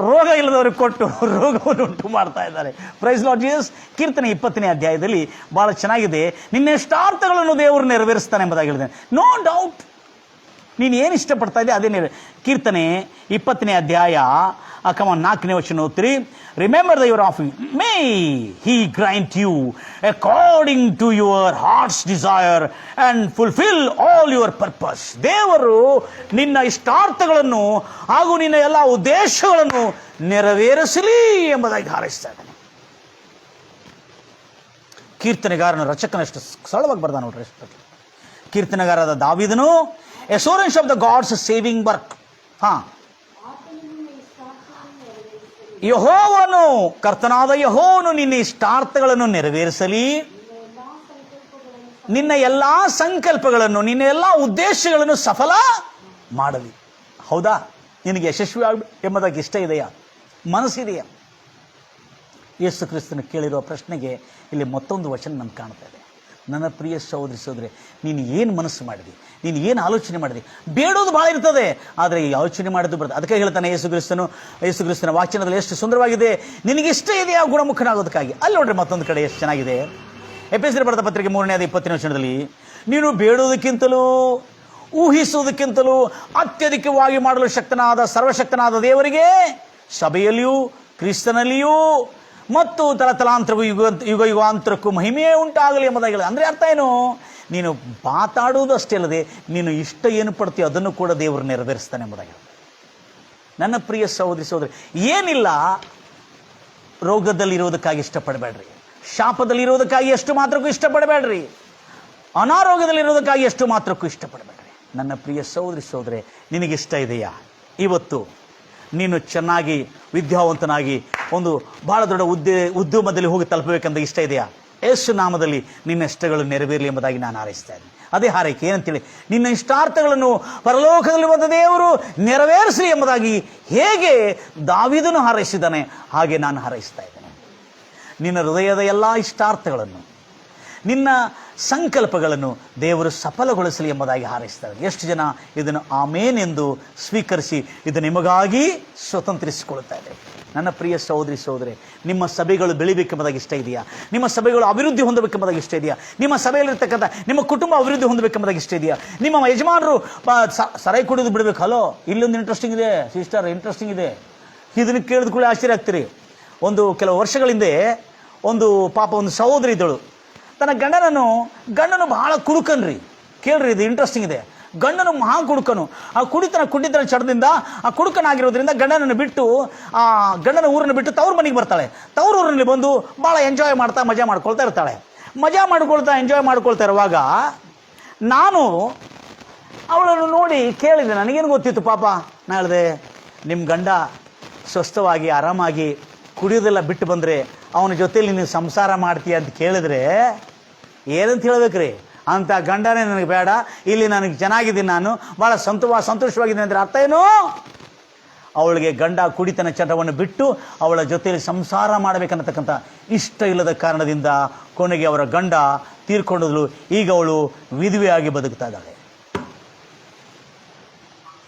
S1: ರೋಗ ಇಲ್ಲದವ್ರಿಗೆ ಕೊಟ್ಟು ರೋಗವನ್ನು ಉಂಟು ಮಾಡ್ತಾ ಇದ್ದಾರೆ. Praise lord Jesus. ಕೀರ್ತನೆ 20ನೇ ಅಧ್ಯಾಯದಲ್ಲಿ ಭಾಳ ಚೆನ್ನಾಗಿದೆ, ನಿನ್ನ ಇಷ್ಟಾರ್ಥಗಳನ್ನು ದೇವರು ನೆರವೇರಿಸ್ತಾನೆ ಎಂಬುದಾಗಿ ಹೇಳಿದೆ. ನೋ ಡೌಟ್, ನೀನು ಏನು ಇಷ್ಟಪಡ್ತಾ ಇದ್ದೆ ಅದೇ ಕೀರ್ತನೆ 20ನೇ ಅಧ್ಯಾಯ 4ನೇ ವಚನ ಓದ್ತೀರಿ. Remember the your offering, may he grant you according to your heart's desire and fulfil all your purpose. ದೇವರು ನಿನ್ನ ಇಷ್ಟಾರ್ಥಗಳನ್ನು ಹಾಗೂ ನಿನ್ನ ಎಲ್ಲ ಉದ್ದೇಶಗಳನ್ನು ನೆರವೇರಿಸಲಿ ಎಂಬುದಾಗಿ ಹಾರೈಸ್ತಾ ಇದ್ದಾನೆ. ಕೀರ್ತನೆಗಾರನ ರಚಕನಷ್ಟು ಸರಳವಾಗಿ ಬರ್ದ ನೋಡ್ರಿ. ಕೀರ್ತನೆಗಾರರಾದ ದಾವೀದನು, assurance of the God's saving work. ಯೆಹೋವನು, ಕರ್ತನಾದ ಯೆಹೋವನು ನಿನ್ನ ಇಷ್ಟಾರ್ಥಗಳನ್ನು ನೆರವೇರಿಸಲಿ, ನಿನ್ನ ಎಲ್ಲಾ ಸಂಕಲ್ಪಗಳನ್ನು, ನಿನ್ನ ಎಲ್ಲಾ ಉದ್ದೇಶಗಳನ್ನು ಸಫಲ ಮಾಡಲಿ. ಹೌದಾ? ನಿನಗೆ ಯಶಸ್ವಿ ಎಂಬುದಾಗಿ ಇಷ್ಟ ಇದೆಯಾ? ಮನಸ್ಸಿದೆಯಾ? ಯೇಸು ಕ್ರಿಸ್ತನ ಕೇಳಿರುವ ಪ್ರಶ್ನೆಗೆ ಇಲ್ಲಿ ಮತ್ತೊಂದು ವಚನ ನಮ್ಗೆ ಕಾಣ್ತಾ ಇದೆ. ನನ್ನ ಪ್ರಿಯ ಸಹೋದರಿ ಸಹೋದರಿ, ನೀನು ಏನು ಮನಸ್ಸು ಮಾಡಿದಿ, ನೀನು ಏನು ಆಲೋಚನೆ ಮಾಡಿದಿ? ಬೇಡೋದು ಭಾಳ ಇರ್ತದೆ, ಆದರೆ ಈ ಯೋಚನೆ ಮಾಡೋದು ಬರ್ತದೆ. ಅದಕ್ಕೆ ಹೇಳ್ತಾನೆ ಯೇಸು ಕ್ರಿಸ್ತನ ವಾಚನದಲ್ಲಿ ಎಷ್ಟು ಸುಂದರವಾಗಿದೆ, ನಿನಗೆ ಇಷ್ಟ ಇದೆಯಾ ಗುಣಮುಖನಾಗೋದಕ್ಕಾಗಿ. ಅಲ್ಲಿ ನೋಡ್ರಿ ಮತ್ತೊಂದು ಕಡೆ ಎಷ್ಟು ಚೆನ್ನಾಗಿದೆ. ಎಫೆಸರಿಗೆ ಬರೆದ ಪತ್ರಿಕೆ 3ನೇ 20ನೇ ವಚನದಲ್ಲಿ, ನೀನು ಬೇಡೋದಕ್ಕಿಂತಲೂ ಊಹಿಸುವುದಕ್ಕಿಂತಲೂ ಅತ್ಯಧಿಕವಾಗಿ ಮಾಡಲು ಸರ್ವಶಕ್ತನಾದ ದೇವರಿಗೆ ಸಭೆಯಲ್ಲಿಯೂ ಕ್ರಿಸ್ತನಲ್ಲಿಯೂ ಮತ್ತು ತಲತಲಾಂತರಕ್ಕೂ ಯುಗಾಂತರಕ್ಕೂ ಮಹಿಮೆಯೇ ಉಂಟಾಗಲಿ ಎಂಬುದಾಗಿ. ಅಂದರೆ ಅರ್ಥ ಏನು? ನೀನು ಮಾತಾಡುವುದು ಅಷ್ಟೇ ಅಲ್ಲದೆ ನೀನು ಇಷ್ಟ ಏನು ಪಡ್ತೀಯೋ ಅದನ್ನು ಕೂಡ ದೇವರು ನೆರವೇರಿಸ್ತಾನೆ ಎಂಬುದಾಗಿ. ನನ್ನ ಪ್ರಿಯ ಸಹೋದರಿ, ಏನಿಲ್ಲ ರೋಗದಲ್ಲಿರುವುದಕ್ಕಾಗಿ ಇಷ್ಟಪಡಬೇಡ್ರಿ. ಶಾಪದಲ್ಲಿರುವುದಕ್ಕಾಗಿ ಎಷ್ಟು ಮಾತ್ರಕ್ಕೂ ಇಷ್ಟಪಡಬೇಡ್ರಿ. ಅನಾರೋಗ್ಯದಲ್ಲಿರೋದಕ್ಕಾಗಿ ಎಷ್ಟು ಮಾತ್ರಕ್ಕೂ ಇಷ್ಟಪಡಬೇಡ್ರಿ. ನನ್ನ ಪ್ರಿಯ ಸಹೋದರಿ ಸಹೋದರೇ, ನಿನಗಿಷ್ಟ ಇದೆಯಾ ಇವತ್ತು ನೀನು ಚೆನ್ನಾಗಿ ವಿದ್ಯಾವಂತನಾಗಿ ಒಂದು ಬಹಳ ದೊಡ್ಡ ಉದ್ಯಮದಲ್ಲಿ ಹೋಗಿ ತಲುಪಬೇಕಂತ ಇಷ್ಟ ಇದೆಯಾ? ಯೇಸು ನಾಮದಲ್ಲಿ ನಿನ್ನ ಇಷ್ಟಗಳು ನೆರವೇರಲಿ ಎಂಬುದಾಗಿ ನಾನು ಹಾರೈಸ್ತಾ ಇದ್ದೀನಿ. ಅದೇ ಹಾರೈಕೆ ಏನಂತೇಳಿ, ನಿನ್ನ ಇಷ್ಟಾರ್ಥಗಳನ್ನು ಪರಲೋಕದಲ್ಲಿ ಬಂದ ದೇವರು ನೆರವೇರಿಸಲಿ ಎಂಬುದಾಗಿ ಹೇಗೆ ದಾವೀದನು ಹಾರೈಸಿದ್ದಾನೆ ಹಾಗೆ ನಾನು ಹಾರೈಸ್ತಾ ಇದ್ದೇನೆ. ನಿನ್ನ ಹೃದಯದ ಎಲ್ಲ ಇಷ್ಟಾರ್ಥಗಳನ್ನು, ನಿನ್ನ ಸಂಕಲ್ಪಗಳನ್ನು ದೇವರು ಸಫಲಗೊಳಿಸಲಿ ಎಂಬುದಾಗಿ ಹಾರೈಸ್ತಾರೆ. ಎಷ್ಟು ಜನ ಇದನ್ನು ಆಮೇನ್ ಎಂದು ಸ್ವೀಕರಿಸಿ ಇದು ನಿಮಗಾಗಿ ಸ್ವತಂತ್ರಿಸಿಕೊಳ್ಳುತ್ತಾ ಇದೆ? ನನ್ನ ಪ್ರಿಯ ಸಹೋದರಿ ಸಹೋದರಿ, ನಿಮ್ಮ ಸಭೆಗಳು ಬೆಳಿಬೇಕೆಂಬುದಾಗಿ ಇಷ್ಟ ಇದೆಯಾ? ನಿಮ್ಮ ಸಭೆಗಳು ಅಭಿವೃದ್ಧಿ ಹೊಂದಬೇಕೆಂಬುದಾಗಿ ಇಷ್ಟ ಇದೆಯಾ? ನಿಮ್ಮ ಸಭೆಯಲ್ಲಿರ್ತಕ್ಕಂಥ ನಿಮ್ಮ ಕುಟುಂಬ ಅಭಿವೃದ್ಧಿ ಹೊಂದಬೇಕೆಂಬುದಾಗಿ ಇಷ್ಟ ಇದೆಯಾ? ನಿಮ್ಮ ಯಜಮಾನರು ಸರಾಯಿ ಕುಡಿದು ಬಿಡಬೇಕು? ಹಲೋ, ಇಲ್ಲೊಂದು ಇಂಟ್ರೆಸ್ಟಿಂಗ್ ಇದೆ ಸಿಸ್ಟರ್, ಇಂಟ್ರೆಸ್ಟಿಂಗ್ ಇದೆ. ಇದನ್ನು ಕೇಳಿದ ಕೂಡ ಆಶ್ಚರ್ಯ ಆಗ್ತೀರಿ. ಕೆಲವು ವರ್ಷಗಳ ಹಿಂದೆ ಒಂದು ಸಹೋದರಿ ಇದ್ದಳು. ತನ್ನ ಗಂಡನು ಬಹಳ ಕುಡುಕನ್ರಿ. ಕೇಳ್ರಿ, ಇದು ಇಂಟ್ರೆಸ್ಟಿಂಗ್ ಇದೆ. ಗಂಡನು ಮಹಾ ಕುಡುಕನು. ಆ ಕುಡಿತನ ಚಡದಿಂದ, ಆ ಕುಡುಕನಾಗಿರೋದ್ರಿಂದ ಗಂಡನನ್ನು ಬಿಟ್ಟು, ಆ ಗಂಡನ ಊರನ್ನು ಬಿಟ್ಟು ತವ್ರ ಮನೆಗೆ ಬರ್ತಾಳೆ. ತವ್ರ ಊರಿನಲ್ಲಿ ಬಂದು ಭಾಳ ಎಂಜಾಯ್ ಮಾಡ್ತಾ ಮಜಾ ಮಾಡ್ಕೊಳ್ತಾ ಇರ್ತಾಳೆ. ಎಂಜಾಯ್ ಮಾಡ್ಕೊಳ್ತಾ ಇರುವಾಗ ನಾನು ಅವಳನ್ನು ನೋಡಿ ಕೇಳಿದೆ. ನನಗೇನು ಗೊತ್ತಿತ್ತು ಪಾಪ. ನಾನು ಹೇಳಿದೆ, ನಿಮ್ಮ ಗಂಡ ಸ್ವಸ್ಥವಾಗಿ ಆರಾಮಾಗಿ ಕುಡಿಯೋದೆಲ್ಲ ಬಿಟ್ಟು ಬಂದರೆ ಅವನ ಜೊತೆಯಲ್ಲಿ ನೀವು ಸಂಸಾರ ಮಾಡ್ತೀಯ ಅಂತ ಕೇಳಿದ್ರೆ ಏನಂತ ಹೇಳ್ಬೇಕ್ರಿ? ಅಂತ ಗಂಡನೇ ನನಗೆ ಬೇಡ, ಇಲ್ಲಿ ನನಗೆ ಚೆನ್ನಾಗಿದ್ದೀನಿ, ನಾನು ಭಾಳ ಸಂತೋಷವಾಗಿದ್ದೀನಿ ಅಂದರೆ ಅರ್ಥ ಏನು? ಅವಳಿಗೆ ಗಂಡ ಕುಡಿತನ ಚಟವನ್ನು ಬಿಟ್ಟು ಅವಳ ಜೊತೆಯಲ್ಲಿ ಸಂಸಾರ ಮಾಡಬೇಕನ್ನತಕ್ಕಂಥ ಇಷ್ಟ ಇಲ್ಲದ ಕಾರಣದಿಂದ ಕೊನೆಗೆ ಅವರ ಗಂಡ ತೀರ್ಕೊಂಡಳು. ಈಗ ಅವಳು ವಿಧವೆಯಾಗಿ ಬದುಕ್ತಾ ಇದ್ದಾಳೆ.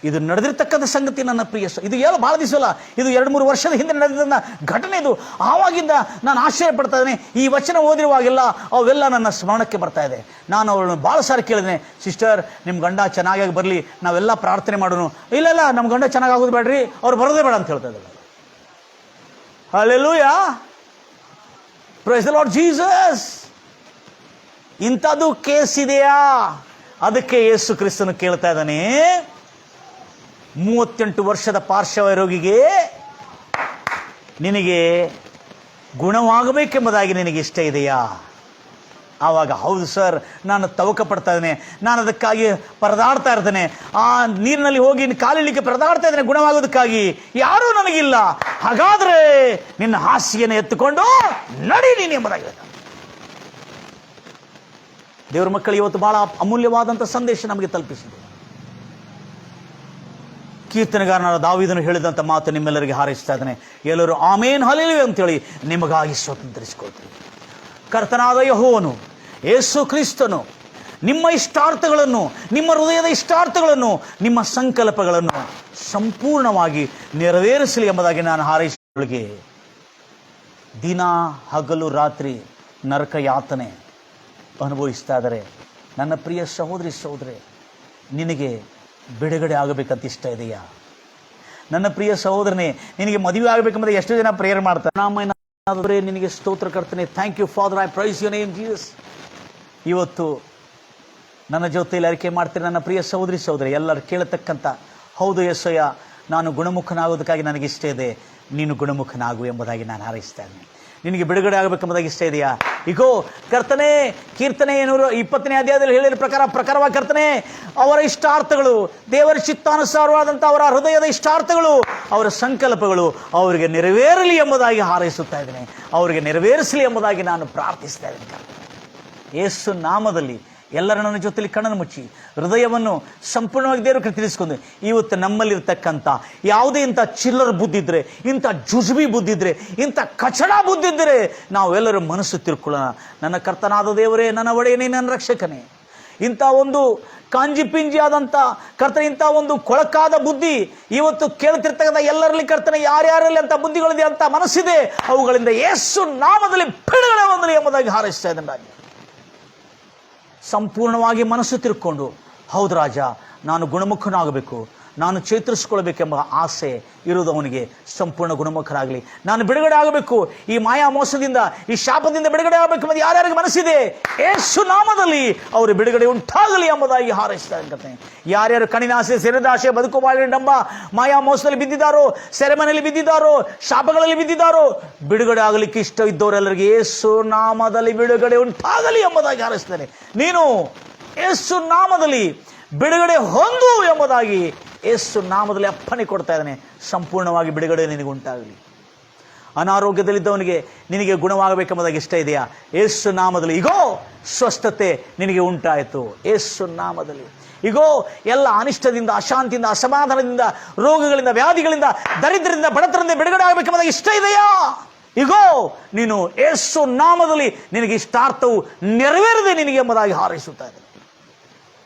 S1: ಇದು ನಡೆದಿರ್ತಕ್ಕಂಥ ಸಂಗತಿ ನನ್ನ ಪ್ರಿಯ. ಇದು ಏನು ಭಾಳ ದಿವಸ ಅಲ್ಲ, ಇದು 2-3 ವರ್ಷದ ಹಿಂದೆ ನಡೆದ ಘಟನೆ. ಇದು ಆವಾಗಿಂದ ನಾನು ಆಶ್ಚರ್ಯ ಪಡ್ತಾ ಇದ್ದೇನೆ. ಈ ವಚನ ಓದಿರುವಾಗೆಲ್ಲ ಅವೆಲ್ಲ ನನ್ನ ಸ್ಮರಣಕ್ಕೆ ಬರ್ತಾ ಇದೆ. ನಾನು ಅವಳನ್ನು ಭಾಳ ಸಾರಿ ಕೇಳಿದ್ದೇನೆ, ಸಿಸ್ಟರ್ ನಿಮ್ಮ ಗಂಡ ಚೆನ್ನಾಗಿ ಬರಲಿ, ನಾವೆಲ್ಲ ಪ್ರಾರ್ಥನೆ ಮಾಡೋಣ. ಇಲ್ಲ ನಮ್ಮ ಗಂಡ ಚೆನ್ನಾಗೋದು ಬೇಡ್ರಿ, ಅವ್ರು ಬರೋದೇ ಬೇಡ ಅಂತ ಹೇಳ್ತಾ ಇದ್ದಾರೆ. Hallelujah, praise the lord Jesus. ಇಂಥದ್ದು ಕೇಸ್ ಇದೆಯಾ? ಅದಕ್ಕೆ ಯೇಸು ಕ್ರಿಸ್ತನು ಕೇಳ್ತಾ ಇದ್ದಾನೆ, 38 ವರ್ಷದ ಪಾರ್ಶ್ವ ರೋಗಿಗೆ ನಿನಗೆ ಗುಣವಾಗಬೇಕೆಂಬುದಾಗಿ ನಿನಗೆ ಇಷ್ಟ ಇದೆಯಾ? ಆವಾಗ ಹೌದು ಸರ್, ನಾನು ತವಕ ಪಡ್ತಾ ಇದ್ದೇನೆ, ನಾನು ಅದಕ್ಕಾಗಿ ಪರದಾಡ್ತಾ ಇರ್ತೇನೆ, ಆ ನೀರಿನಲ್ಲಿ ಹೋಗಿ ಕಾಲಿಳಿಕ್ಕೆ ಪರದಾಡ್ತಾ ಇದ್ದೇನೆ ಗುಣವಾಗೋದಕ್ಕಾಗಿ, ಯಾರೂ ನನಗಿಲ್ಲ. ಹಾಗಾದ್ರೆ ನಿನ್ನ ಹಾಸಿಗೆಯನ್ನು ಎತ್ತುಕೊಂಡು ನಡಿ ನೀನು ಎಂಬುದಾಗಿ. ದೇವರ ಮಕ್ಕಳು, ಇವತ್ತು ಬಹಳ ಅಮೂಲ್ಯವಾದಂಥ ಸಂದೇಶ ನಮಗೆ ತಲುಪಿಸಿದೆ. ಕೀರ್ತನೆಗಾರನಾದ ದಾವೀದನು ಹೇಳಿದಂಥ ಮಾತು ನಿಮ್ಮೆಲ್ಲರಿಗೆ ಹಾರೈಸ್ತಾ ಇದ್ದಾನೆ. ಎಲ್ಲರೂ ಆಮೇನ್ ಹಲ್ಲೆಲೂಯಾ ಅಂತೇಳಿ ನಿಮಗಾಗಿ ಸ್ವತಂತ್ರಿಸಿಕೊಳ್ತೀವಿ. ಕರ್ತನಾದ ಯೆಹೋವನು ಯೇಸು ಕ್ರಿಸ್ತನು ನಿಮ್ಮ ಇಷ್ಟಾರ್ಥಗಳನ್ನು, ನಿಮ್ಮ ಹೃದಯದ ಇಷ್ಟಾರ್ಥಗಳನ್ನು, ನಿಮ್ಮ ಸಂಕಲ್ಪಗಳನ್ನು ಸಂಪೂರ್ಣವಾಗಿ ನೆರವೇರಿಸಲಿ ಎಂಬುದಾಗಿ ನಾನು ಹಾರೈಸಿಕೊಳ್ಳಿ. ದಿನ ಹಗಲು ರಾತ್ರಿ ನರಕ ಯಾತನೆ ಅನುಭವಿಸ್ತಾ ಇದ್ದಾರೆ ನನ್ನ ಪ್ರಿಯ ಸಹೋದರಿ ಸಹೋದರಿ, ನಿನಗೆ ಬಿಡುಗಡೆ ಆಗಬೇಕಂತ ಇಷ್ಟ ಇದೆಯಾ? ನನ್ನ ಪ್ರಿಯ ಸಹೋದರನೇ, ನಿನಗೆ ಮದುವೆ ಆಗಬೇಕೆಂಬುದು ಎಷ್ಟು ಜನ ಪ್ರೇಯರ್ ಮಾಡ್ತಾರೆ? ನಾಮೇ ನಿನಗೆ ಸ್ತೋತ್ರ ಕರ್ತನೆ. Thank you Father, I praise your name Jesus. ಇವತ್ತು ನನ್ನ ಜೊತೆಯಲ್ಲಿ ಅರಿಕೆ ಮಾಡ್ತೀನಿ ನನ್ನ ಪ್ರಿಯ ಸಹೋದರಿ ಸಹೋದರಿ, ಎಲ್ಲರೂ ಕೇಳತಕ್ಕಂಥ, ಹೌದು ಯೆಸಯ್ಯ, ನಾನು ಗುಣಮುಖನಾಗೋದಕ್ಕಾಗಿ ನನಗೆ ಇಷ್ಟ ಇದೆ, ನೀನು ಗುಣಮುಖನಾಗು ಎಂಬುದಾಗಿ ನಾನು ಹಾರೈಸ್ತಾ ಇದ್ದೀನಿ. ನಿನಗೆ ಬಿಡುಗಡೆ ಆಗಬೇಕೆಂಬುದಾಗಿ ಇಷ್ಟ ಇದೆಯಾ? ಈಗೋ ಕರ್ತನೆ, ಕೀರ್ತನೆ 120ನೇ ಅಧ್ಯಾಯದಲ್ಲಿ ಹೇಳಿದ ಪ್ರಕಾರವಾಗಿ ಕರ್ತನೆ, ಅವರ ಇಷ್ಟಾರ್ಥಗಳು, ದೇವರ ಚಿತ್ತಾನುಸಾರವಾದಂಥ ಅವರ ಹೃದಯದ ಇಷ್ಟಾರ್ಥಗಳು, ಅವರ ಸಂಕಲ್ಪಗಳು ಅವರಿಗೆ ನೆರವೇರಲಿ ಎಂಬುದಾಗಿ ಹಾರೈಸುತ್ತಾ ಇದ್ದೇನೆ. ಅವರಿಗೆ ನೆರವೇರಿಸಲಿ ಎಂಬುದಾಗಿ ನಾನು ಪ್ರಾರ್ಥಿಸ್ತಾ ಇದ್ದೇನೆ. ಯೇಸು ನಾಮದಲ್ಲಿ ಎಲ್ಲರ ನನ್ನ ಜೊತೆಲಿ ಕಣ್ಣನ್ನು ಮುಚ್ಚಿ ಹೃದಯವನ್ನು ಸಂಪೂರ್ಣವಾಗಿ ದೇವರಿಗೆ ತಿಳಿಸ್ಕೊಂಡು, ಇವತ್ತು ನಮ್ಮಲ್ಲಿರ್ತಕ್ಕಂಥ ಯಾವುದೇ ಇಂಥ ಚಿಲ್ಲರ್ ಬುದ್ಧಿದ್ರೆ, ಇಂಥ ಜುಜುಬಿ ಬುದ್ಧಿದ್ರೆ, ಇಂಥ ಕಚಡ ಬುದ್ಧಿದ್ರೆ ನಾವೆಲ್ಲರೂ ಮನಸ್ಸು ತಿರ್ಕೊಳ್ಳೋಣ. ನನ್ನ ಕರ್ತನಾದ ದೇವರೇ, ನನ್ನ ಒಡೆಯನೇ, ನನ್ನ ರಕ್ಷಕನೇ, ಇಂಥ ಒಂದು ಕಾಂಜಿ ಪಿಂಜಿ ಆದಂಥ ಕರ್ತನೆ, ಇಂಥ ಒಂದು ಕೊಳಕಾದ ಬುದ್ಧಿ ಇವತ್ತು ಕೇಳ್ತಿರ್ತಕ್ಕಂಥ ಎಲ್ಲರಲ್ಲಿ ಕರ್ತನೆ, ಯಾರ್ಯಾರಲ್ಲಿ ಅಂತ ಬುದ್ಧಿಗಳಿದೆ, ಅಂತ ಮನಸ್ಸಿದೆ, ಅವುಗಳಿಂದ ಯೇಸು ನಾಮದಲ್ಲಿ ಬಿಡುಗಡೆ ಹೊಂದಲಿ ಎಂಬುದಾಗಿ ಹಾರೈಸ್ತಾ ಇದ್ದೇನೆ. ಸಂಪೂರ್ಣವಾಗಿ ಮನಸ್ಸು ತಿರ್ಕೊಂಡು, ಹೌದು ರಾಜ, ನಾನು ಗುಣಮುಖನಾಗಬೇಕು, ನಾನು ಚೇತರಿಸಿಕೊಳ್ಬೇಕೆಂಬ ಆಸೆ ಇರುವುದು ಅವನಿಗೆ ಸಂಪೂರ್ಣ ಗುಣಮುಖರಾಗಲಿ. ನಾನು ಬಿಡುಗಡೆ ಆಗಬೇಕು, ಈ ಮಾಯಾ ಮೋಸದಿಂದ, ಈ ಶಾಪದಿಂದ ಬಿಡುಗಡೆ ಆಗಬೇಕೆಂಬ ಯಾರ್ಯಾರಿಗೆ ಮನಸ್ಸಿದೆ, ಯೇಸು ನಾಮದಲ್ಲಿ ಅವರು ಬಿಡುಗಡೆ ಉಂಟಾಗಲಿ ಎಂಬುದಾಗಿ ಹಾರೈಸ್ತಾ ಇರ್ತಾರೆ. ಯಾರ್ಯಾರು ಕಣಿನಾಸೆ, ಸೆರೆದಾಸೆ, ಬದುಕು ಬಾಳಿನಂಬ ಮಾಯಾ ಮೋಸದಲ್ಲಿ ಬಿದ್ದಿದ್ದಾರೋ, ಸೆರೆಮನೆಯಲ್ಲಿ ಬಿದ್ದಿದ್ದಾರೋ, ಶಾಪಗಳಲ್ಲಿ ಬಿದ್ದಿದ್ದಾರೋ, ಬಿಡುಗಡೆ ಆಗಲಿಕ್ಕೆ ಇಷ್ಟ ಇದ್ದವರೆಲ್ಲರಿಗೆ ಯೇಸು ನಾಮದಲ್ಲಿ ಬಿಡುಗಡೆ ಉಂಟಾಗಲಿ ಎಂಬುದಾಗಿ ಹಾರೈಸ್ತಾನೆ. ನೀನು ಯೇಸು ನಾಮದಲ್ಲಿ ಬಿಡುಗಡೆ ಹೊಂದು ಎಂಬುದಾಗಿ ಯೇಸು ನಾಮದಲ್ಲಿ ಅಪ್ಪಣೆ ಕೊಡ್ತಾ ಇದ್ದಾನೆ. ಸಂಪೂರ್ಣವಾಗಿ ಬಿಡುಗಡೆ ನಿನಗೆ ಉಂಟಾಗಲಿ. ಅನಾರೋಗ್ಯದಲ್ಲಿದ್ದವನಿಗೆ ನಿನಗೆ ಗುಣವಾಗಬೇಕೆಂಬುದಾಗಿ ಇಷ್ಟ ಇದೆಯಾ? ಯೇಸು ನಾಮದಲ್ಲಿ ಈಗೋ ಸ್ವಸ್ಥತೆ ನಿನಗೆ ಉಂಟಾಯಿತು. ಯೇಸು ನಾಮದಲ್ಲಿ ಈಗೋ ಎಲ್ಲ ಅನಿಷ್ಟದಿಂದ, ಅಶಾಂತಿಯಿಂದ, ಅಸಮಾಧಾನದಿಂದ, ರೋಗಗಳಿಂದ, ವ್ಯಾಧಿಗಳಿಂದ, ದರಿದ್ರದಿಂದ, ಬಡತನದಿಂದ ಬಿಡುಗಡೆ ಆಗಬೇಕೆಂಬುದಾಗಿ ಇಷ್ಟ ಇದೆಯಾ? ಈಗೋ ನೀನು ಯೇಸು ನಾಮದಲ್ಲಿ ನಿನಗೆ ಇಷ್ಟಾರ್ಥವು ನೆರವೇರದೆ ನಿನಗೆ ಎಂಬುದಾಗಿ ಹಾರೈಸುತ್ತಾ ಇದೆ.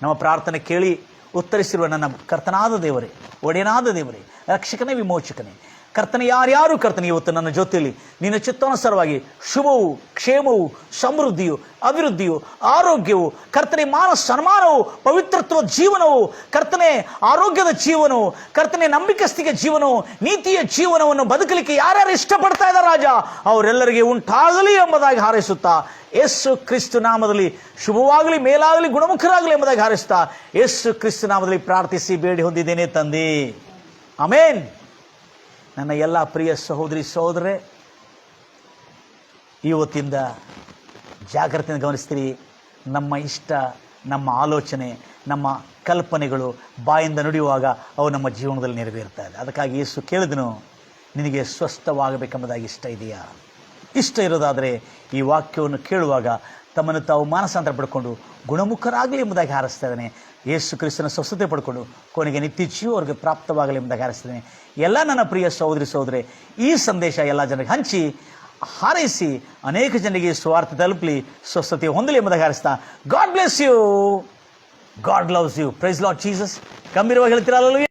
S1: ನಮ್ಮ ಪ್ರಾರ್ಥನೆ ಕೇಳಿ ಉತ್ತರಿಸಿರುವ ನನ್ನ ಕರ್ತನಾದ ದೇವರೇ, ಒಡೆಯನಾದ ದೇವರೇ, ರಕ್ಷಕನೇ, ವಿಮೋಚಕನೇ, ಕರ್ತನೆ, ಯಾರ್ಯಾರು ಕರ್ತನೆ ಇವತ್ತು ನನ್ನ ಜೊತೆಯಲ್ಲಿ ನಿನ್ನ ಚಿತ್ತಾನುಸಾರವಾಗಿ ಶುಭವು, ಕ್ಷೇಮವು, ಸಮೃದ್ಧಿಯು, ಅಭಿವೃದ್ಧಿಯು, ಆರೋಗ್ಯವು, ಕರ್ತನೆ, ಮಾನ ಸನ್ಮಾನವು, ಪವಿತ್ರತ್ವ ಜೀವನವು, ಕರ್ತನೆ, ಆರೋಗ್ಯದ ಜೀವನವು, ಕರ್ತನೆ, ನಂಬಿಕಸ್ತಿಕೆ ಜೀವನವು, ನೀತಿಯ ಜೀವನವನ್ನು ಬದುಕಲಿಕ್ಕೆ ಯಾರ್ಯಾರು ಇಷ್ಟಪಡ್ತಾ ಇದ್ದಾರೆ ರಾಜ, ಅವರೆಲ್ಲರಿಗೆ ಉಂಟಾಗಲಿ ಎಂಬುದಾಗಿ ಹಾರೈಸುತ್ತಾ ಯೇಸು ಕ್ರಿಸ್ತು ನಾಮದಲ್ಲಿ ಶುಭವಾಗಲಿ, ಮೇಲಾಗಲಿ, ಗುಣಮುಖರಾಗಲಿ ಎಂಬುದಾಗಿ ಹಾರೈಸುತ್ತಾ ಯೇಸು ಕ್ರಿಸ್ತು ನಾಮದಲ್ಲಿ ಪ್ರಾರ್ಥಿಸಿ ಬೇಡಿ ಹೊಂದಿದ್ದೇನೆ ತಂದೆ, ಆಮೇನ್. ನನ್ನ ಎಲ್ಲ ಪ್ರಿಯ ಸಹೋದರಿ ಸಹೋದರರೇ, ಇವತ್ತಿಂದ ಜಾಗ್ರತೆಯಿಂದ ಗಮನಿಸ್ತೀರಿ. ನಮ್ಮ ಇಷ್ಟ, ನಮ್ಮ ಆಲೋಚನೆ, ನಮ್ಮ ಕಲ್ಪನೆಗಳು ಬಾಯಿಂದ ನುಡಿಯುವಾಗ ಅವು ನಮ್ಮ ಜೀವನದಲ್ಲಿ ನೆರವೇರ್ತಾ ಇದೆ. ಅದಕ್ಕಾಗಿ ಯೇಸು ಕೇಳಿದನು, ನಿನಗೆ ಸ್ವಸ್ಥವಾಗಬೇಕೆಂಬುದಾಗಿ ಇಷ್ಟ ಇದೆಯಾ? ಇಷ್ಟ ಇರೋದಾದರೆ ಈ ವಾಕ್ಯವನ್ನು ಕೇಳುವಾಗ ತಮ್ಮನ್ನು ತಾವು ಮಾನಸಾಂತರ ಪಡ್ಕೊಂಡು ಗುಣಮುಖರಾಗಲಿ ಎಂಬುದಾಗಿ ಹಾರೈಸ್ತಾ ಇದ್ದಾನೆ. ಯೇಸು ಕ್ರಿಸ್ತನ ಸ್ವಸ್ಥತೆ ಪಡ್ಕೊಂಡು ಕೊನೆಗೆ ನಿತ್ಯ ಜೀವ ಅವರಿಗೆ ಪ್ರಾಪ್ತವಾಗಲಿ ಎಂಬುದಾಗಿ ಹಾರೈಸ್ತಾನೆ. ಎಲ್ಲ ನನ್ನ ಪ್ರಿಯ ಸಹೋದರಿ ಸಹೋದರೇ, ಈ ಸಂದೇಶ ಎಲ್ಲ ಜನರಿಗೆ ಹಂಚಿ ಹಾರೈಸಿ ಅನೇಕ ಜನರಿಗೆ ಸ್ವಾರ್ಥ ತಲುಪಲಿ, ಸ್ವಸ್ಥತೆ ಹೊಂದಲಿ ಎಂಬುದಾಗಿ ಹಾರೈಸ್ತಾ, God bless you, God loves you, praise lord Jesus. ಗಂಭೀರವಾಗಿ ಹೇಳ್ತೀರಲ್ಲ.